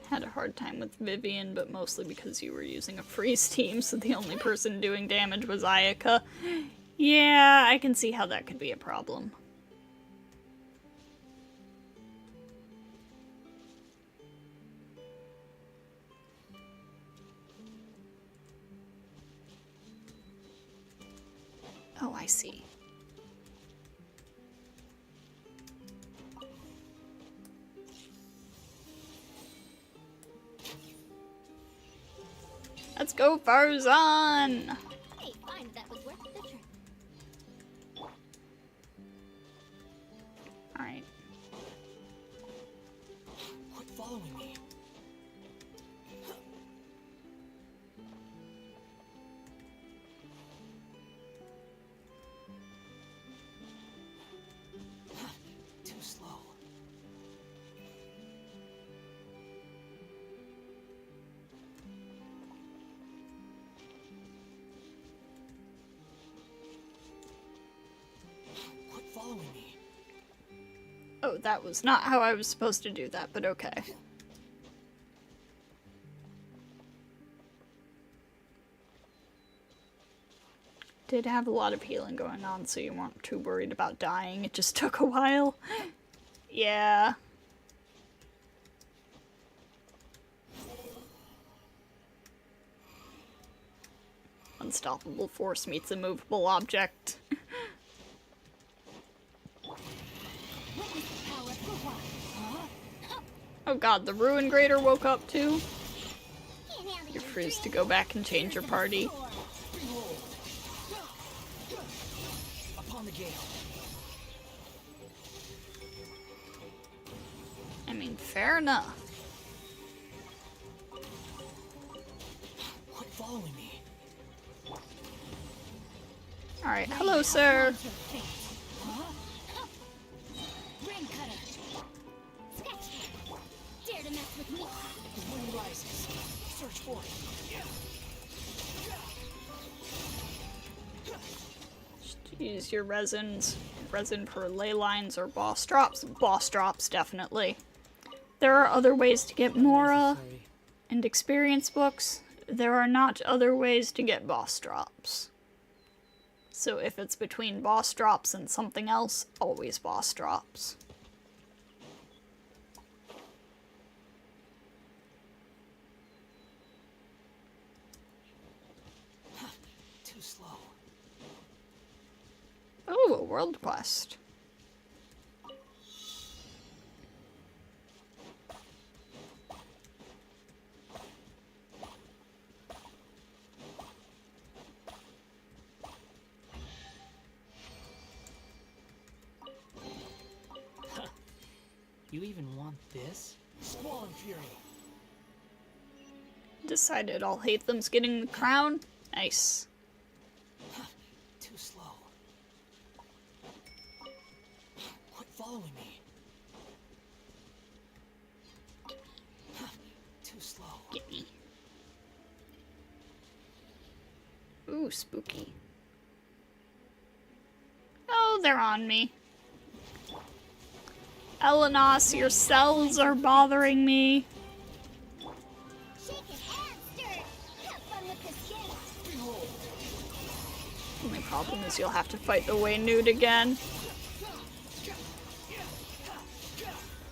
[SPEAKER 1] Had a hard time with Vivian, but mostly because you were using a freeze team, so the only person doing damage was Ayaka. Yeah, I can see how that could be a problem. Oh, I see. Let's go, Farzan!
[SPEAKER 3] Hey, fine, that was worth the trip.
[SPEAKER 1] Alright.
[SPEAKER 2] Quit following me. Too slow. Quit following me.
[SPEAKER 1] Oh, that was not how I was supposed to do that, but okay. Did have a lot of healing going on, so you weren't too worried about dying. It just took a while. Yeah. Unstoppable force meets immovable object.
[SPEAKER 3] Witness the power of Guhua.
[SPEAKER 1] Oh god, the Ruin Grader woke up too?
[SPEAKER 3] Can't have
[SPEAKER 1] You're free to go back and change your party.
[SPEAKER 2] Behold! Upon the gale.
[SPEAKER 1] I mean, fair enough.
[SPEAKER 2] Quit following me.
[SPEAKER 1] Alright, hello, sir.
[SPEAKER 3] Rain cutter. Sketch. Dare to mess with me.
[SPEAKER 2] The wind rises. Search for it.
[SPEAKER 1] Use your resins. Resin for ley lines or boss drops. Boss drops, definitely. There are other ways to get Mora
[SPEAKER 2] Necessary.
[SPEAKER 1] and experience books. There are not other ways to get boss drops. So if it's between boss drops and something else, always boss drops.
[SPEAKER 2] Too slow.
[SPEAKER 1] Oh, a world quest.
[SPEAKER 2] You even want this? Squall and fury.
[SPEAKER 1] Decided all hate them's getting the crown. Nice.
[SPEAKER 2] Too slow. Quit following me. Too slow.
[SPEAKER 1] Gimme. Ooh, spooky. Oh, they're on me. Elenos, your cells are bothering me.
[SPEAKER 3] Shake it and stir. Have fun with this game.
[SPEAKER 2] Behold!
[SPEAKER 1] Only problem is you'll have to fight the way nude again.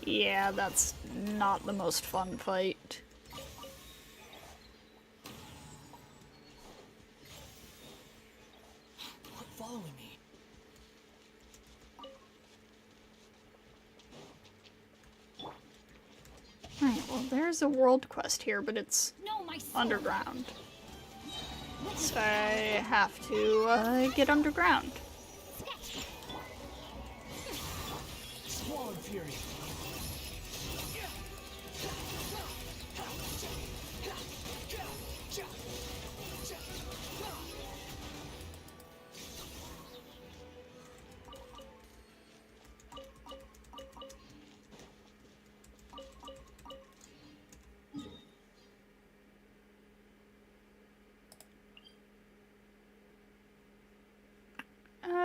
[SPEAKER 1] Yeah, that's not the most fun fight.
[SPEAKER 2] Quit following me.
[SPEAKER 1] Right, well, there's a world quest here, but it's
[SPEAKER 3] No, my sword.
[SPEAKER 1] underground. So I have to get underground.
[SPEAKER 3] Sketch.
[SPEAKER 2] Squall and fury.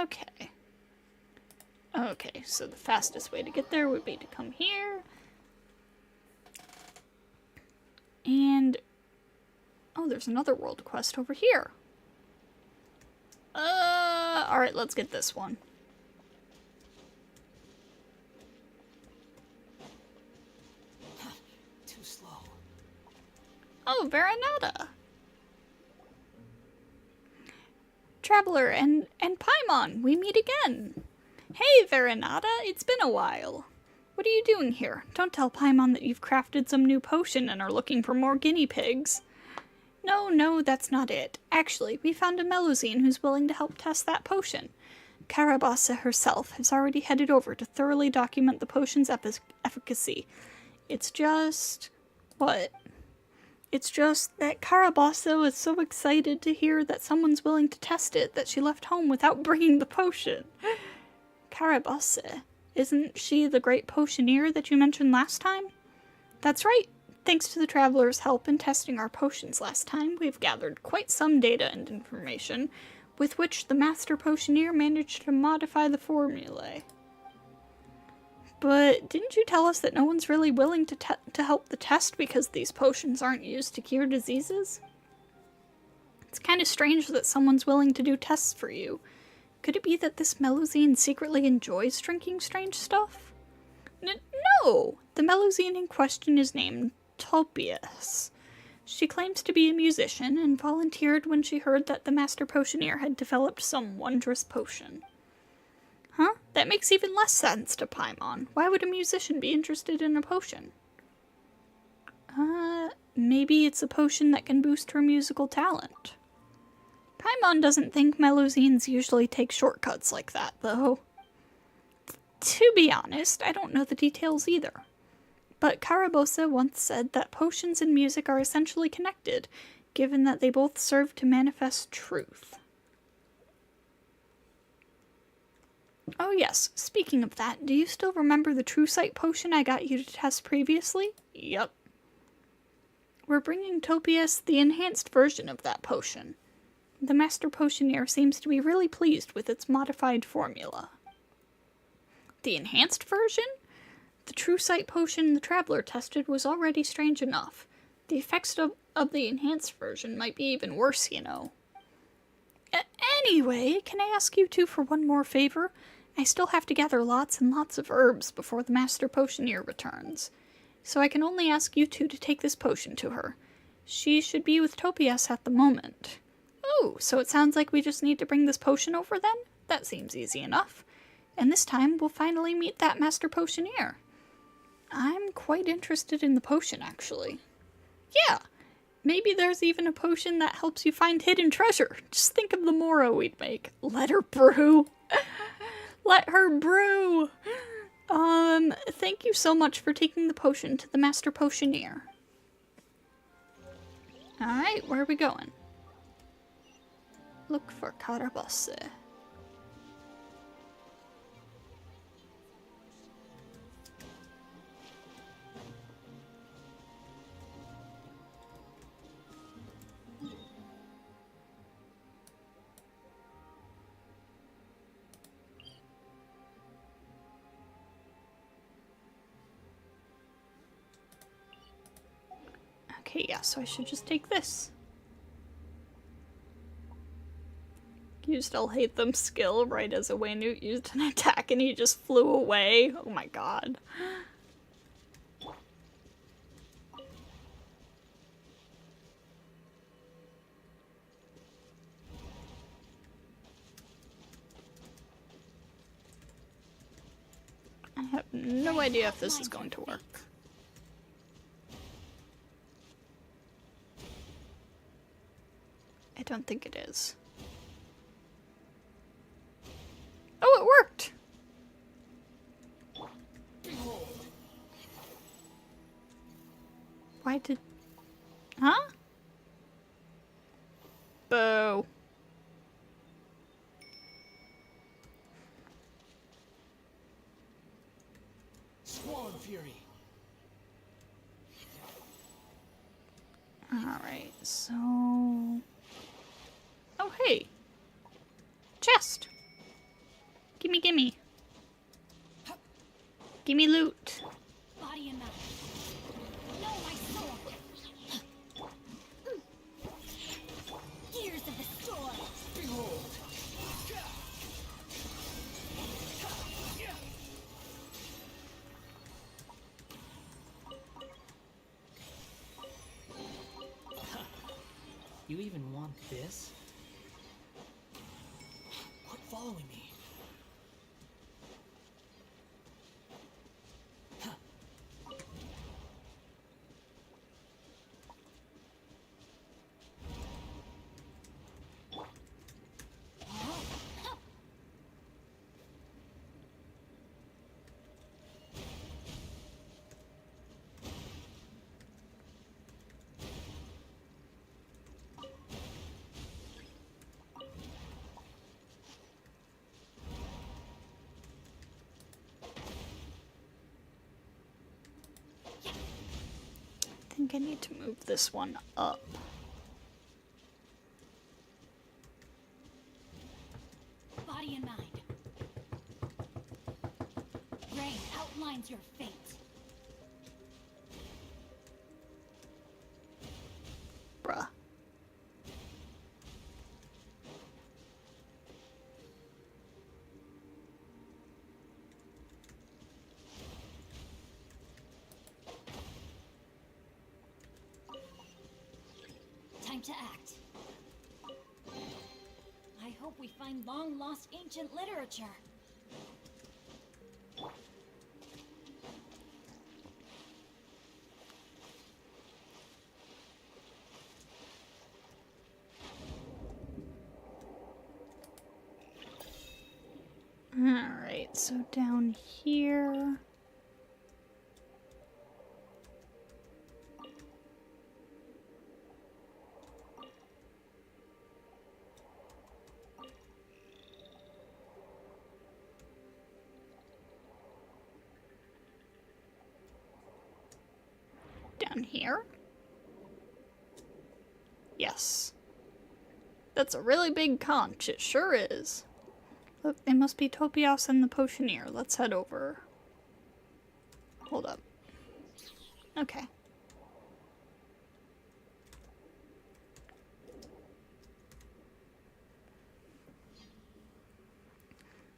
[SPEAKER 1] Okay. Okay, so the fastest way to get there would be to come here. And... oh, there's another world quest over here. Alright, let's get this one.
[SPEAKER 2] Too slow.
[SPEAKER 1] Oh, Veronata! Traveler and Paimon, we meet again! Hey, Veronata, it's been a while. What are you doing here? Don't tell Paimon that you've crafted some new potion and are looking for more guinea pigs. No, that's not it. Actually, we found a Melusine who's willing to help test that potion. Carabassa herself has already headed over to thoroughly document the potion's efficacy. It's just... what? It's just that Carabassa was so excited to hear that someone's willing to test it that she left home without bringing the potion. Carabassa, isn't she the great potioneer that you mentioned last time? That's right. Thanks to the Traveler's help in testing our potions last time, we've gathered quite some data and information, with which the Master Potioneer managed to modify the formulae. But didn't you tell us that no one's really willing to help the test because these potions aren't used to cure diseases? It's kind of strange that someone's willing to do tests for you. Could it be that this Melusine secretly enjoys drinking strange stuff? No! The Melusine in question is named Tulpius. She claims to be a musician and volunteered when she heard that the Master Potioneer had developed some wondrous potion. Huh? That makes even less sense to Paimon. Why would a musician be interested in a potion? Maybe it's a potion that can boost her musical talent. Paimon doesn't think Melusines usually take shortcuts like that, though. To be honest, I don't know the details either. But Carabossa once said that potions and music are essentially connected, given that they both serve to manifest truth. Oh yes, speaking of that, do you still remember the True Sight potion I got you to test previously? Yep. We're bringing Topias the enhanced version of that potion. The Master Potioneer seems to be really pleased with its modified formula. The enhanced version? The True Sight potion the Traveler tested was already strange enough. The effects of the enhanced version might be even worse, you know. Anyway, can I ask you two for one more favor? I still have to gather lots and lots of herbs before the Master Potioneer returns. So I can only ask you two to take this potion to her. She should be with Topias at the moment. Oh, so it sounds like we just need to bring this potion over then? That seems easy enough. And this time we'll finally meet that Master Potioneer. I'm quite interested in the potion, actually. Yeah, maybe there's even a potion that helps you find hidden treasure. Just think of the Moro we'd make. Let her brew. Let her brew. Thank you so much for taking the potion to the Master Potioneer. Alright, where are we going? Look for Carabosse. Okay, yeah, so I should just take this. Used I'll hate them skill right as Ueno used an attack and he just flew away. Oh my god. I have no idea if this is going to work. I don't think it is. Oh, it worked! Why did... Huh? Boo.
[SPEAKER 2] Squall and Fury.
[SPEAKER 1] Alright, so... Oh, hey! Chest! Gimme, gimme. Gimme loot.
[SPEAKER 3] Body and mouth. No, my sword. Gears of the storm.
[SPEAKER 2] Behold. You even want this? Quit following me.
[SPEAKER 1] I think I need to move this one up.
[SPEAKER 3] Body and mind. Rain outlines your fate.
[SPEAKER 1] Bruh.
[SPEAKER 3] Time to act. I hope we find long-lost ancient literature.
[SPEAKER 1] So down here... Down here? Yes. That's a really big conch, it sure is. Look, they must be Topias and the Potioneer. Let's head over. Hold up. Okay.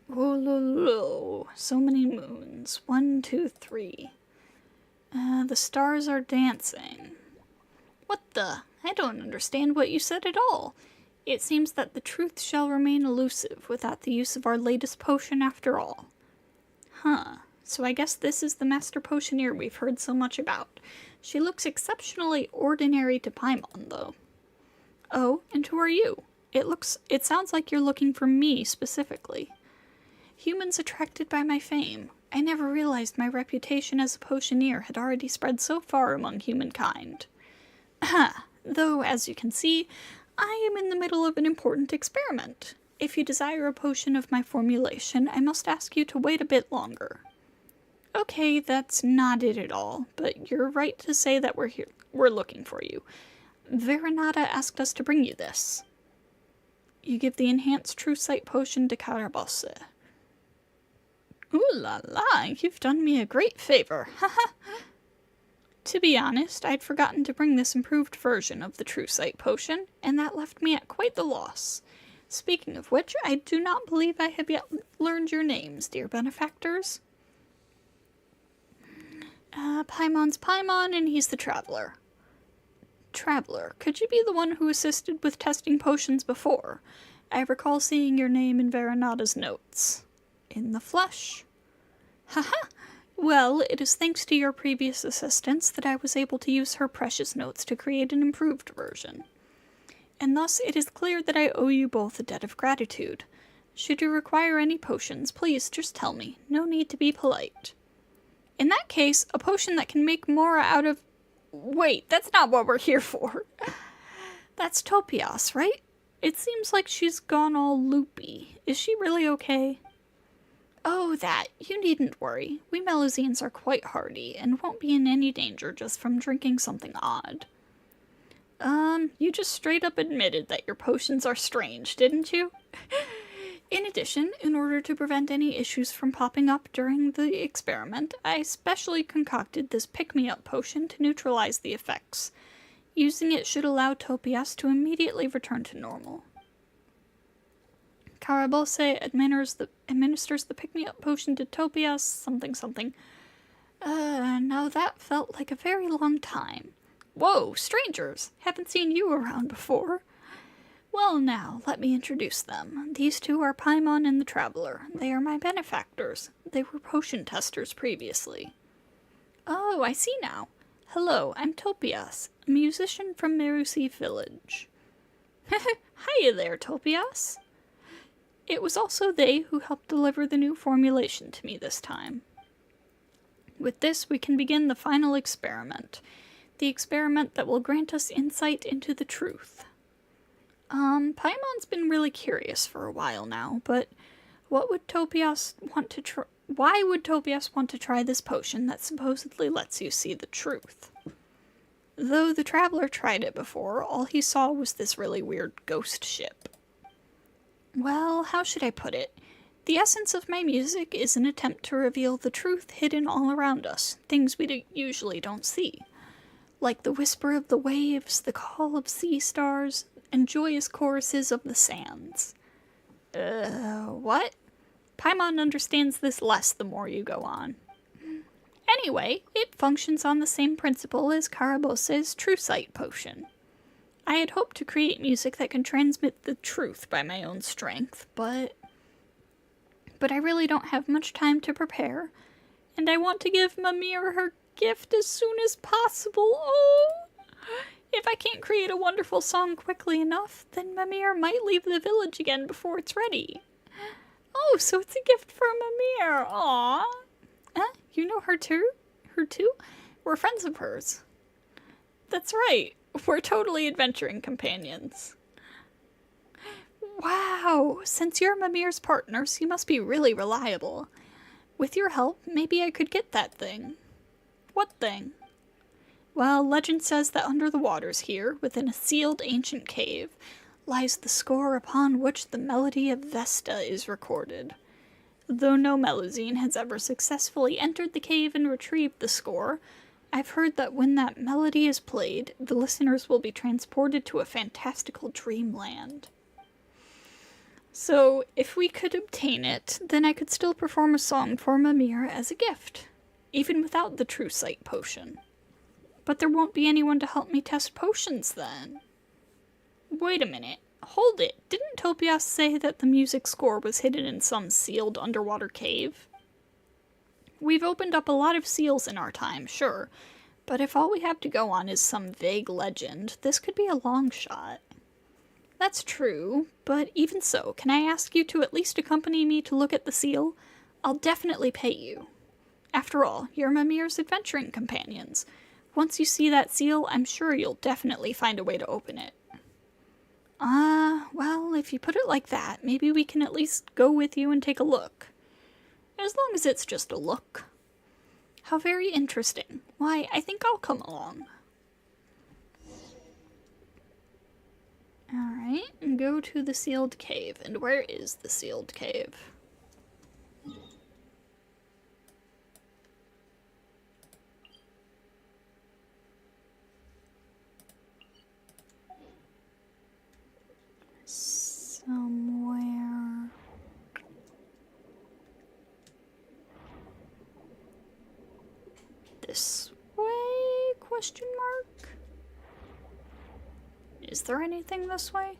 [SPEAKER 1] Oh, lo. So many moons. 1, 2, 3. The stars are dancing. What the? I don't understand what you said at all. It seems that the truth shall remain elusive without the use of our latest potion after all. Huh. So I guess this is the Master Potioneer we've heard so much about. She looks exceptionally ordinary to Paimon, though. Oh, and who are you? It sounds like you're looking for me specifically. Humans attracted by my fame. I never realized my reputation as a potioneer had already spread so far among humankind. Though, as you can see, I am in the middle of an important experiment. If you desire a potion of my formulation, I must ask you to wait a bit longer. Okay, that's not it at all, but you're right to say that we're looking for you. Veronata asked us to bring you this. You give the enhanced true sight potion to Carabosse. Ooh la la, you've done me a great favor, haha. To be honest, I'd forgotten to bring this improved version of the True Sight potion, and that left me at quite the loss. Speaking of which, I do not believe I have yet learned your names, dear benefactors. Paimon's Paimon, and he's the Traveler. Traveler, could you be the one who assisted with testing potions before? I recall seeing your name in Veronata's notes. In the flesh. Haha! Well, it is thanks to your previous assistance that I was able to use her precious notes to create an improved version. And thus it is clear that I owe you both a debt of gratitude. Should you require any potions, please just tell me. No need to be polite. In that case, a potion that can make more out of... Wait, that's not what we're here for. That's Topias, right? It seems like she's gone all loopy. Is she really okay? Oh, that. You needn't worry. We Melusines are quite hardy, and won't be in any danger just from drinking something odd. You just straight up admitted that your potions are strange, didn't you? In addition, in order to prevent any issues from popping up during the experiment, I specially concocted this pick-me-up potion to neutralize the effects. Using it should allow Topias to immediately return to normal. Carabosse administers the pick-me-up potion to Topias, something. Now that felt like a very long time. Whoa, strangers! Haven't seen you around before. Well now, let me introduce them. These two are Paimon and the Traveler. They are my benefactors. They were potion testers previously. Oh, I see now. Hello, I'm Topias, a musician from Merusi Village. Hiya there, Topias. It was also they who helped deliver the new formulation to me this time. With this, we can begin the final experiment. The experiment that will grant us insight into the truth. Paimon's been really curious for a while now, but why would Topias want to try this potion that supposedly lets you see the truth? Though the Traveler tried it before, all he saw was this really weird ghost ship. Well, how should I put it? The essence of my music is an attempt to reveal the truth hidden all around us, things we usually don't see. Like the whisper of the waves, the call of sea stars, and joyous choruses of the sands. What? Paimon understands this less the more you go on. Anyway, it functions on the same principle as Carabosse's True Sight potion. I had hoped to create music that can transmit the truth by my own strength, but I really don't have much time to prepare, and I want to give Mimir her gift as soon as possible. Oh! If I can't create a wonderful song quickly enough, then Mimir might leave the village again before it's ready. Oh, so it's a gift from Amir. Aww. You know her too? Her too? We're friends of hers. That's right. We're totally adventuring companions. Wow, since you're Mimir's partners, you must be really reliable. With your help, maybe I could get that thing. What thing? Well, legend says that under the waters here, within a sealed ancient cave, lies the score upon which the melody of Vesta is recorded. Though no Melusine has ever successfully entered the cave and retrieved the score, I've heard that when that melody is played, the listeners will be transported to a fantastical dreamland. So, if we could obtain it, then I could still perform a song for Mimir as a gift, even without the True Sight potion. But there won't be anyone to help me test potions then. Wait a minute. Hold it. Didn't Topias say that the music score was hidden in some sealed underwater cave? We've opened up a lot of seals in our time, sure, but if all we have to go on is some vague legend, this could be a long shot. That's true, but even so, can I ask you to at least accompany me to look at the seal? I'll definitely pay you. After all, you're Mimir's adventuring companions. Once you see that seal, I'm sure you'll definitely find a way to open it. Well, if you put it like that, maybe we can at least go with you and take a look. As long as it's just a look. How very interesting. Why, I think I'll come along. Alright, and go to the sealed cave. And where is the sealed cave? Somewhere. This way? Question mark? Is there anything this way?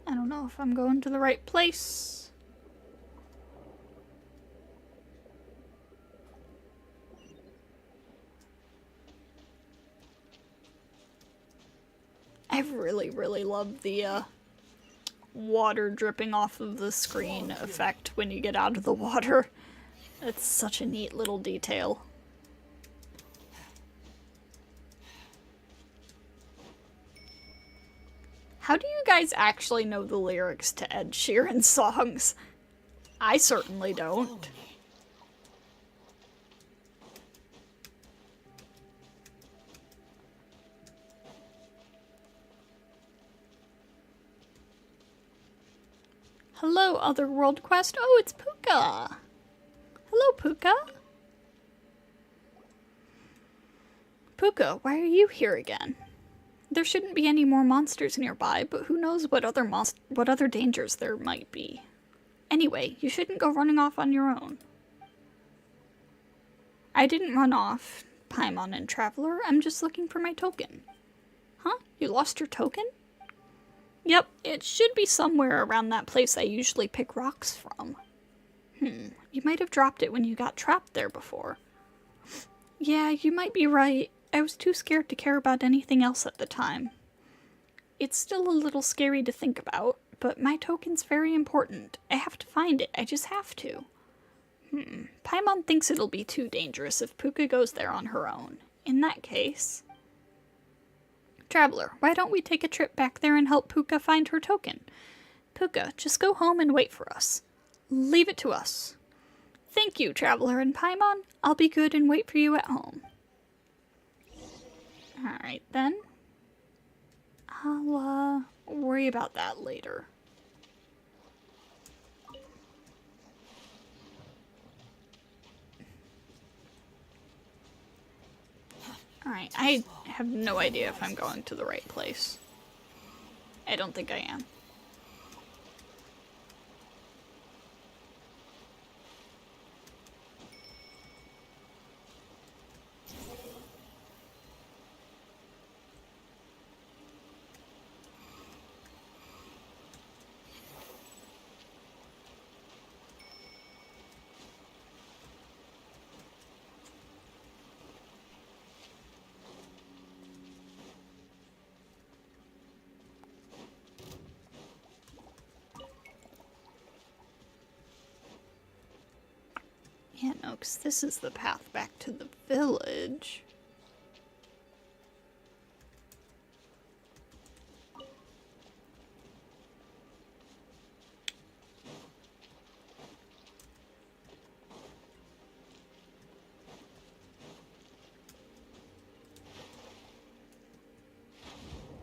[SPEAKER 1] I don't know if I'm going to the right place. I really love the water dripping off of the screen effect when you get out of the water. It's such a neat little detail. How do you guys actually know the lyrics to Ed Sheeran songs? I certainly don't. Hello, Otherworld Quest. Oh, it's Puka. Hello, Puka. Puka, why are you here again? There shouldn't be any more monsters nearby, but who knows what other dangers there might be. Anyway, you shouldn't go running off on your own. I didn't run off, Paimon and Traveler. I'm just looking for my token. Huh? You lost your token? Yep, it should be somewhere around that place I usually pick rocks from. You might have dropped it when you got trapped there before. Yeah, you might be right. I was too scared to care about anything else at the time. It's still a little scary to think about, but my token's very important. I have to find it. I just have to. Paimon thinks it'll be too dangerous if Puka goes there on her own. In that case... Traveler, why don't we take a trip back there and help Puka find her token? Puka, just go home and wait for us. Leave it to us. Thank you, Traveler and Paimon. I'll be good and wait for you at home. Alright then. I'll worry about that later. Alright, I have no idea if I'm going to the right place. I don't think I am. Yeah, no, because this is the path back to the village.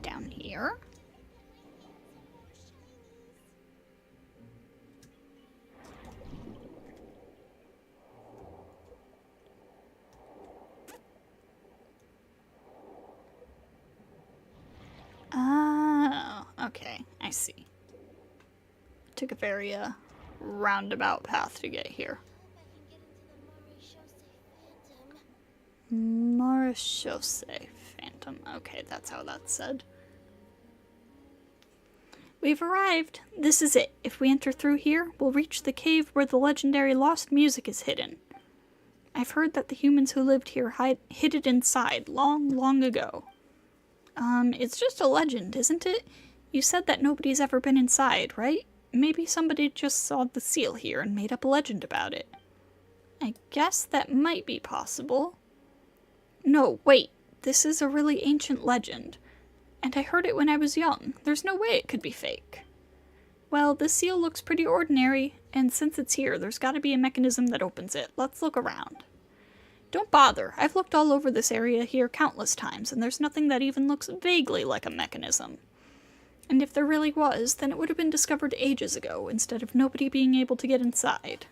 [SPEAKER 1] Down here. Oh, okay, I see. Took a very roundabout path to get here. Marechaussee Phantom. Okay, that's how that's said. We've arrived. This is it. If we enter through here, we'll reach the cave where the legendary lost music is hidden. I've heard that the humans who lived here hid it inside long, long ago. It's just a legend, isn't it? You said that nobody's ever been inside, right? Maybe somebody just saw the seal here and made up a legend about it. I guess that might be possible. No, wait. This is a really ancient legend. And I heard it when I was young. There's no way it could be fake. Well, this seal looks pretty ordinary, and since it's here, there's gotta be a mechanism that opens it. Let's look around. Don't bother. I've looked all over this area here countless times, and there's nothing that even looks vaguely like a mechanism. And if there really was, then it would have been discovered ages ago, instead of nobody being able to get inside.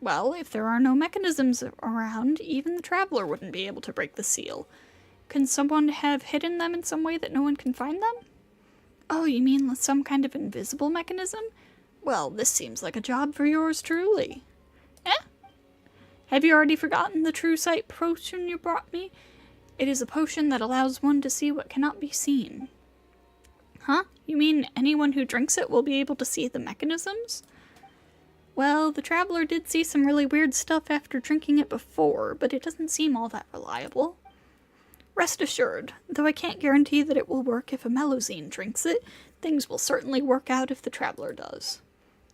[SPEAKER 1] Well, if there are no mechanisms around, even the traveler wouldn't be able to break the seal. Can someone have hidden them in some way that no one can find them? Oh, you mean some kind of invisible mechanism? Well, this seems like a job for yours truly. Eh? Have you already forgotten the true sight potion you brought me? It is a potion that allows one to see what cannot be seen. Huh? You mean anyone who drinks it will be able to see the mechanisms? Well, the traveler did see some really weird stuff after drinking it before, but it doesn't seem all that reliable. Rest assured, though I can't guarantee that it will work if a Melusine drinks it, things will certainly work out if the traveler does.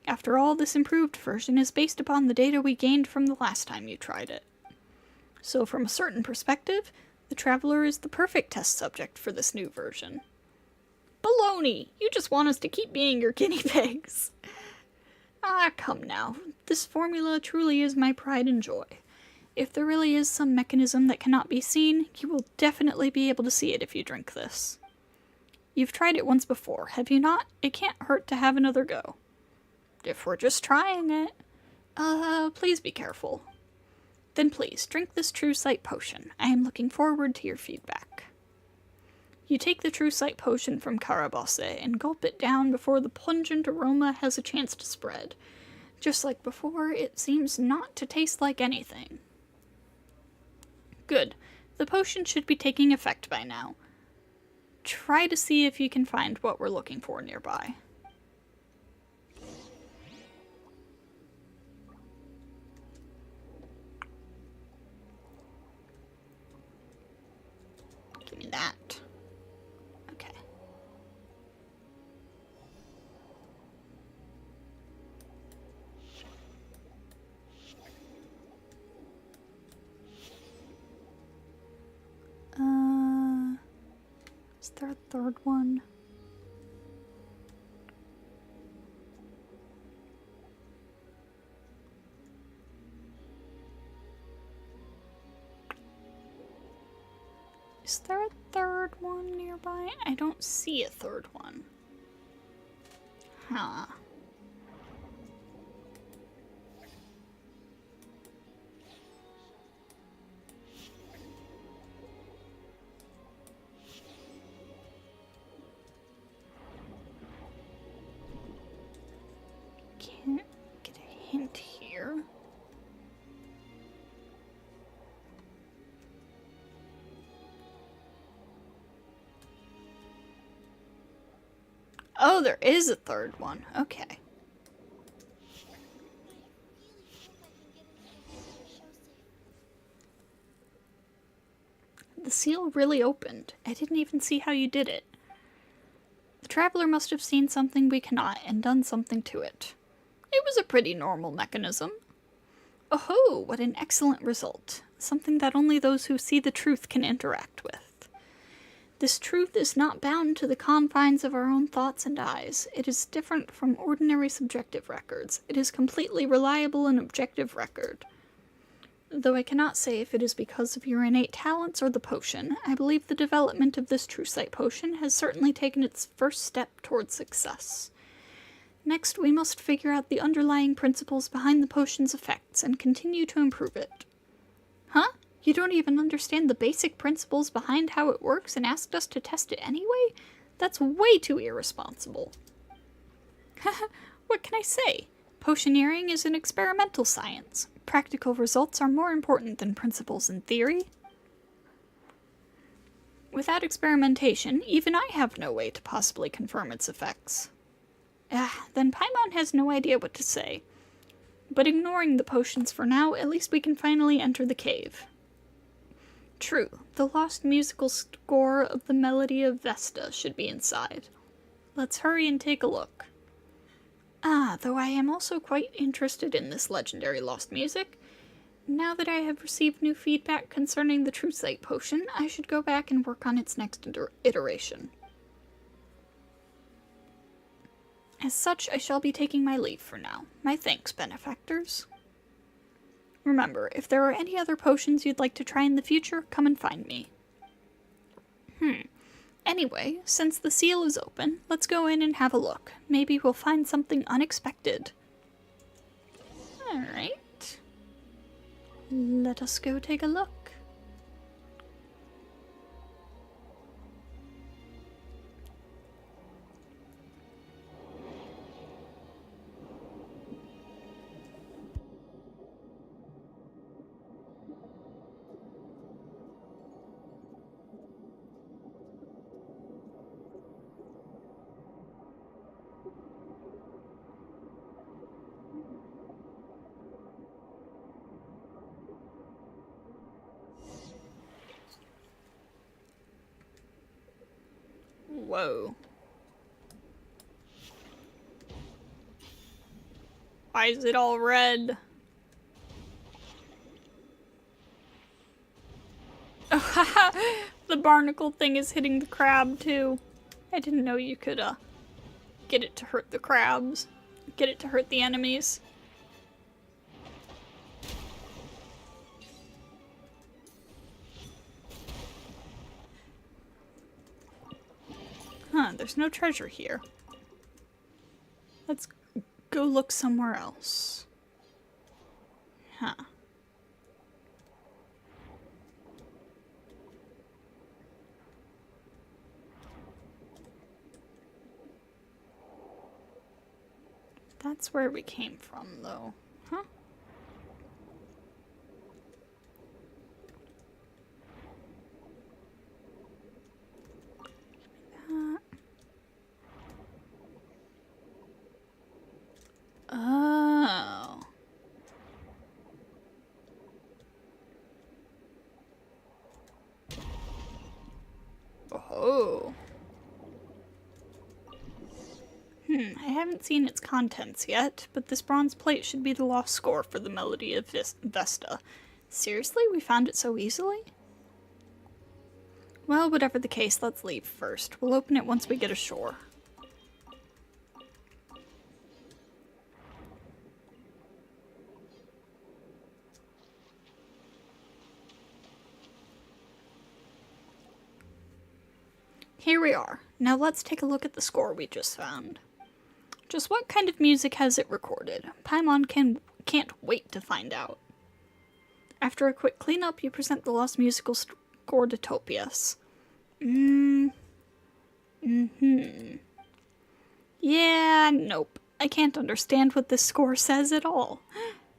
[SPEAKER 1] After all, this improved version is based upon the data we gained from the last time you tried it. So from a certain perspective, the traveler is the perfect test subject for this new version. Baloney! You just want us to keep being your guinea pigs. Ah, come now. This formula truly is my pride and joy. If there really is some mechanism that cannot be seen, you will definitely be able to see it if you drink this. You've tried it once before, have you not? It can't hurt to have another go. If we're just trying it. Please be careful. Then please, drink this True Sight potion. I am looking forward to your feedback. You take the True Sight potion from Carabosse and gulp it down before the pungent aroma has a chance to spread. Just like before, it seems not to taste like anything. Good. The potion should be taking effect by now. Try to see if you can find what we're looking for nearby. Give me that. Okay. Is there a third one? Is there a third one nearby? I don't see a third one. Huh. Can't get a hint here. Oh, there is a third one. Okay. The seal really opened. I didn't even see how you did it. The traveler must have seen something we cannot and done something to it. It was a pretty normal mechanism. Oh, what an excellent result. Something that only those who see the truth can interact with. This truth is not bound to the confines of our own thoughts and eyes. It is different from ordinary subjective records. It is completely reliable and objective record. Though I cannot say if it is because of your innate talents or the potion, I believe the development of this true sight potion has certainly taken its first step towards success. Next, we must figure out the underlying principles behind the potion's effects and continue to improve it. Huh? You don't even understand the basic principles behind how it works and asked us to test it anyway? That's way too irresponsible. What can I say? Potioneering is an experimental science. Practical results are more important than principles in theory. Without experimentation, even I have no way to possibly confirm its effects. Then Paimon has no idea what to say. But ignoring the potions for now, at least we can finally enter the cave. True, the lost musical score of the Melody of Vesta should be inside. Let's hurry and take a look. Though I am also quite interested in this legendary lost music. Now that I have received new feedback concerning the True Sight potion, I should go back and work on its next iteration. As such, I shall be taking my leave for now. My thanks, benefactors. Remember, if there are any other potions you'd like to try in the future, come and find me. Anyway, since the seal is open, let's go in and have a look. Maybe we'll find something unexpected. Alright. Let us go take a look. Whoa. Why is it all red? Oh, haha! The barnacle thing is hitting the crab too. I didn't know you could, get it to hurt the crabs. Get it to hurt the enemies. There's no treasure here. Let's go look somewhere else. That's where we came from, though. Oh. Oh. I haven't seen its contents yet, but this bronze plate should be the lost score for the Melody of Vesta. Seriously? We found it so easily? Well, whatever the case, let's leave first. We'll open it once we get ashore. Here we are. Now let's take a look at the score we just found. Just what kind of music has it recorded? Paimon can't wait to find out. After a quick cleanup, you present the lost musical score to Topias. Yeah, nope. I can't understand what this score says at all.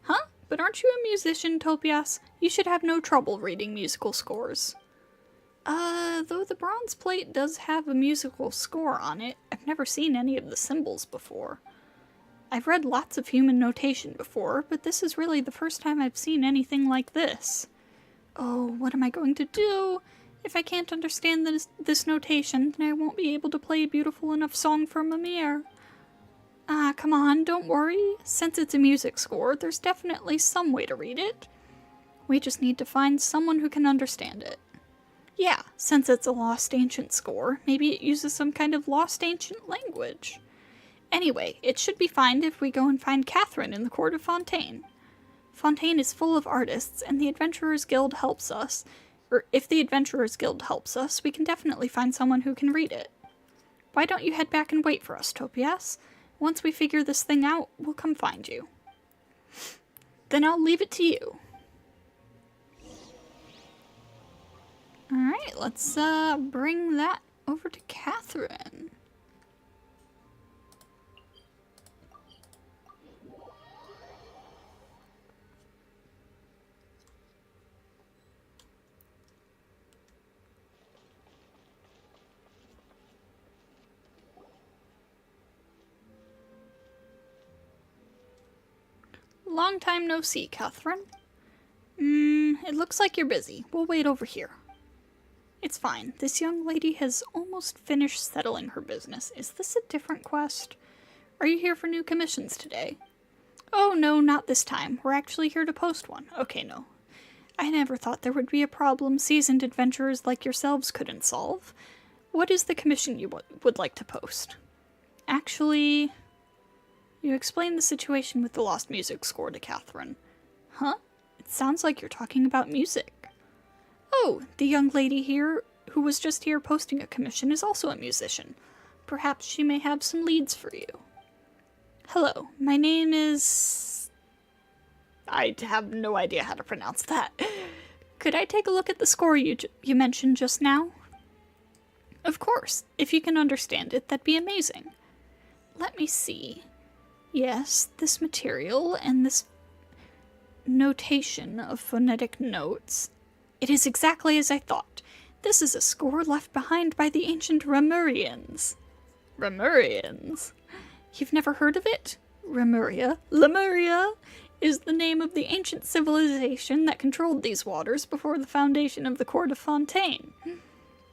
[SPEAKER 1] Huh? But aren't you a musician, Topias? You should have no trouble reading musical scores. Though the bronze plate does have a musical score on it, I've never seen any of the symbols before. I've read lots of human notation before, but this is really the first time I've seen anything like this. Oh, what am I going to do? If I can't understand this notation, then I won't be able to play a beautiful enough song for Mimir. Ah, come on, don't worry. Since it's a music score, there's definitely some way to read it. We just need to find someone who can understand it. Yeah, since it's a lost ancient score, maybe it uses some kind of lost ancient language. Anyway, it should be fine if we go and find Catherine in the court of Fontaine. Fontaine is full of artists, and the Adventurers Guild helps us. Or if the Adventurers Guild helps us, we can definitely find someone who can read it. Why don't you head back and wait for us, Topias? Once we figure this thing out, we'll come find you. Then I'll leave it to you. Alright, let's bring that over to Catherine. Long time no see, Catherine. It looks like you're busy. We'll wait over here. It's fine. This young lady has almost finished settling her business. Is this a different quest? Are you here for new commissions today? Oh, no, not this time. We're actually here to post one. Okay, no. I never thought there would be a problem seasoned adventurers like yourselves couldn't solve. What is the commission you would like to post? Actually, you explained the situation with the lost music score to Catherine. Huh? It sounds like you're talking about music. Oh, the young lady here, who was just here posting a commission, is also a musician. Perhaps she may have some leads for you. Hello, my name is... I have no idea how to pronounce that. Could I take a look at the score you mentioned just now? Of course. If you can understand it, that'd be amazing. Let me see. Yes, this material and this notation of phonetic notes. It is exactly as I thought. This is a score left behind by the ancient Lemurians. Lemurians? You've never heard of it? Lemuria is the name of the ancient civilization that controlled these waters before the foundation of the court of Fontaine.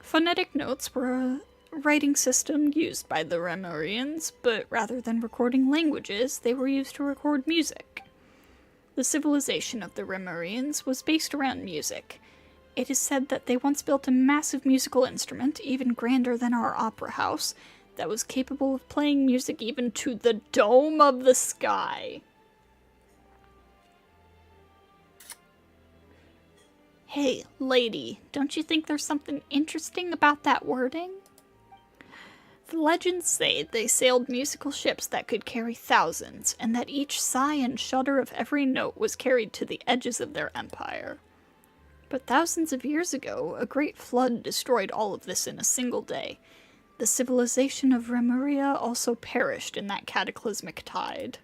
[SPEAKER 1] Phonetic notes were a writing system used by the Lemurians, but rather than recording languages, they were used to record music. The civilization of the Lemurians was based around music. It is said that they once built a massive musical instrument, even grander than our opera house, that was capable of playing music even to the dome of the sky. Hey, lady, don't you think there's something interesting about that wording? The legends say they sailed musical ships that could carry thousands, and that each sigh and shudder of every note was carried to the edges of their empire. But thousands of years ago, a great flood destroyed all of this in a single day. The civilization of Remuria also perished in that cataclysmic tide.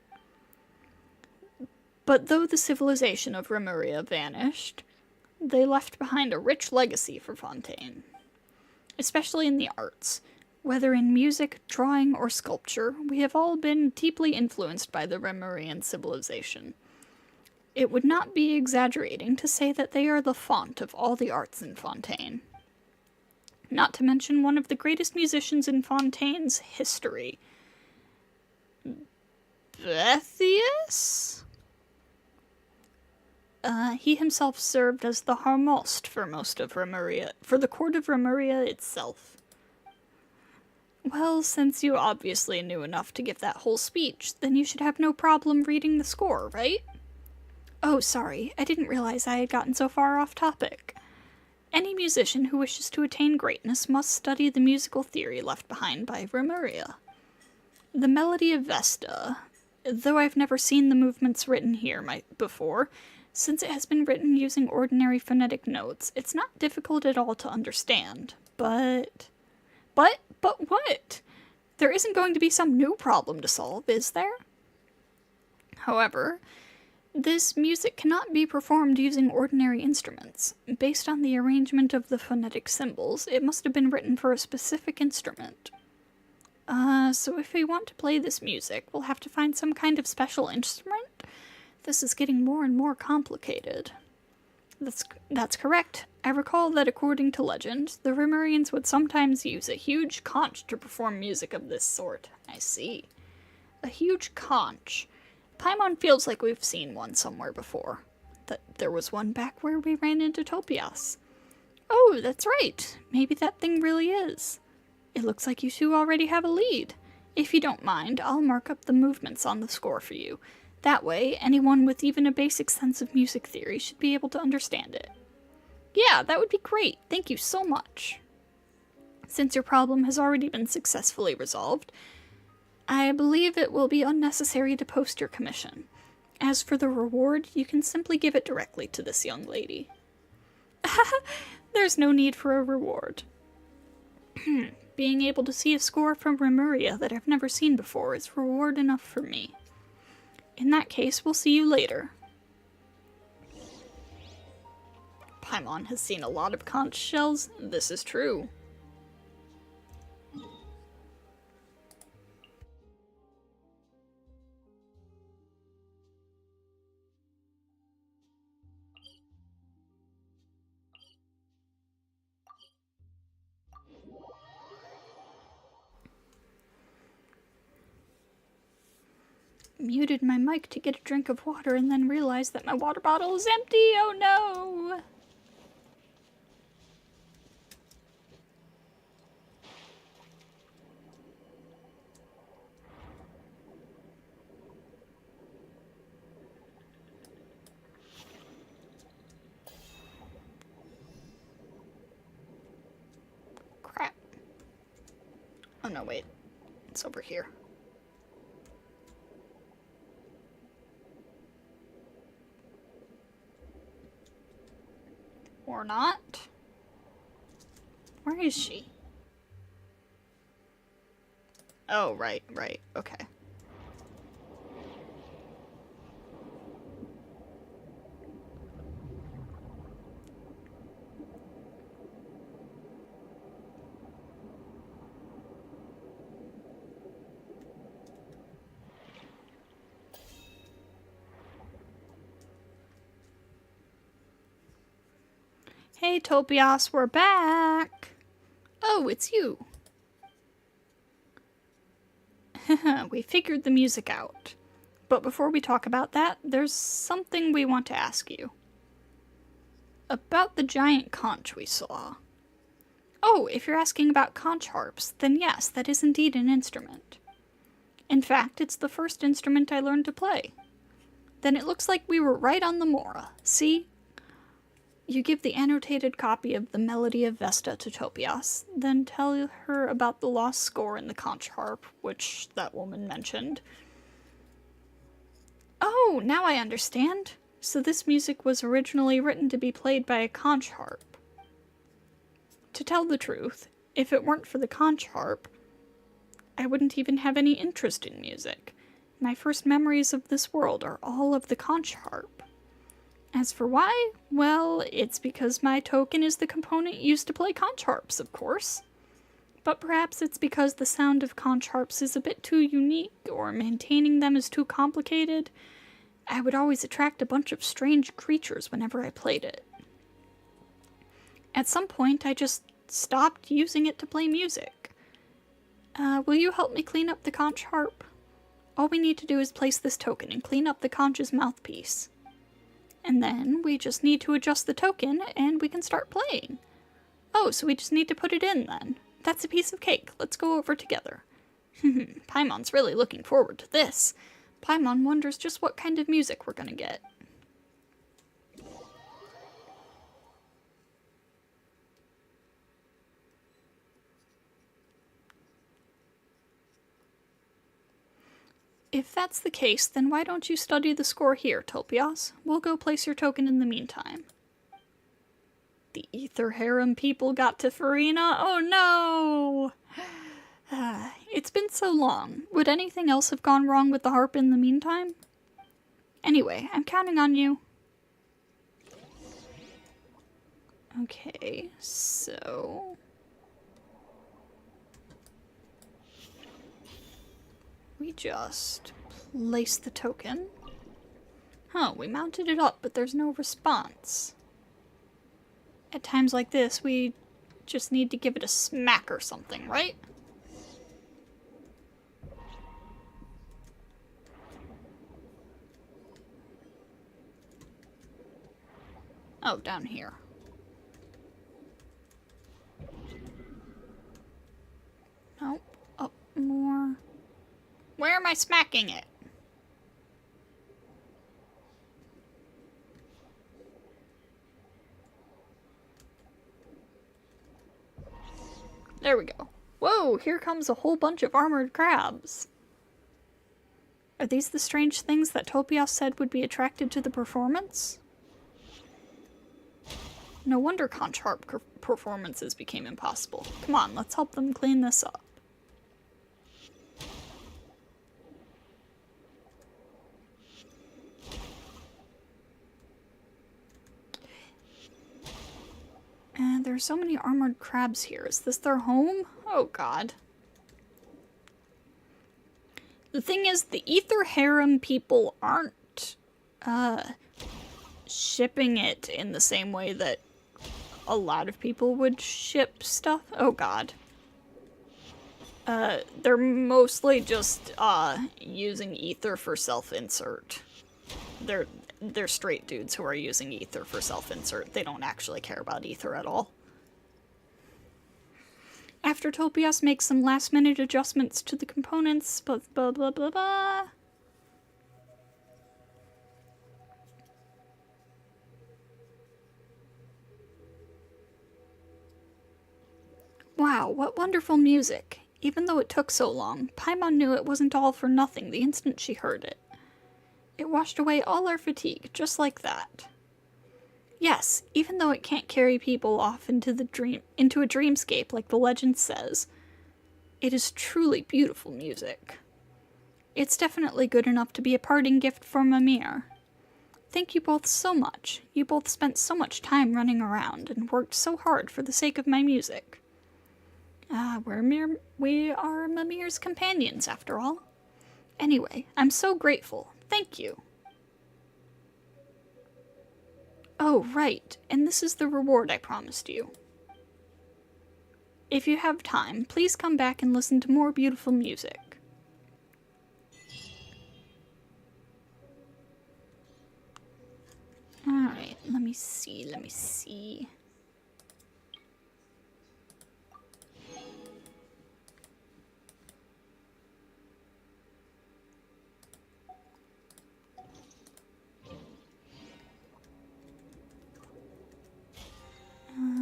[SPEAKER 1] But though the civilization of Remuria vanished, they left behind a rich legacy for Fontaine, especially in the arts. Whether in music, drawing, or sculpture, we have all been deeply influenced by the Remurian civilization. It would not be exaggerating to say that they are the font of all the arts in Fontaine. Not to mention one of the greatest musicians in Fontaine's history. Bethius? He himself served as the Harmost for most of Remuria, for the court of Remuria itself. Well, since you obviously knew enough to give that whole speech, then you should have no problem reading the score, right? Oh, sorry, I didn't realize I had gotten so far off topic. Any musician who wishes to attain greatness must study the musical theory left behind by Remuria. The Melody of Vesta, though I've never seen the movements written here before, since it has been written using ordinary phonetic notes, it's not difficult at all to understand. But what? There isn't going to be some new problem to solve, is there? However, this music cannot be performed using ordinary instruments. Based on the arrangement of the phonetic symbols, it must have been written for a specific instrument. So if we want to play this music, we'll have to find some kind of special instrument? This is getting more and more complicated. That's correct. I recall that according to legend, the Rimurians would sometimes use a huge conch to perform music of this sort. I see. A huge conch. Paimon feels like we've seen one somewhere before. That there was one back where we ran into Topias. Oh, that's right. Maybe that thing really is. It looks like you two already have a lead. If you don't mind, I'll mark up the movements on the score for you. That way, anyone with even a basic sense of music theory should be able to understand it. Yeah, that would be great. Thank you so much. Since your problem has already been successfully resolved, I believe it will be unnecessary to post your commission. As for the reward, you can simply give it directly to this young lady. There's no need for a reward. Being able to see a score from Remuria that I've never seen before is reward enough for me. In that case, we'll see you later. Paimon has seen a lot of conch shells. This is true. Muted my mic to get a drink of water and then realized that my water bottle is empty. Oh no! Crap. Oh no, wait. It's over here. Or not. Where is she? Oh, right, okay. Hey, Topias, we're back! Oh, it's you. We figured the music out. But before we talk about that, there's something we want to ask you. About the giant conch we saw. Oh, if you're asking about conch harps, then yes, that is indeed an instrument. In fact, it's the first instrument I learned to play. Then it looks like we were right on the Mora. See? You give the annotated copy of the Melody of Vesta to Topias, then tell her about the lost score in the conch harp, which that woman mentioned. Oh, now I understand. So this music was originally written to be played by a conch harp. To tell the truth, if it weren't for the conch harp, I wouldn't even have any interest in music. My first memories of this world are all of the conch harp. As for why, well, it's because my token is the component used to play conch harps, of course. But perhaps it's because the sound of conch harps is a bit too unique, or maintaining them is too complicated. I would always attract a bunch of strange creatures whenever I played it. At some point, I just stopped using it to play music. Will you help me clean up the conch harp? All we need to do is place this token and clean up the conch's mouthpiece. And then we just need to adjust the token and we can start playing. Oh, so we just need to put it in then. That's a piece of cake. Let's go over together. Paimon's really looking forward to this. Paimon wonders just what kind of music we're gonna get. If that's the case, then why don't you study the score here, Topias? We'll go place your token in the meantime. The Ether Harem people got to Farina? Oh no! It's been so long. Would anything else have gone wrong with the harp in the meantime? Anyway, I'm counting on you. Okay, so... we just place the token. Huh, we mounted it up, but there's no response. At times like this, we just need to give it a smack or something, right? Oh, down here. Nope. Up more. Where am I smacking it? There we go. Whoa, here comes a whole bunch of armored crabs. Are these the strange things that Topias said would be attracted to the performance? No wonder conch harp performances became impossible. Come on, let's help them clean this up. And there are so many armored crabs here. Is this their home? Oh god. The thing is, the Ether Harem people aren't, shipping it in the same way that a lot of people would ship stuff. Oh god. They're mostly just, using Ether for self-insert. They're straight dudes who are using Ether for self-insert. They don't actually care about Ether at all. After Topias makes some last-minute adjustments to the components, blah blah blah blah blah. Wow, what wonderful music. Even though it took so long, Paimon knew it wasn't all for nothing the instant she heard it. It washed away all our fatigue, just like that. Yes, even though it can't carry people off into a dreamscape like the legend says, it is truly beautiful music. It's definitely good enough to be a parting gift from Mimir. Thank you both so much. You both spent so much time running around and worked so hard for the sake of my music. We are Mimir's companions, after all. Anyway, I'm so grateful. Thank you. Oh, right, and this is the reward I promised you. If you have time, please come back and listen to more beautiful music. Alright, let me see.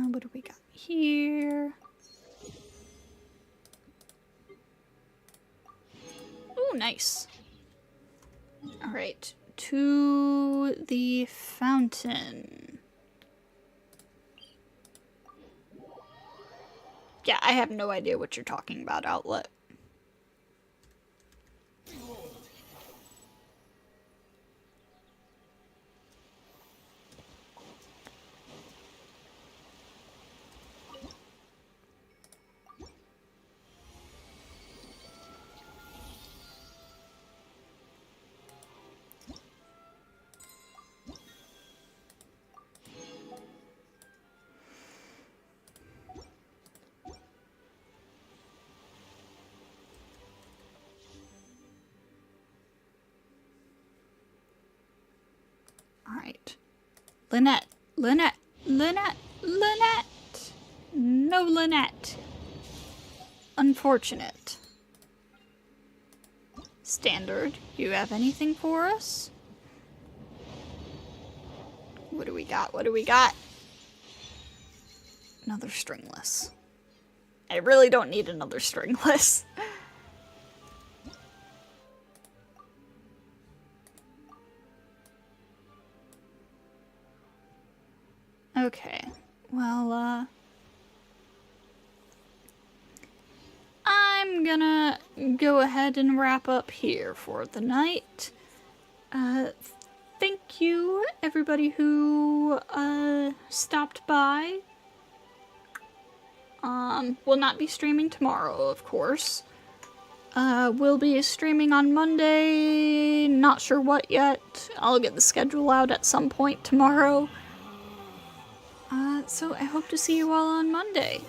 [SPEAKER 1] What do we got here? Oh, nice. Alright, to the fountain. Yeah, I have no idea what you're talking about, Outlet. Alright. Lynette. No Lynette. Unfortunate. Standard, you have anything for us? What do we got? Another stringless. I really don't need another stringless. Okay, well, I'm gonna go ahead and wrap up here for the night. Thank you, everybody who, stopped by. Will not be streaming tomorrow, of course. We'll be streaming on Monday, not sure what yet. I'll get the schedule out at some point tomorrow. So I hope to see you all on Monday.